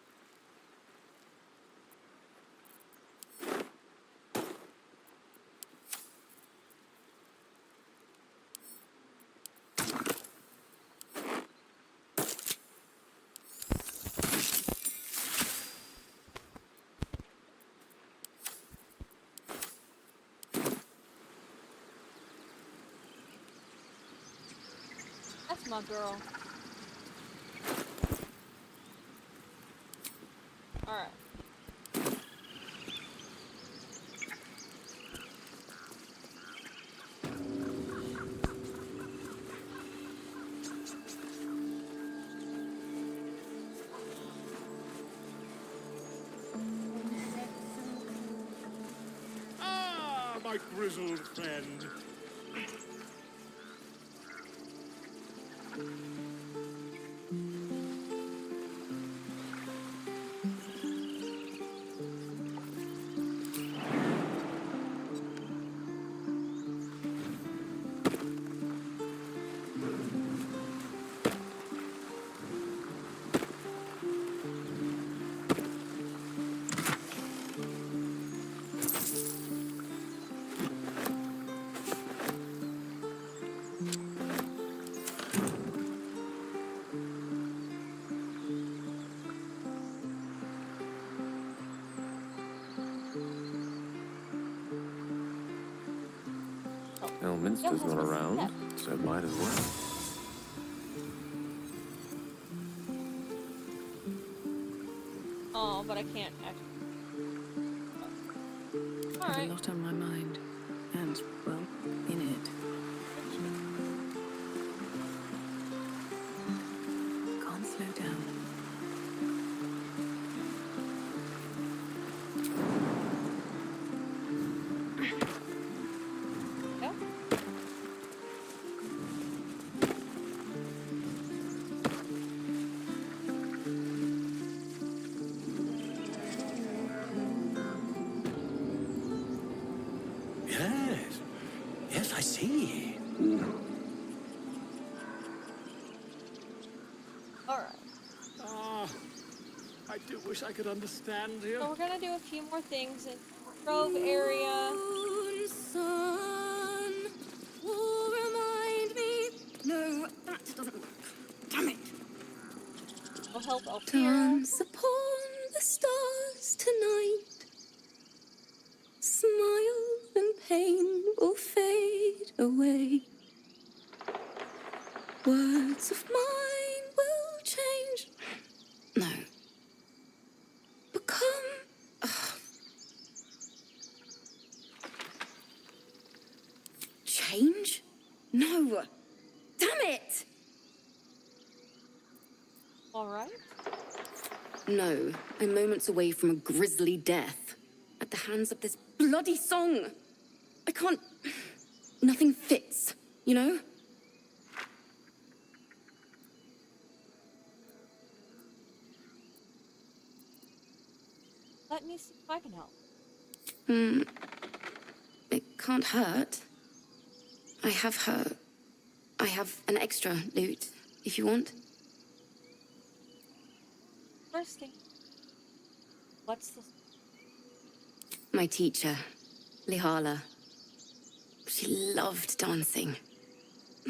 my girl. Alright. Ah, my grizzled friend. Elminster's not around, so might as well. Oh, but I can't actually. Got a Alright. lot on my mind, and, well, in it. Can't slow down. Yeah. Yes. Yes, I see. Alright. Ah, I do wish I could understand you. So we're gonna do a few more things in the Grove area. Sun will remind me. No, that doesn't work. Damn it. We'll help Alfira. Dance upon the stars tonight. Smile and pain will fade away. Words of mine will change. No. Become. Change? No. Damn it! Alright. No, I'm moments away from a grisly death. At the hands of this bloody song. I can't. Nothing fits, you know? Let me see if I can help. It can't hurt. I have an extra loot, if you want. First thing. What's this? My teacher, Lihala. She loved dancing.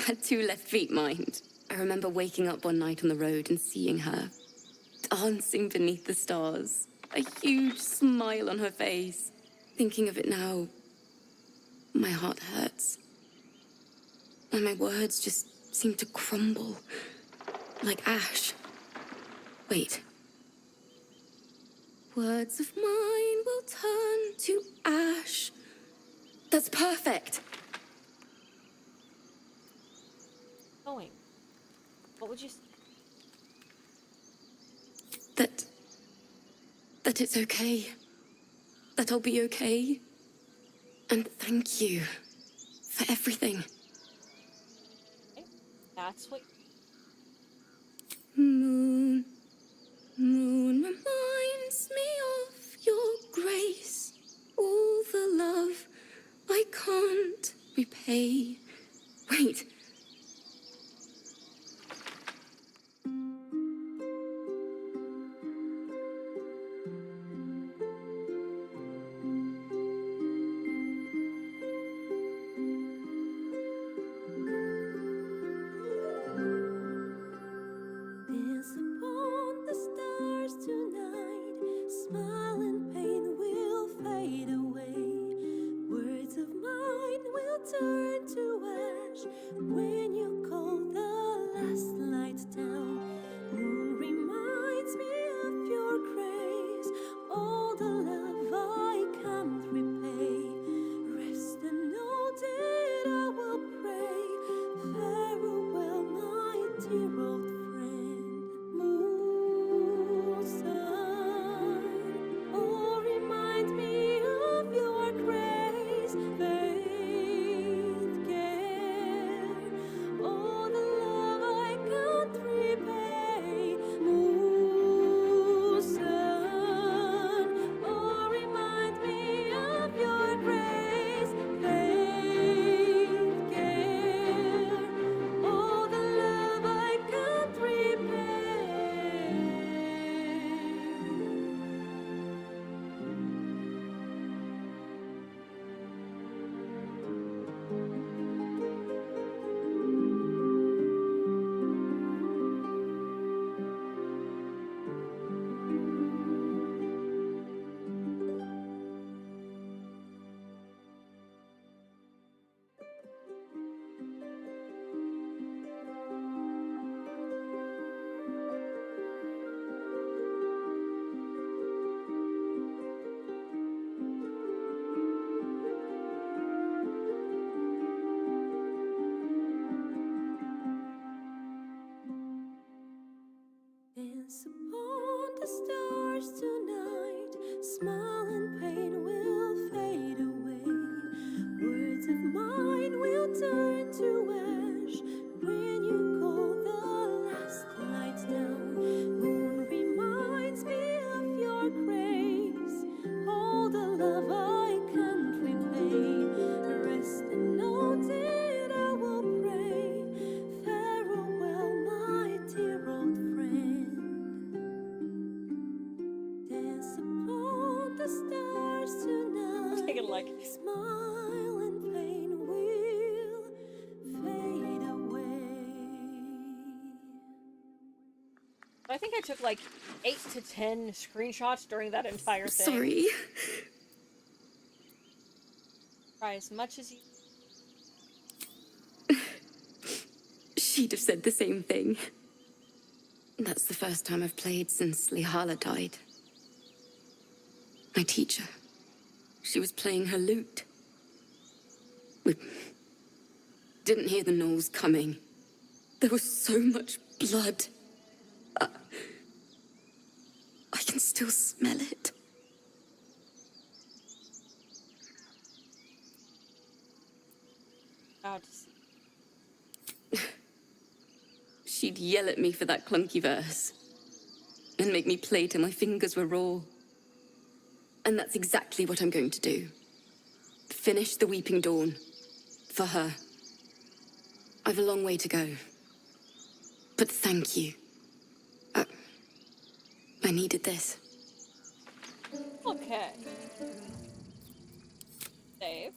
Had 2 left feet, mind. I remember waking up one night on the road and seeing her dancing beneath the stars. A huge smile on her face. Thinking of it now, my heart hurts. And my words just seem to crumble. Like ash. Wait. Words of mine will turn to ash. That's perfect. Going. What would you say? That it's okay. That I'll be okay. And thank you for everything. Okay. That's what. Moon, moon reminds me of your grace. All the love I can't repay. Wait. Dance upon the stars tonight. Smile and pain will fade away. Words of mine will turn to stars tonight. Smile and pain will fade away. Words of mine will turn to ash when you call the last lights down. Moon reminds me of your grace. All the love I can't repay. Rest and note it, I will pray. Farewell, my dear old friend. Dance upon the stars tonight. Taking like Smile and pain will fade away. I think I took like 8 to 10 screenshots during that entire thing. Sorry. Try as much as you. She'd have said the same thing. That's the first time I've played since Lihala died. My teacher. She was playing her lute. We didn't hear the gnolls coming. There was so much blood. I can still smell it. Proud to see. She'd yell at me for that clunky verse. And make me play till my fingers were raw. And that's exactly what I'm going to do. Finish the Weeping Dawn. For her. I've a long way to go. But thank you. I needed this. Okay. Save.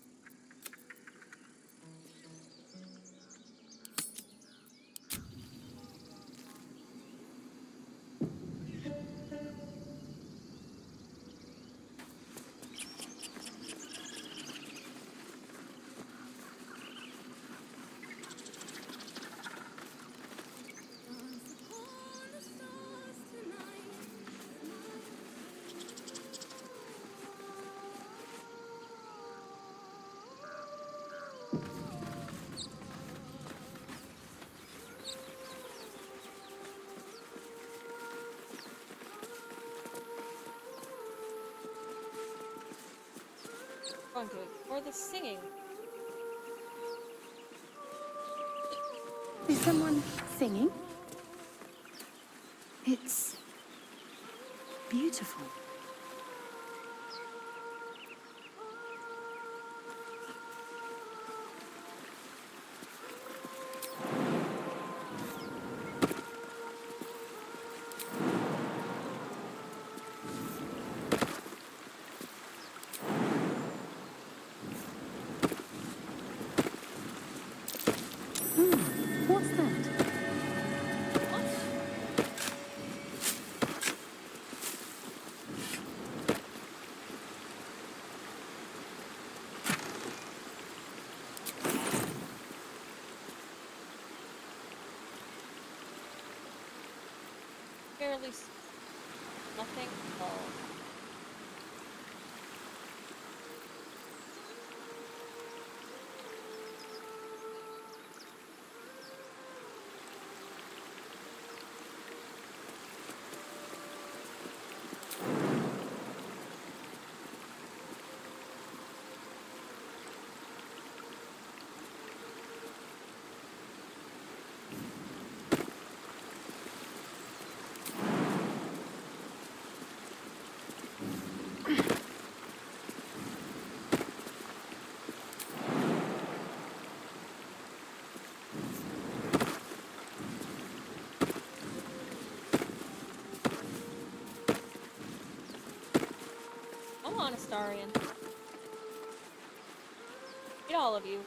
Going to ignore the singing. Is someone singing? It's beautiful. What's that? Barely nothing. Oh. Come on, Astarion. Get all of you.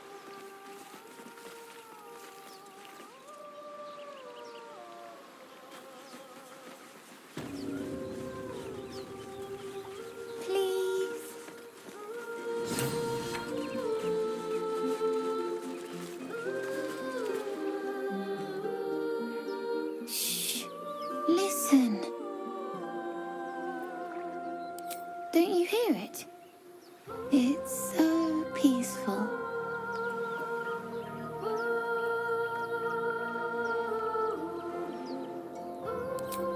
Listen. Don't you hear it? It's so peaceful.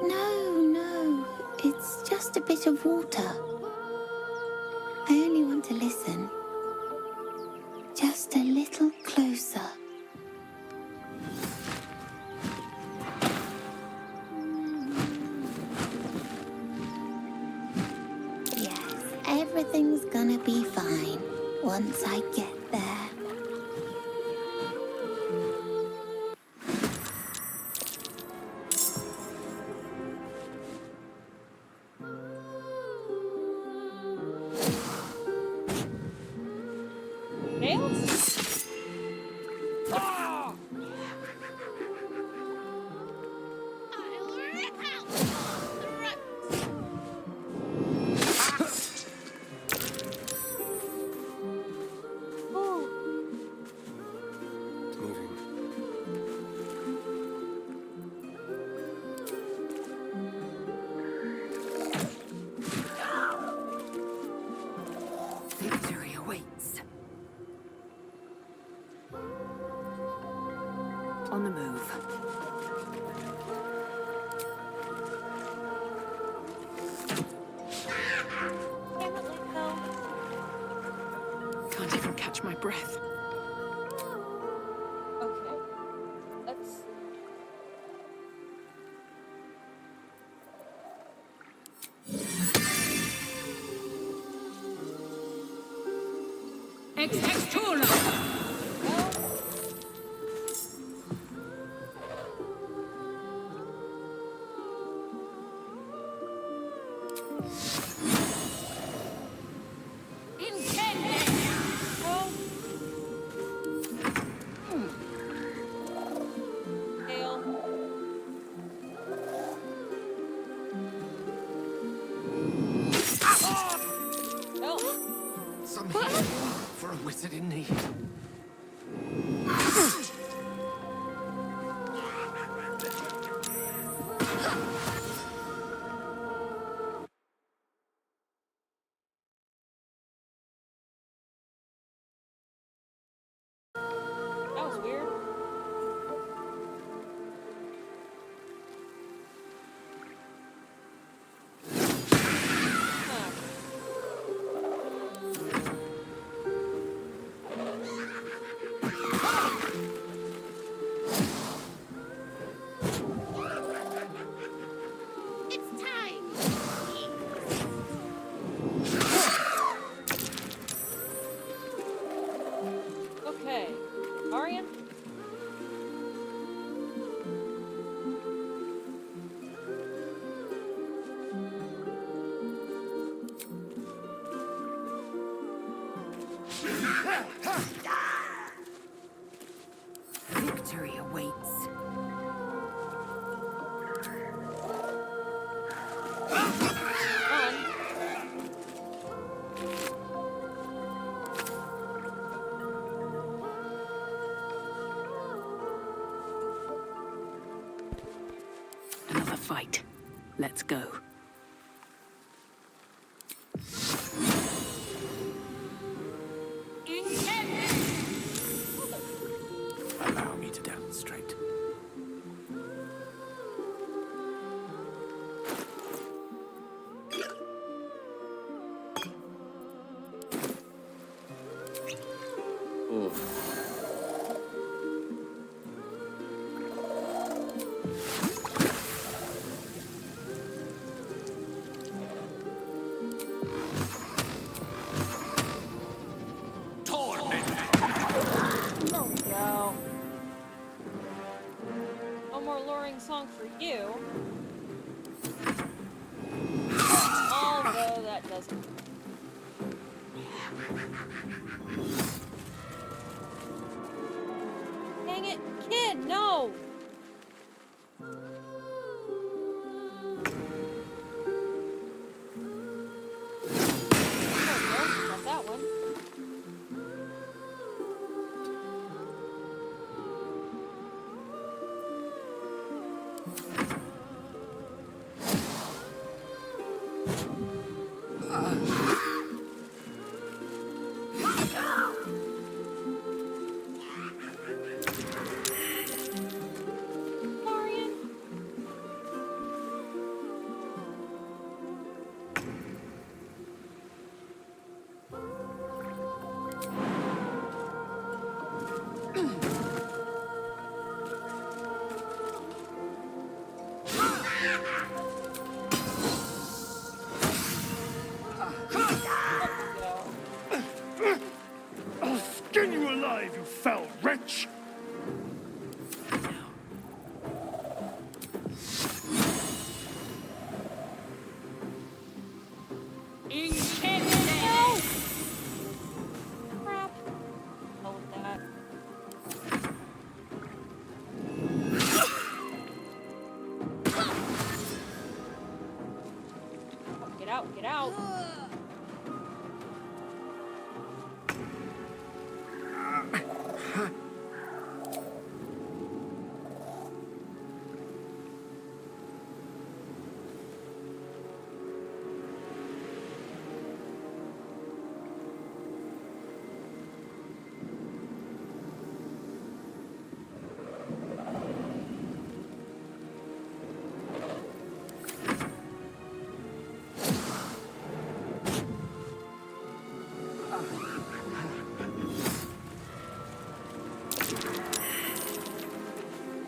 No, It's just a bit of water. I only want to listen. Just a little closer. Yes, everything's gonna be fine once I get there. Nails? Ah! Victory awaits. On the move. Can't even catch my breath. Okay. Let's... Some healing for a wizard in need. That was weird. It's time! Okay. Arian? Victory awaits. Another fight. Let's go. Allow me to demonstrate. Oh no. No more luring song for you. Although that doesn't. Dang it, kid, no! Got that one. I'll skin you alive, you foul wretch! No! Crap. Oh, that. Oh, get out, get out.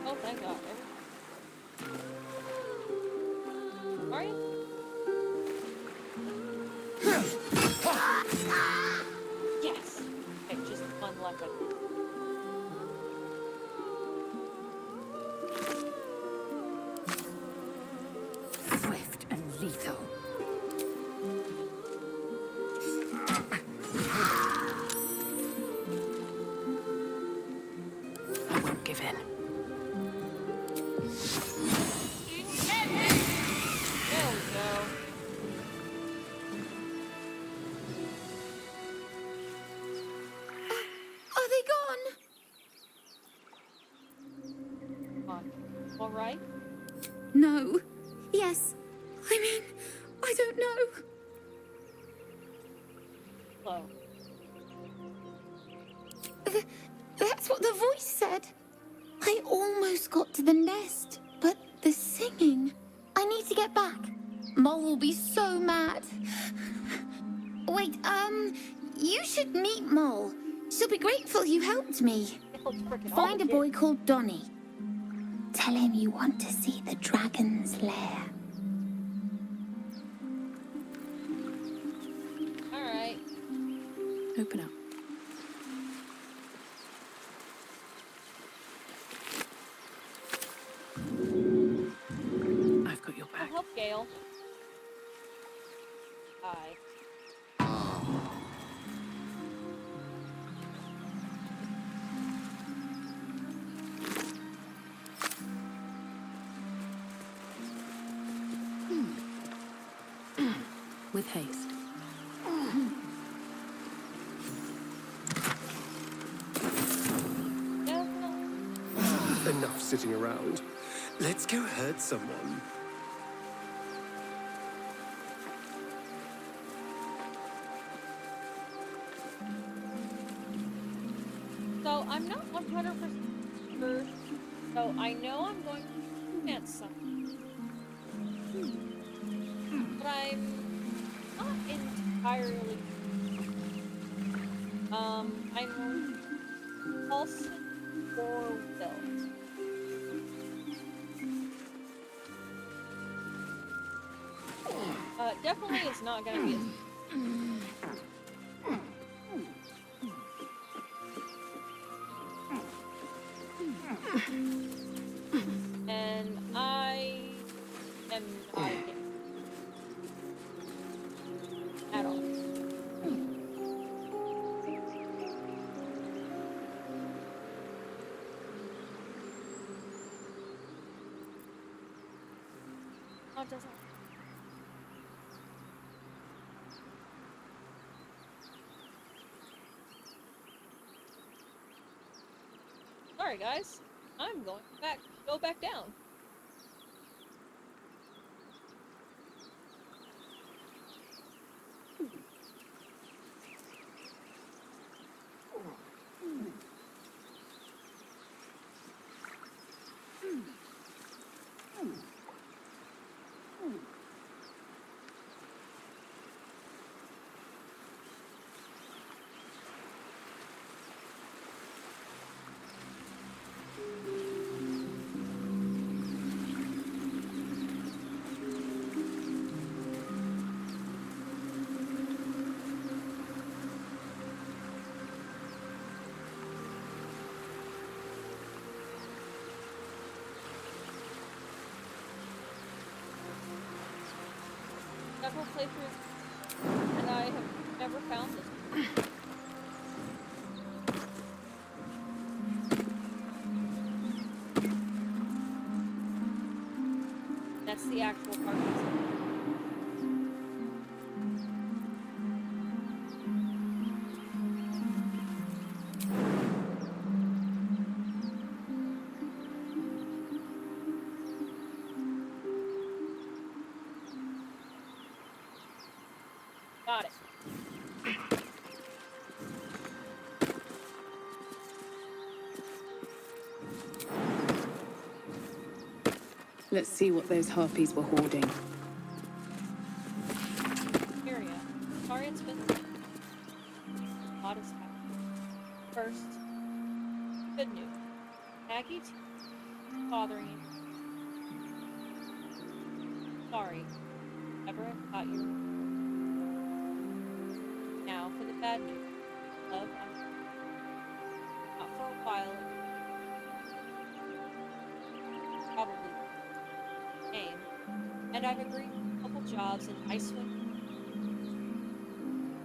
Oh, thank God. Are you? Yes! Okay, just one left. Swift and lethal. I won't give in. There we go. Are they gone? All right? No. Yes. I mean, I don't know. Hello. That's what the voice said. I almost got to the nest, but the singing. I need to get back. Mole will be so mad. Wait, you should meet Mole. She'll be grateful you helped me. Find a boy called Donny. Tell him you want to see the dragon's lair. Alright. Open up. I've got your back. I'll help Gale. Hi. With haste. Enough sitting around. Let's go hurt someone. So I'm not 100% sure. So I know I'm going to plant something. But I'm not entirely. I'm Paulson or Will. Definitely it's not gonna be and I am not getting at all. Oh, it doesn't. Sorry, guys. I'm going back. Go back down. several playthroughs, and I have never found this. That's the actual carcass. Got it. Let's see what those harpies were hoarding. Area. Sorry it's been a lot has happened. First, good news. Maggie bothering you. Sorry. Never thought you were. Now for the bad news. Love, not for a while. Probably name. And I've agreed to a couple jobs in Icewind.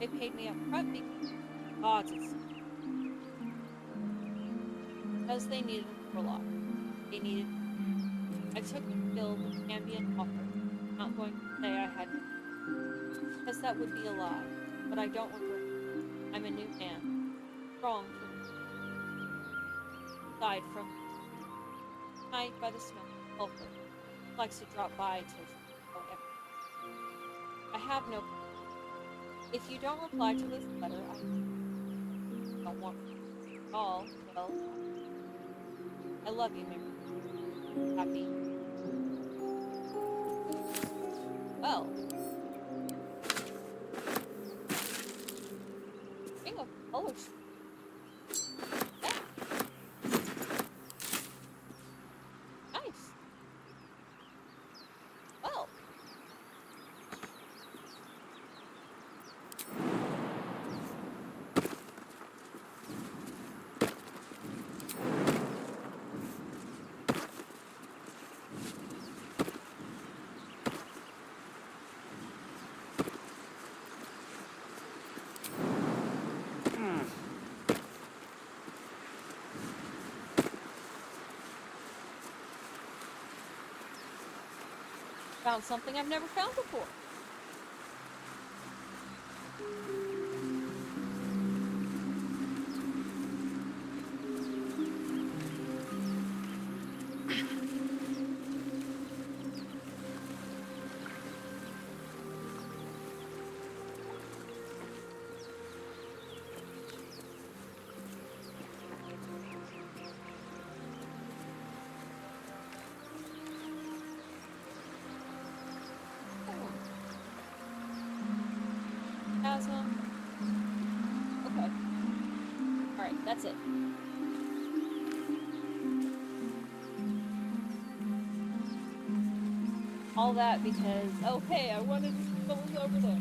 They paid me up front because they needed them for a lot. They needed. I took the skilled ambient offer. Not going to say I hadn't, because that would be a lie. But I don't regret it. I'm a new man, strong for aside from night by the smell of sulfur. Likes to drop by to I have no. If you don't reply to this letter, I don't want at all. Well, I love you, Mary. Happy. Well. King of colors. Yeah. Nice. Well. Found something I've never found before. Okay. Alright, that's it. All that because, oh hey, I wanted to see what was over there.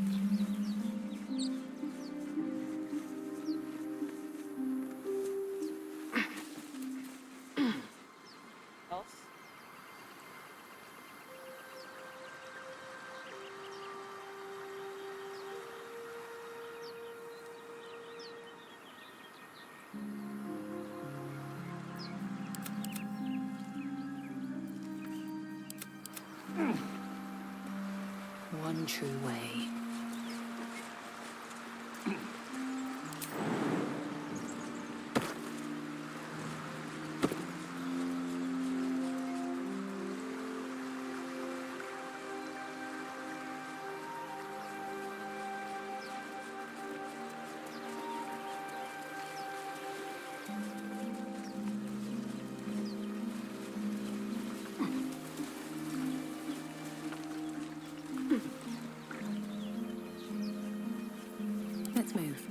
Else? One true way. Let's move.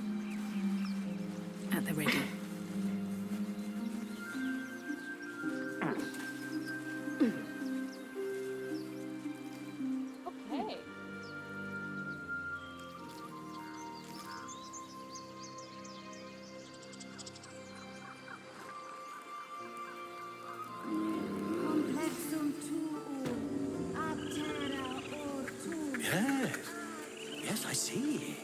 At the ready. Okay. Yes. Yes, I see.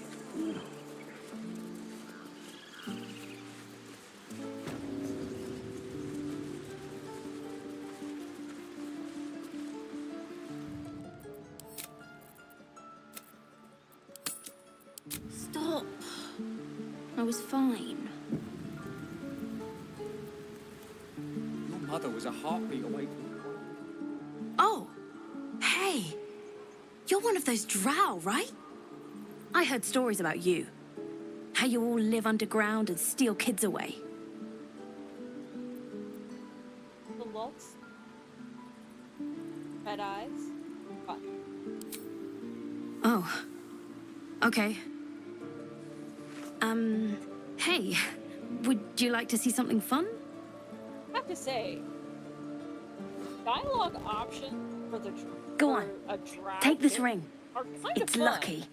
Stop. I was fine. Your mother was a heartbeat away. Oh, hey. You're one of those drow, right? I heard stories about you. How you all live underground and steal kids away. The lulks. Red eyes. What? Oh. Okay. Hey. Would you like to see something fun? I have to say, dialogue option for the Go on. a drow Take this kid ring. are kind It's of fun. lucky.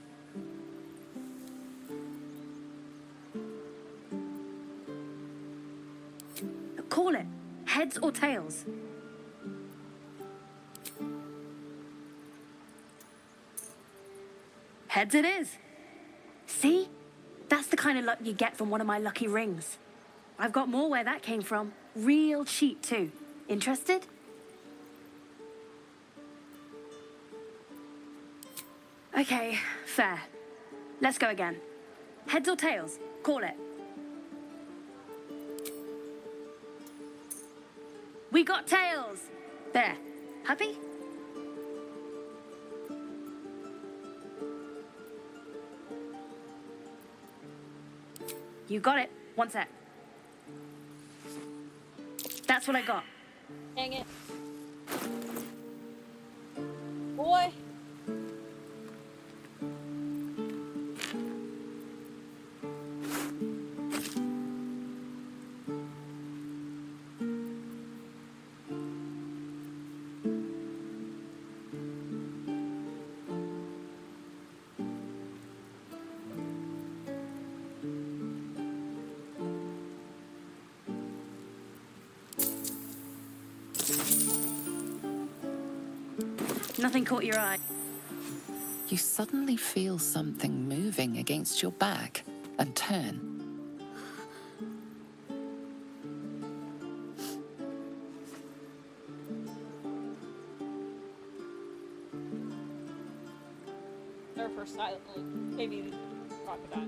Call it. Heads or tails? Heads it is. See? That's the kind of luck you get from one of my lucky rings. I've got more where that came from. Real cheap, too. Interested? Okay, fair. Let's go again. Heads or tails? Call it. We got tails! There. Happy? You got it. One sec. That's what I got. Dang it. Boy. Nothing caught your eye. You suddenly feel something moving against your back and turn. Surfer silently. Maybe the crocodile.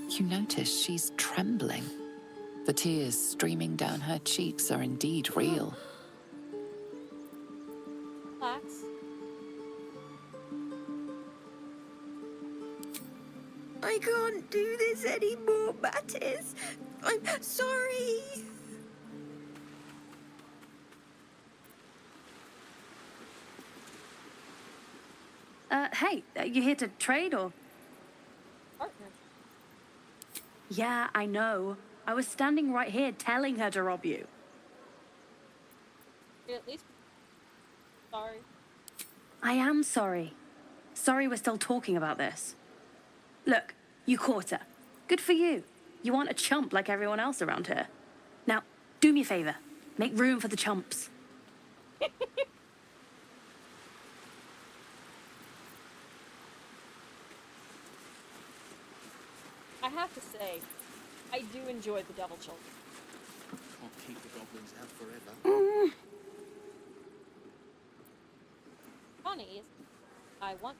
You notice she's trembling. The tears streaming down her cheeks are indeed real. Relax. I can't do this anymore, Mattis. I'm sorry. Hey, you here to trade or? Partner. Yeah, I know. I was standing right here telling her to rob you. You're at least sorry. I am sorry. Sorry we're still talking about this. Look, you caught her. Good for you. You aren't a chump like everyone else around here. Now, do me a favor. Make room for the chumps. I have to say, I do enjoy the devil children. Can't keep the goblins out forever. Funny, isn't it? I want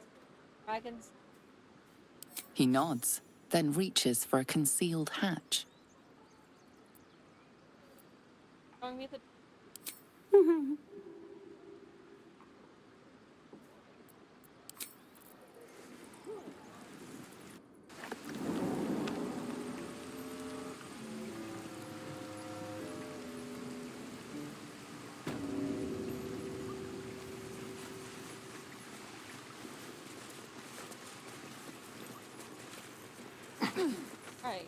dragons. He nods, then reaches for a concealed hatch. Showing me the Right.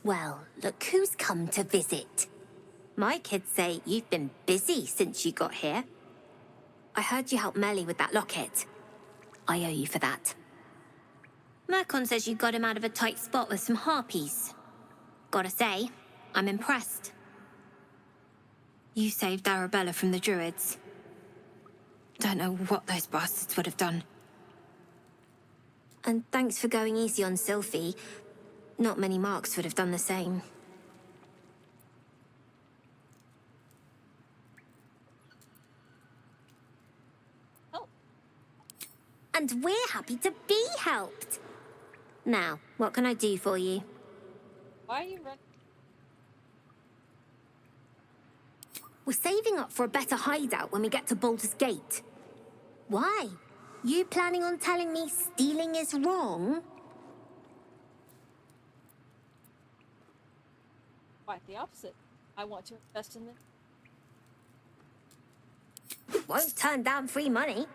Well, look who's come to visit. My kids say you've been busy since you got here. I heard you helped Melly with that locket. I owe you for that. Mercon says you got him out of a tight spot with some harpies. Gotta say, I'm impressed. You saved Arabella from the druids. Don't know what those bastards would have done. And thanks for going easy on Sylphie. Not many marks would have done the same. Oh. And we're happy to be helped. Now, what can I do for you? Why are you running? We're saving up for a better hideout when we get to Baldur's Gate. Why? You planning on telling me stealing is wrong? Quite the opposite. I want to invest in this. Won't turn down free money.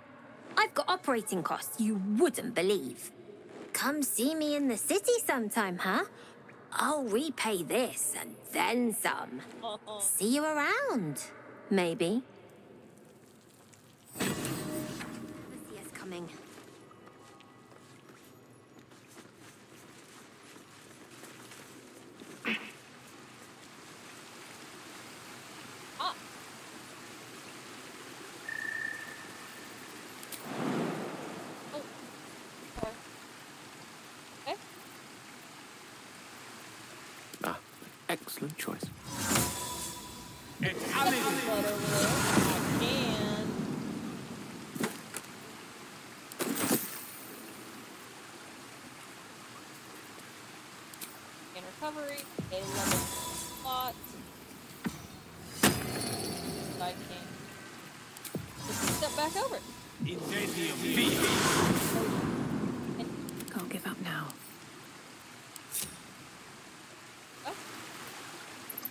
I've got operating costs you wouldn't believe. Come see me in the city sometime, huh? I'll repay this and then some. See you around, maybe. Never see us coming. Excellent choice. It's I can. In recovery, a level slot. I can just step back over. Can't give up now.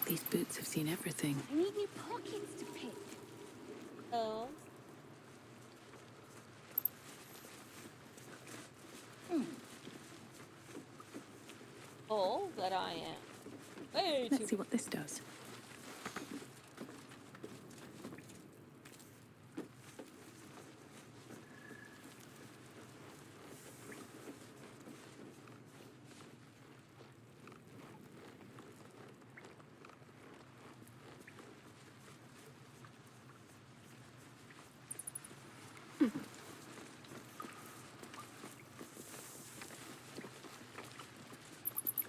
These boots have seen everything. I need new pockets to pick. Oh. Full that I am. Way Let's see what this does.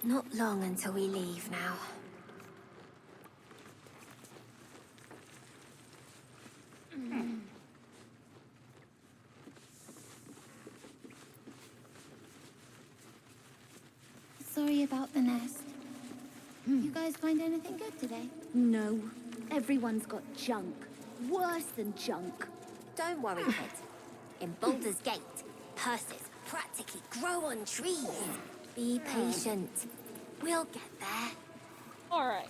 Not long until we leave now. Sorry about the nest. You guys find anything good today? No. Everyone's got junk. Worse than junk. Don't worry, kid. In Baldur's Gate, purses practically grow on trees. Be patient. We'll get there. Alright.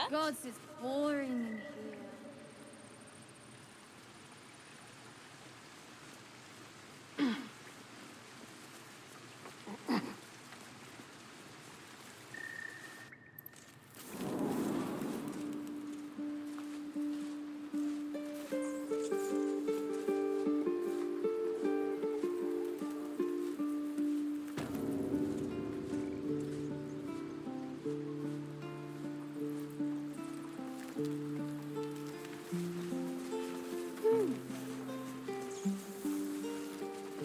God, it's boring in here.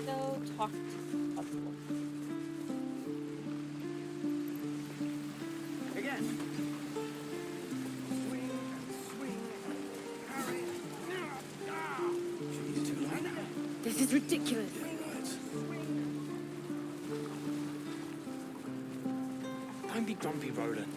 Go talk to possible. Again. This is ridiculous. Don't be grumpy, Roland.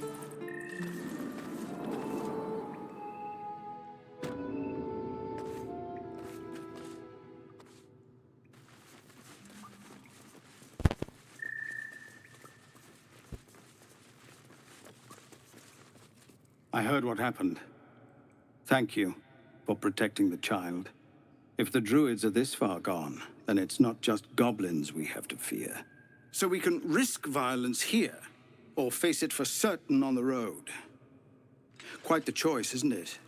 I heard what happened. Thank you. for protecting the child. If the druids are this far gone, then it's not just goblins we have to fear. So we can risk violence here, or face it for certain on the road. Quite the choice, isn't it?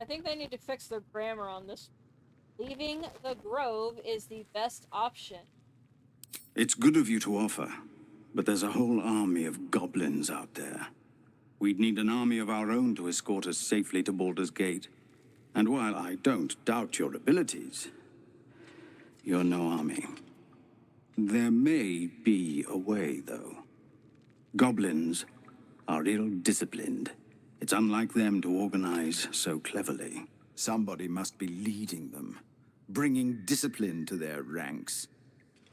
I think they need to fix their grammar on this. Leaving the grove is the best option. It's good of you to offer, but there's a whole army of goblins out there. We'd need an army of our own to escort us safely to Baldur's Gate. And while I don't doubt your abilities, you're no army. There may be a way, though. Goblins are ill-disciplined. It's unlike them to organize so cleverly. Somebody must be leading them, bringing discipline to their ranks.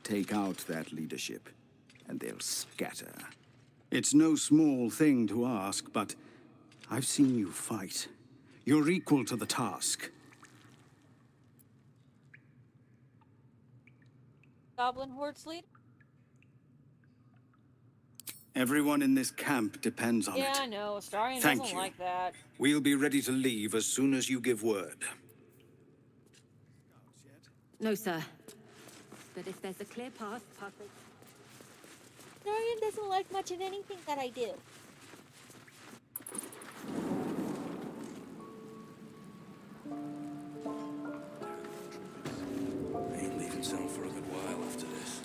Take out that leadership, and they'll scatter. It's no small thing to ask, but I've seen you fight. You're equal to the task. Goblin Horde's leader? Everyone in this camp depends on it. Yeah, I know. Astarion Thank doesn't you. like that. We'll be ready to leave as soon as you give word. No, sir. But if there's a clear path, it. Astarion doesn't like much of anything that I do. I ain't leaving town for a good while after this.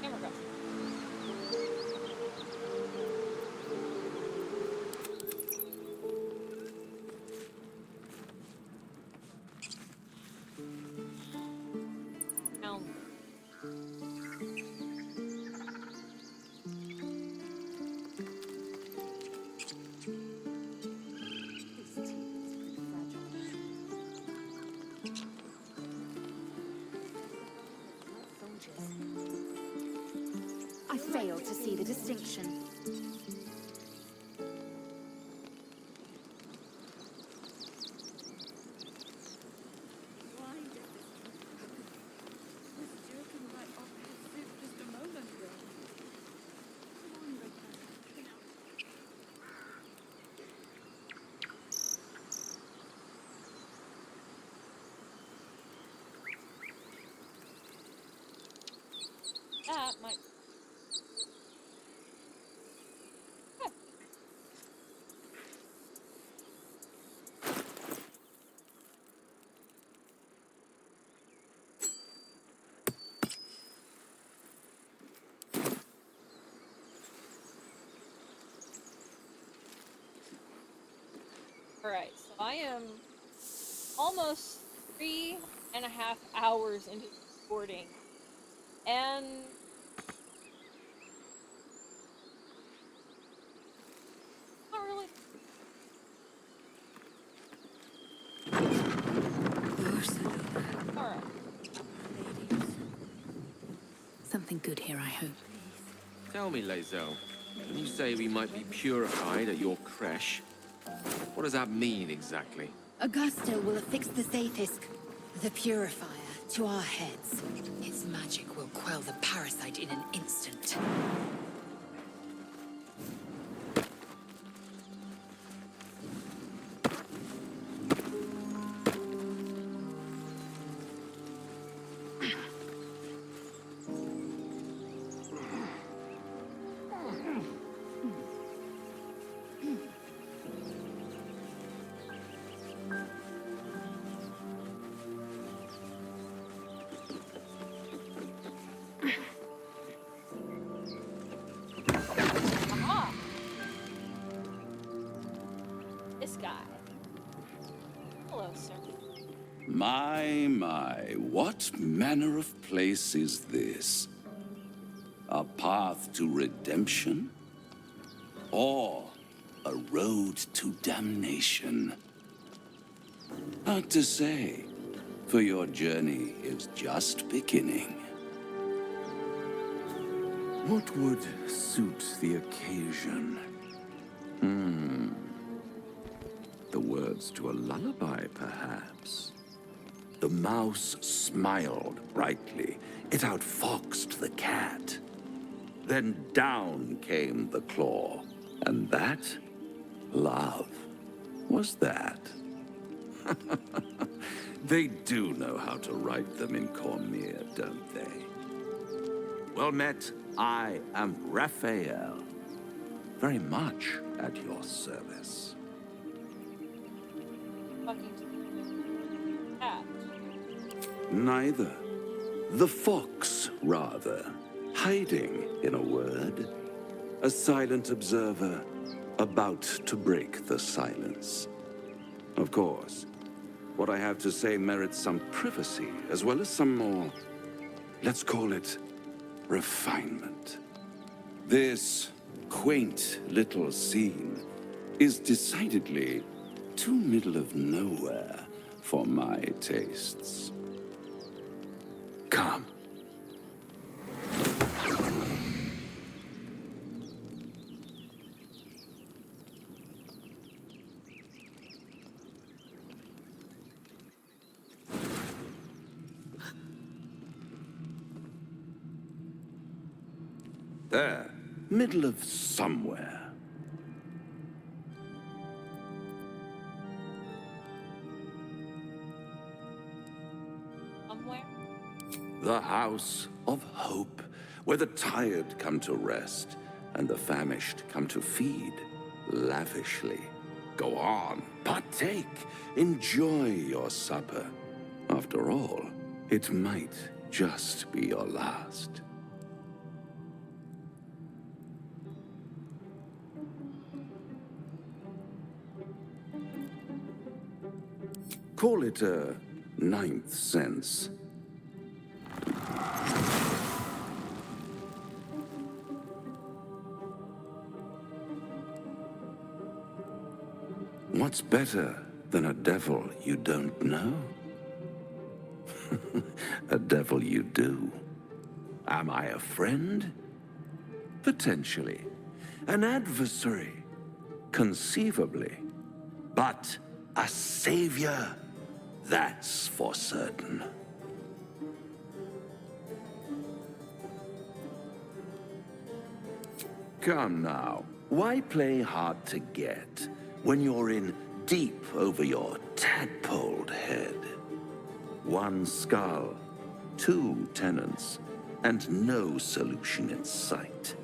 Camera go. Down. I fail to see the distinction. That might. Alright, so I am almost 3.5 hours into recording, and not really. Alright. Something good here, I hope. Tell me, Lae'zel, when you say we might be purified at your creche, what does that mean exactly? Augusta will affix the Zaithisk, the Purifier, to our heads. Its magic will quell the parasite in an instant. Aha! This guy. Hello, sir. My, what manner of place is this? A path to redemption? Or a road to damnation. Hard to say, for your journey is just beginning. What would suit the occasion? The words to a lullaby, perhaps. The mouse smiled brightly. It outfoxed the cat. Then down came the claw. And that, love, was that. They do know how to write them in Cormier, don't they? Well met, I am Raphael. Very much at your service. Fucking cat. Neither. The fox, rather. Hiding, in a word. A silent observer, about to break the silence. Of course, what I have to say merits some privacy, as well as some more, let's call it, refinement. This quaint little scene is decidedly too middle of nowhere for my tastes. Come. There, middle of somewhere. Somewhere? The House of Hope, where the tired come to rest and the famished come to feed lavishly. Go on, partake, enjoy your supper. After all, it might just be your last. Call it a ninth sense. What's better than a devil you don't know? A devil you do. Am I a friend? Potentially. An adversary? Conceivably. But a savior? That's for certain. Come now, why play hard to get when you're in deep over your tadpoled head? One skull, two tenants, and no solution in sight.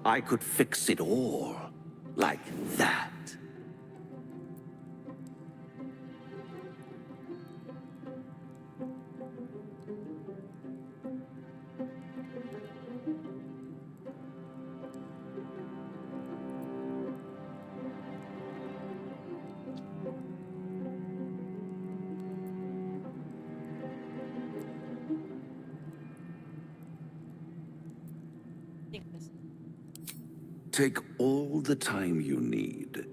I could fix it all like that. Take all the time you need,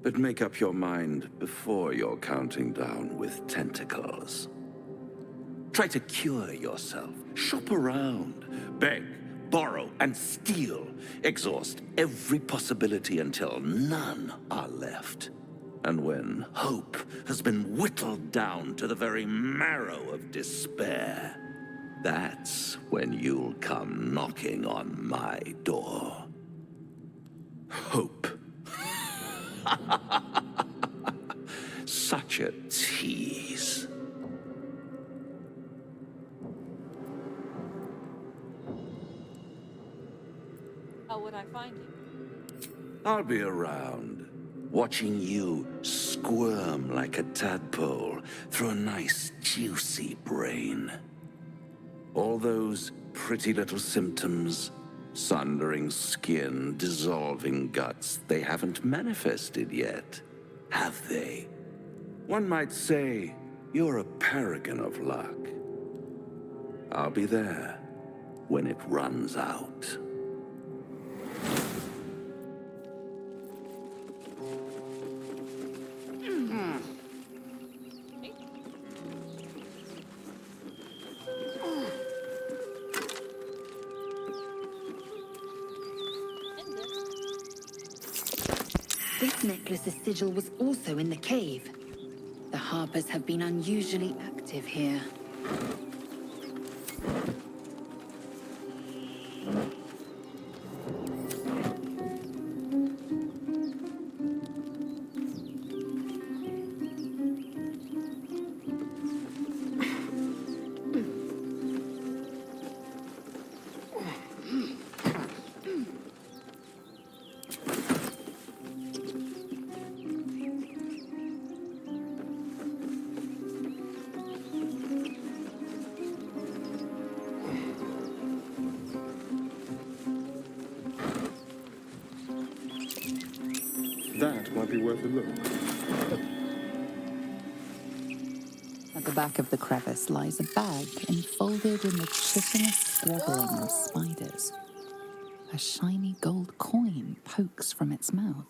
but make up your mind before you're counting down with tentacles. Try to cure yourself. Shop around. Beg, borrow, and steal. Exhaust every possibility until none are left. And when hope has been whittled down to the very marrow of despair, that's when you'll come knocking on my door. Hope. Such a tease. How would I find you? I'll be around, watching you squirm like a tadpole through a nice, juicy brain. All those pretty little symptoms, sundering skin, dissolving guts, they haven't manifested yet, have they? One might say you're a paragon of luck. I'll be there when it runs out. This necklace's sigil was also in the cave. The Harpers have been unusually active here. That might be worth a look. At the back of the crevice lies a bag enfolded in the chitinous squabbling of spiders. A shiny gold coin pokes from its mouth.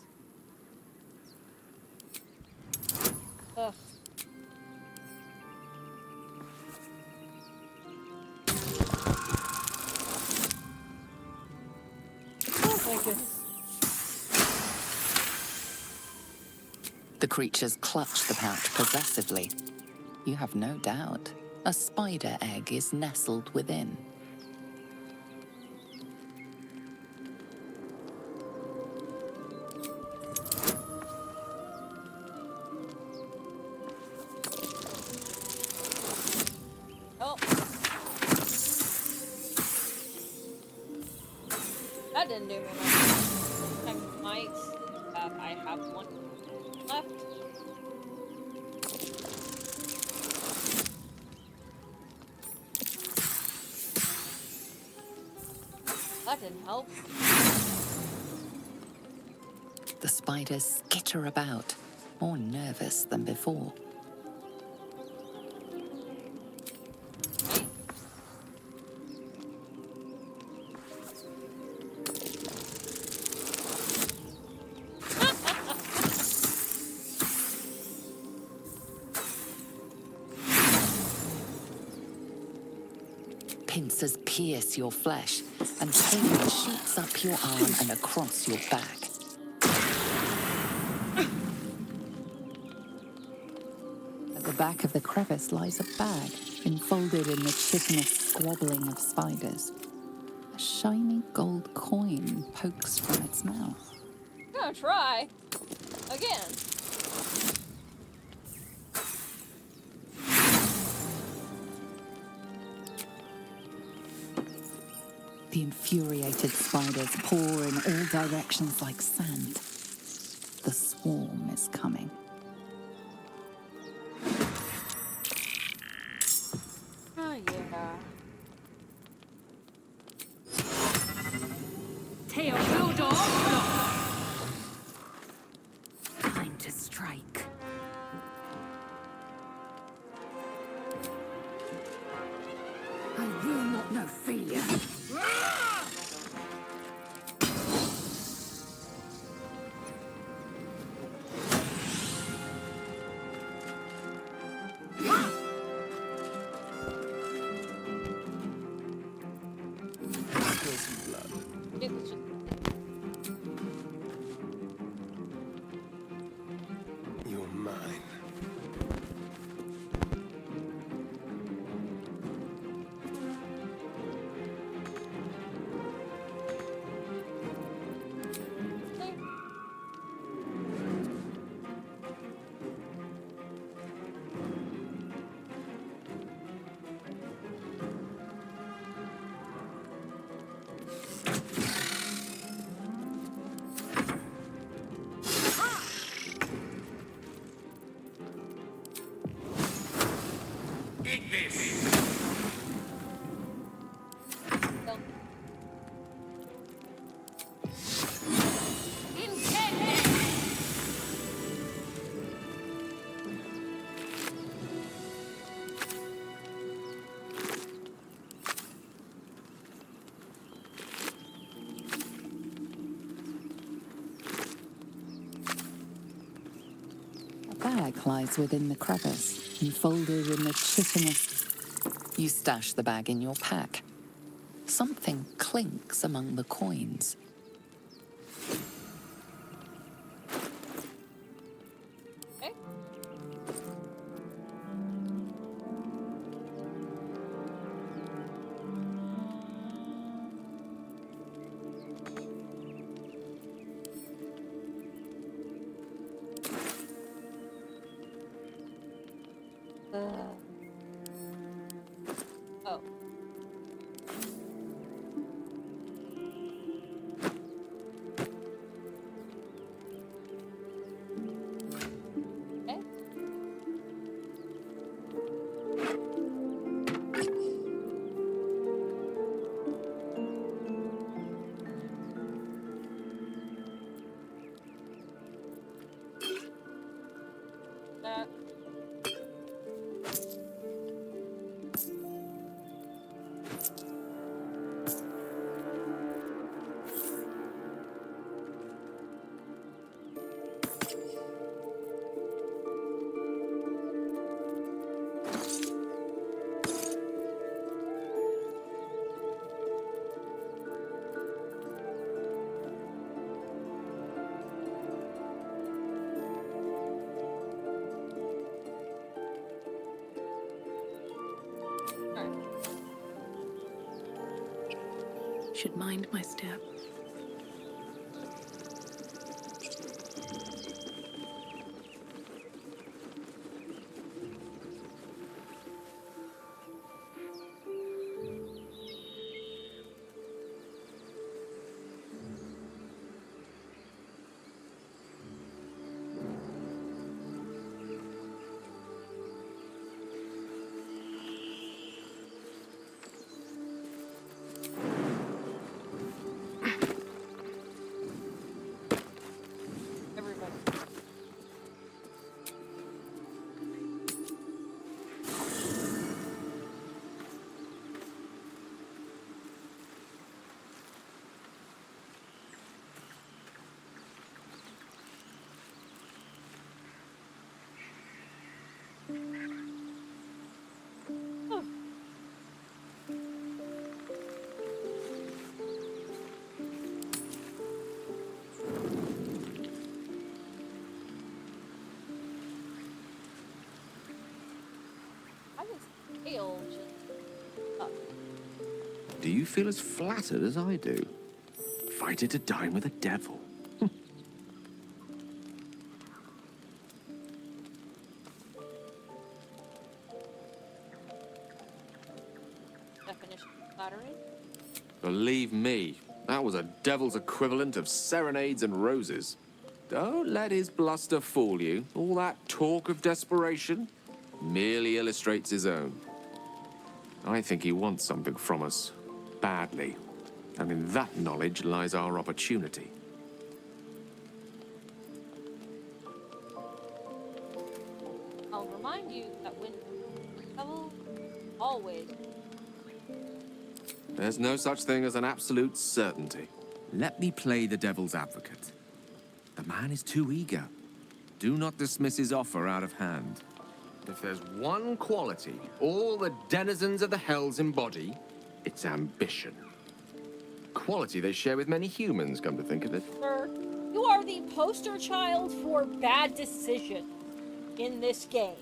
Ugh. Oh my goodness. The creatures clutch the pouch possessively. You have no doubt a spider egg is nestled within. Oh. That didn't do me much. I might I have one left. That didn't help. The spiders skitter about, more nervous than before. Pincers pierce your flesh, and pain shoots up your arm and across your back. At the back of the crevice lies a bag, enfolded in the chitinous squabbling of spiders. A shiny gold coin pokes from its mouth. I'm gonna try. Again. The infuriated spiders pour in all directions like sand. The swarm is coming. Oh yeah. Tail Bulldog! Time to strike. I will not know failure. You're mine. A bag lies within the crevice, enfolded in the chitinous. You stash the bag in your pack. Something clinks among the coins. should mind my step. Everybody. Oh. I was ill just up. Do you feel as flattered as I do? Invited to dine with a devil. Definition of flattery? Believe me, that was a devil's equivalent of serenades and roses. Don't let his bluster fool you. All that talk of desperation merely illustrates his own. I think he wants something from us, badly. And in that knowledge lies our opportunity. I'll remind you that when devil always. There's no such thing as an absolute certainty. Let me play the devil's advocate. The man is too eager. Do not dismiss his offer out of hand. If there's one quality all the denizens of the hells embody, it's ambition. Quality they share with many humans, come to think of it. Sir, you are the poster child for bad decisions in this game.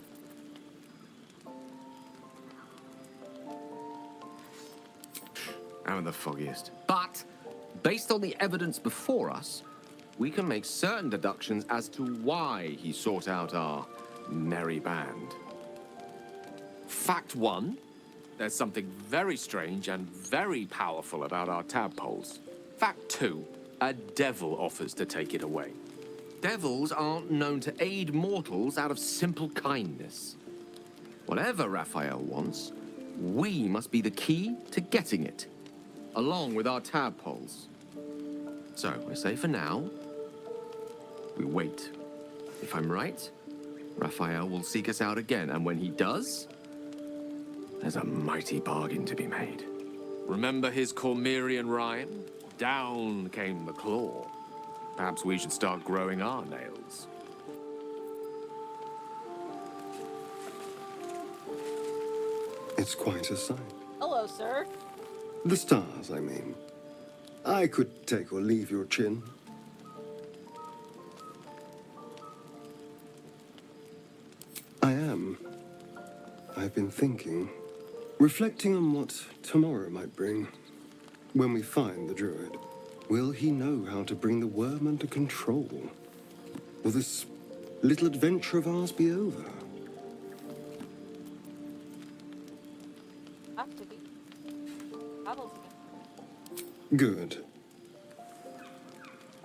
I'm the foggiest. But, based on the evidence before us, we can make certain deductions as to why he sought out our merry band. Fact one, there's something very strange and very powerful about our tadpoles. Fact two, a devil offers to take it away. Devils aren't known to aid mortals out of simple kindness. Whatever Raphael wants, we must be the key to getting it, along with our tadpoles. So, we say for now, we wait. If I'm right, Raphael will seek us out again, and when he does, there's a mighty bargain to be made. Remember his Cormyrean rhyme? Down came the claw. Perhaps we should start growing our nails. It's quite a sight. Hello, sir. The stars, I mean. I could take or leave your chin. I am. I've been thinking, reflecting on what tomorrow might bring. When we find the druid, will he know how to bring the worm under control? Will this little adventure of ours be over? Have to be. Battle's Good.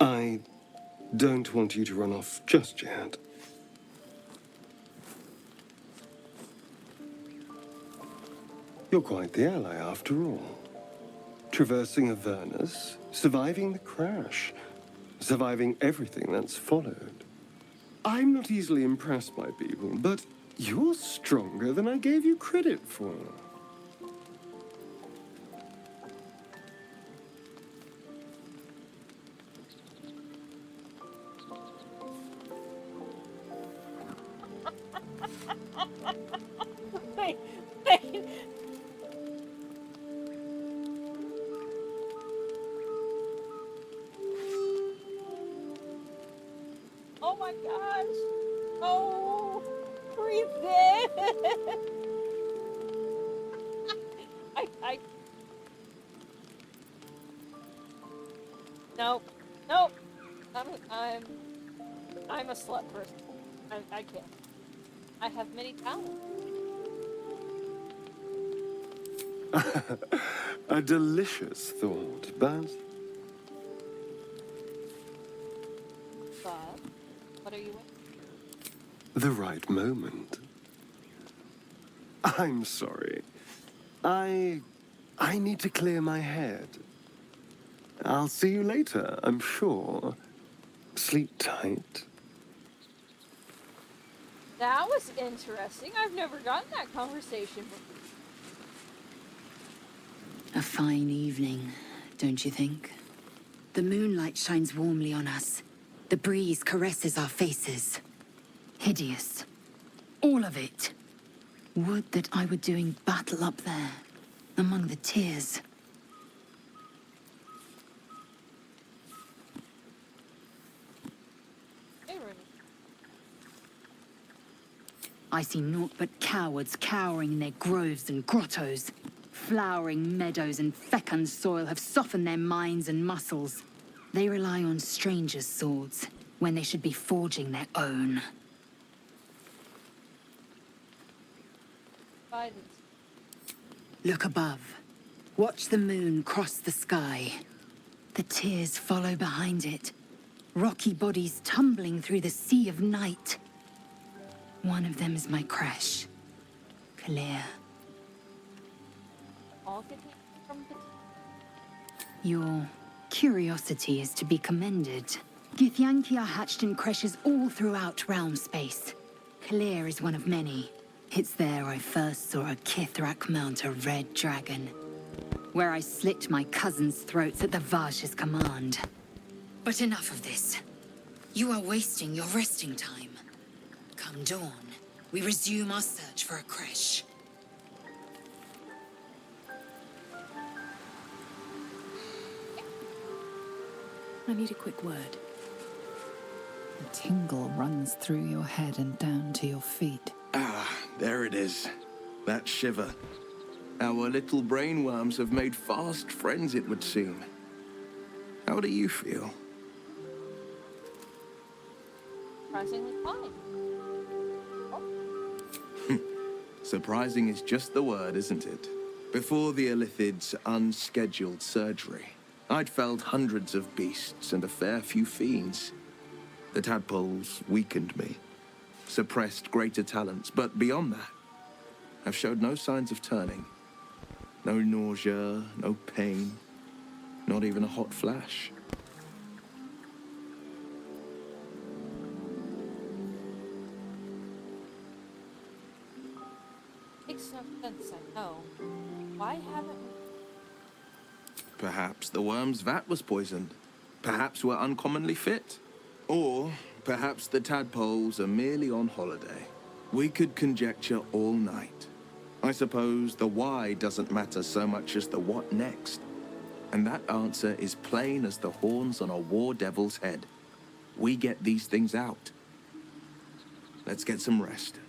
I don't want you to run off just yet. You're quite the ally, after all. Traversing Avernus, surviving the crash, surviving everything that's followed. I'm not easily impressed by people, but you're stronger than I gave you credit for. wait, wait. Oh my gosh. Oh, breathe in. Nope. Nope. I'm a slut person. I can't. I have many talents. A delicious thought, but But what are you waiting? the right moment. I'm sorry. I need to clear my head. I'll see you later, I'm sure. Sleep tight. That was interesting. I've never gotten that conversation before. A fine evening, don't you think? The moonlight shines warmly on us. The breeze caresses our faces. Hideous. All of it. Would that I were doing battle up there, among the tears. I see naught but cowards cowering in their groves and grottos. Flowering meadows and fecund soil have softened their minds and muscles. They rely on strangers' swords when they should be forging their own. Look above. Watch the moon cross the sky. The tears follow behind it. Rocky bodies tumbling through the sea of night. One of them is my creche. Kalir. All getting from the Your curiosity is to be commended. Githyanki are hatched in creches all throughout realm space. Kalir is one of many. It's there I first saw a Kithrak mount a red dragon. Where I slit my cousins' throats at the Vash's command. But enough of this. You are wasting your resting time. Come dawn, we resume our search for a creche. I need a quick word. A tingle runs through your head and down to your feet. Ah, there it is. That shiver. Our little brainworms have made fast friends, it would seem. How do you feel? surprisingly fine. Surprising is just the word, isn't it? Before the Illithid's unscheduled surgery, I'd felled hundreds of beasts and a fair few fiends. The tadpoles weakened me, suppressed greater talents, but beyond that, I've showed no signs of turning. No nausea, no pain, not even a hot flash. Makes no sense, I know. Why haven't we... Perhaps the worm's vat was poisoned. Perhaps we're uncommonly fit. Or perhaps the tadpoles are merely on holiday. We could conjecture all night. I suppose the why doesn't matter so much as the what next. And that answer is plain as the horns on a war devil's head. We get these things out. Let's get some rest.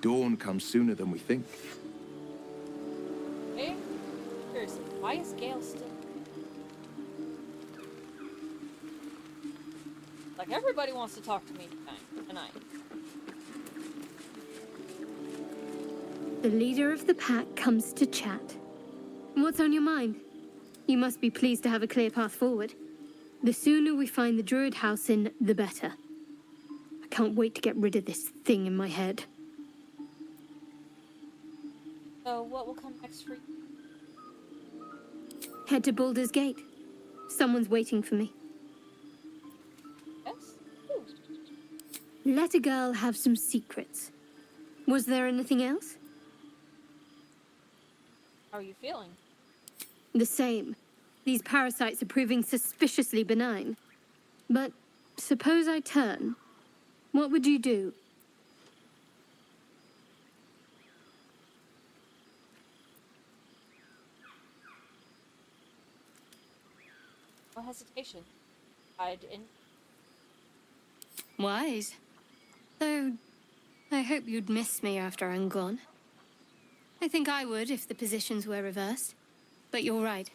Dawn comes sooner than we think. Hey, seriously, why is Gale still... Like, everybody wants to talk to me tonight. The leader of the pack comes to chat. What's on your mind? You must be pleased to have a clear path forward. The sooner we find the druid house in, the better. I can't wait to get rid of this thing in my head. So, what will come next for you? Head to Baldur's Gate. Someone's waiting for me. Yes? Ooh. Let a girl have some secrets. Was there anything else? How are you feeling? The same. These parasites are proving suspiciously benign. But suppose I turn. What would you do? No hesitation. Hide in... Wise. Though, I hope you'd miss me after I'm gone. I think I would if the positions were reversed. But you're right.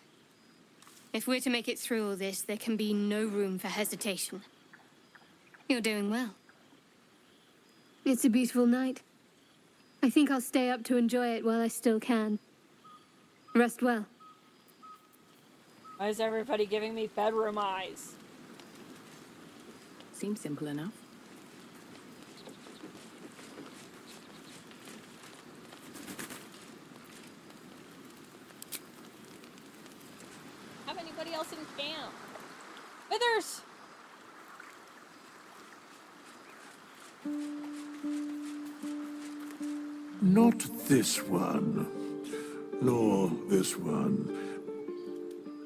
If we're to make it through all this, there can be no room for hesitation. You're doing well. It's a beautiful night. I think I'll stay up to enjoy it while I still can. Rest well. Why is everybody giving me bedroom eyes? Seems simple enough. Have anybody else in camp? Withers! Not this one, nor this one,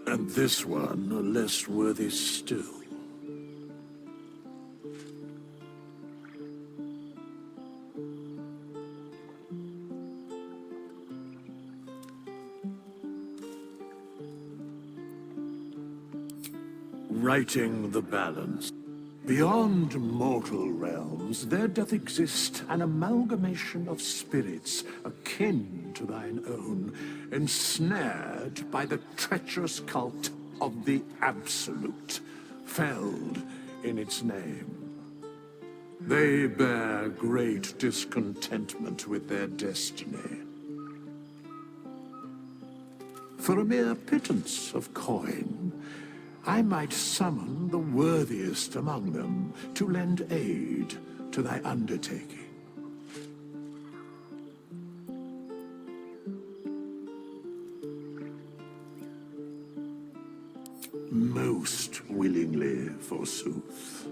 and this one are less worthy still. Righting the balance. Beyond mortal realms, there doth exist an amalgamation of spirits akin to thine own, ensnared by the treacherous cult of the Absolute, felled in its name. They bear great discontentment with their destiny. For a mere pittance of coin, I might summon the worthiest among them to lend aid to thy undertaking. Most willingly, forsooth.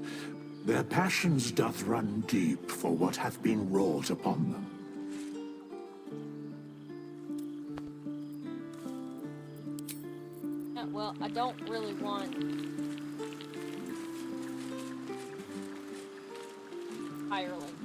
Their passions doth run deep for what hath been wrought upon them. Well, I don't really want Ireland.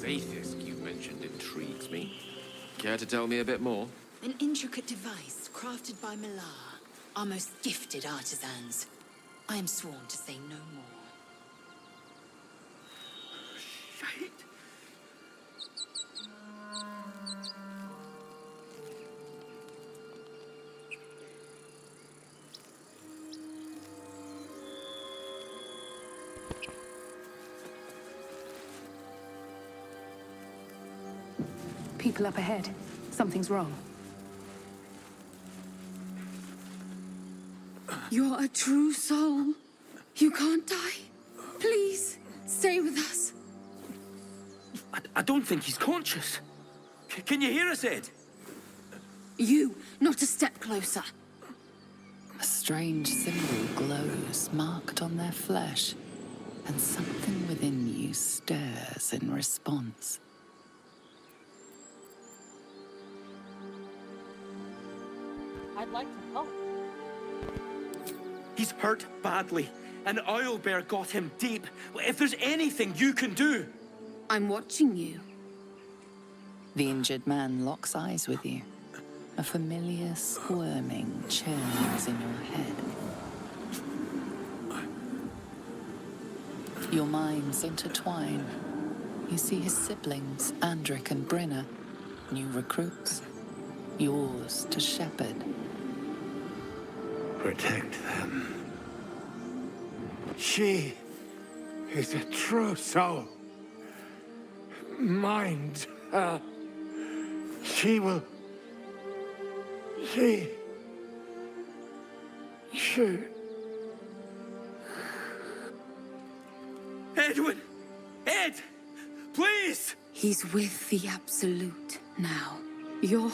Atheist you mentioned intrigues me. Care to tell me a bit more? An intricate device crafted by Millar, our most gifted artisans. I am sworn to say no more. Shite! People up ahead. Something's wrong. You're a true soul. You can't die. Please, stay with us. I don't think he's conscious. Can you hear us, Ed? You, not a step closer. A strange symbol glows, marked on their flesh, and something within you stirs in response. I'd like to help. He's hurt badly, and Owlbear got him deep. If there's anything you can do... I'm watching you. The injured man locks eyes with you. A familiar squirming churns in your head. Your minds intertwine. You see his siblings, Andric and Brinna, new recruits, yours to shepherd. Protect them. She is a true soul. Mind her. She will... She... Edwin! Ed! Please! He's with the Absolute now. You're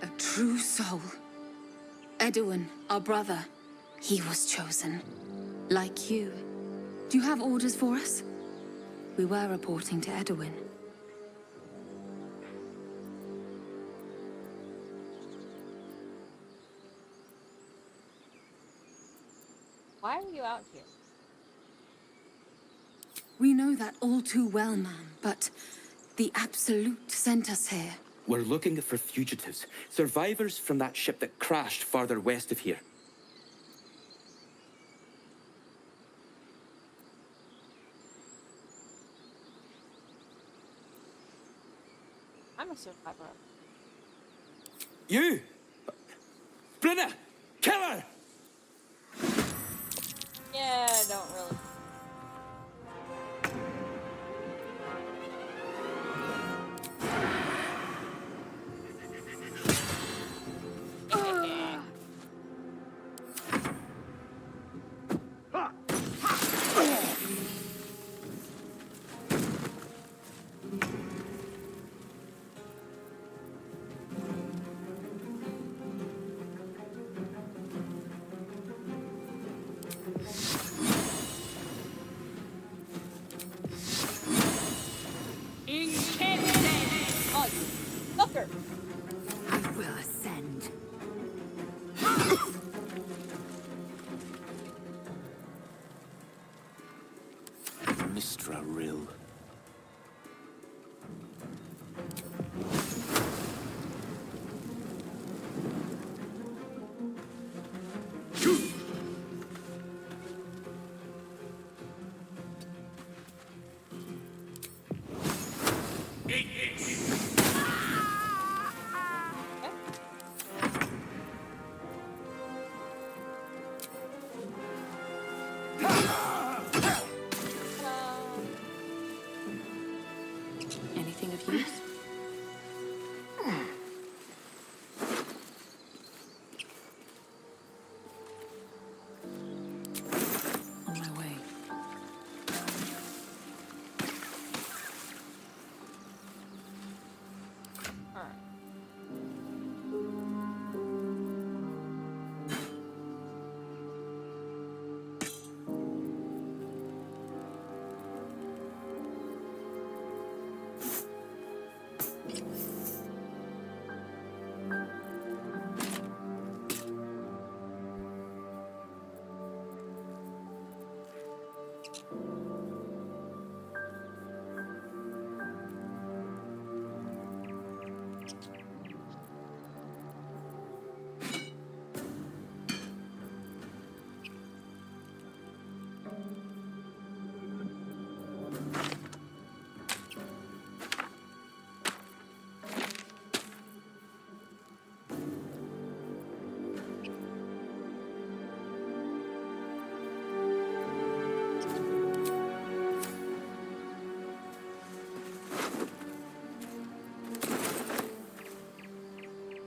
a true soul. Edwin, our brother, he was chosen. Like you. Do you have orders for us? We were reporting to Edwin. Why are you out here? We know that all too well, ma'am, but the Absolute sent us here. We're looking for fugitives, survivors from that ship that crashed farther west of here. I'm a survivor. You! Brenna! Kill her! Yeah, I don't really. Oh, you fucker! I will ascend. Mistra Rill. Anything of use? On my way. Alright.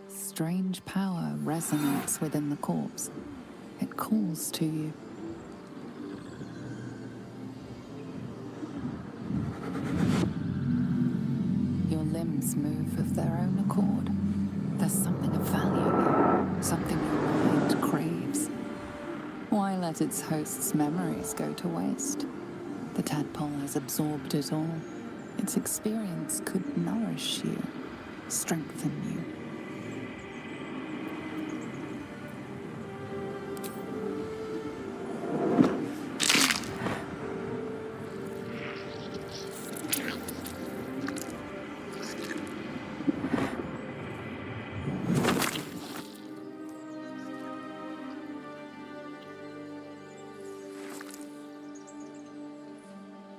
Strange power resonates within the corpse. It calls to you. Your limbs move of their own accord. There's something of value here, something your mind craves. Why let its host's memories go to waste? The tadpole has absorbed it all. Its experience could nourish you, strengthen you.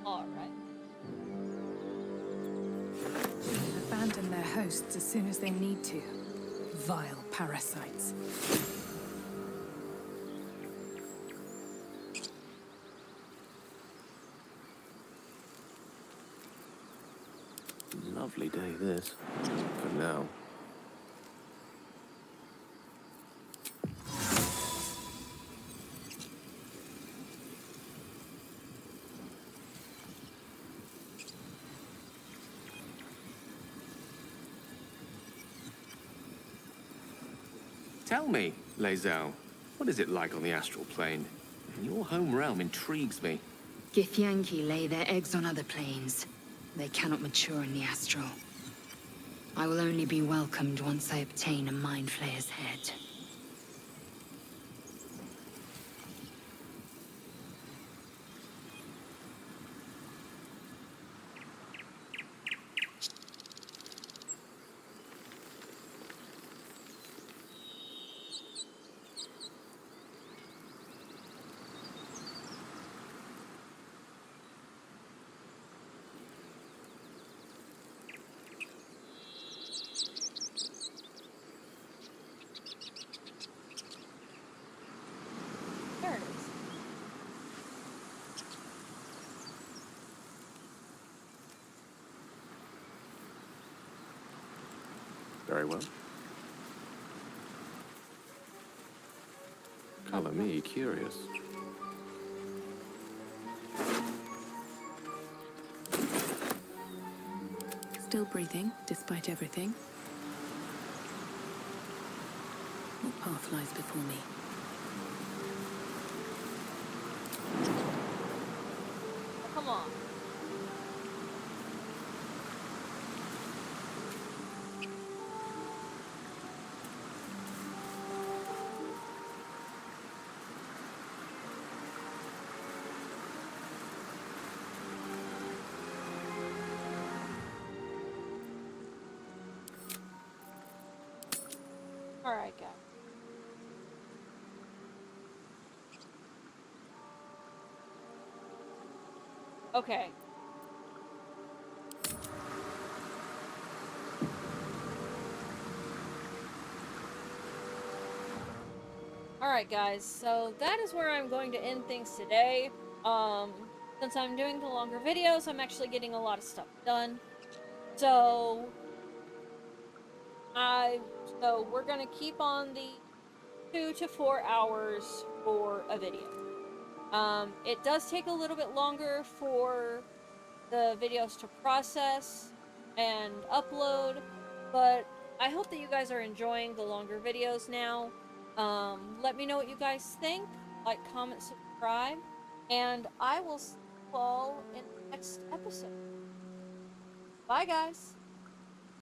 Alright. Abandon their hosts as soon as they need to. Vile parasites. Lovely day, this. For now. Tell me, Lae'zel, what is it like on the astral plane? Your home realm intrigues me. Githyanki lay their eggs on other planes. They cannot mature in the astral. I will only be welcomed once I obtain a Mind Flayer's head. There it is. Very well. Color me curious. Still breathing, despite everything. What path lies before me? Oh, come on. Alright, guys. Okay. Alright, guys, so that is where I'm going to end things today. Since I'm doing the longer videos, I'm actually getting a lot of stuff done. So we're gonna keep on the 2 to 4 hours for a video. It does take a little bit longer for the videos to process and upload, but I hope that you guys are enjoying the longer videos now. Let me know what you guys think. Like, comment, subscribe, and I will see you all in the next episode. Bye, guys!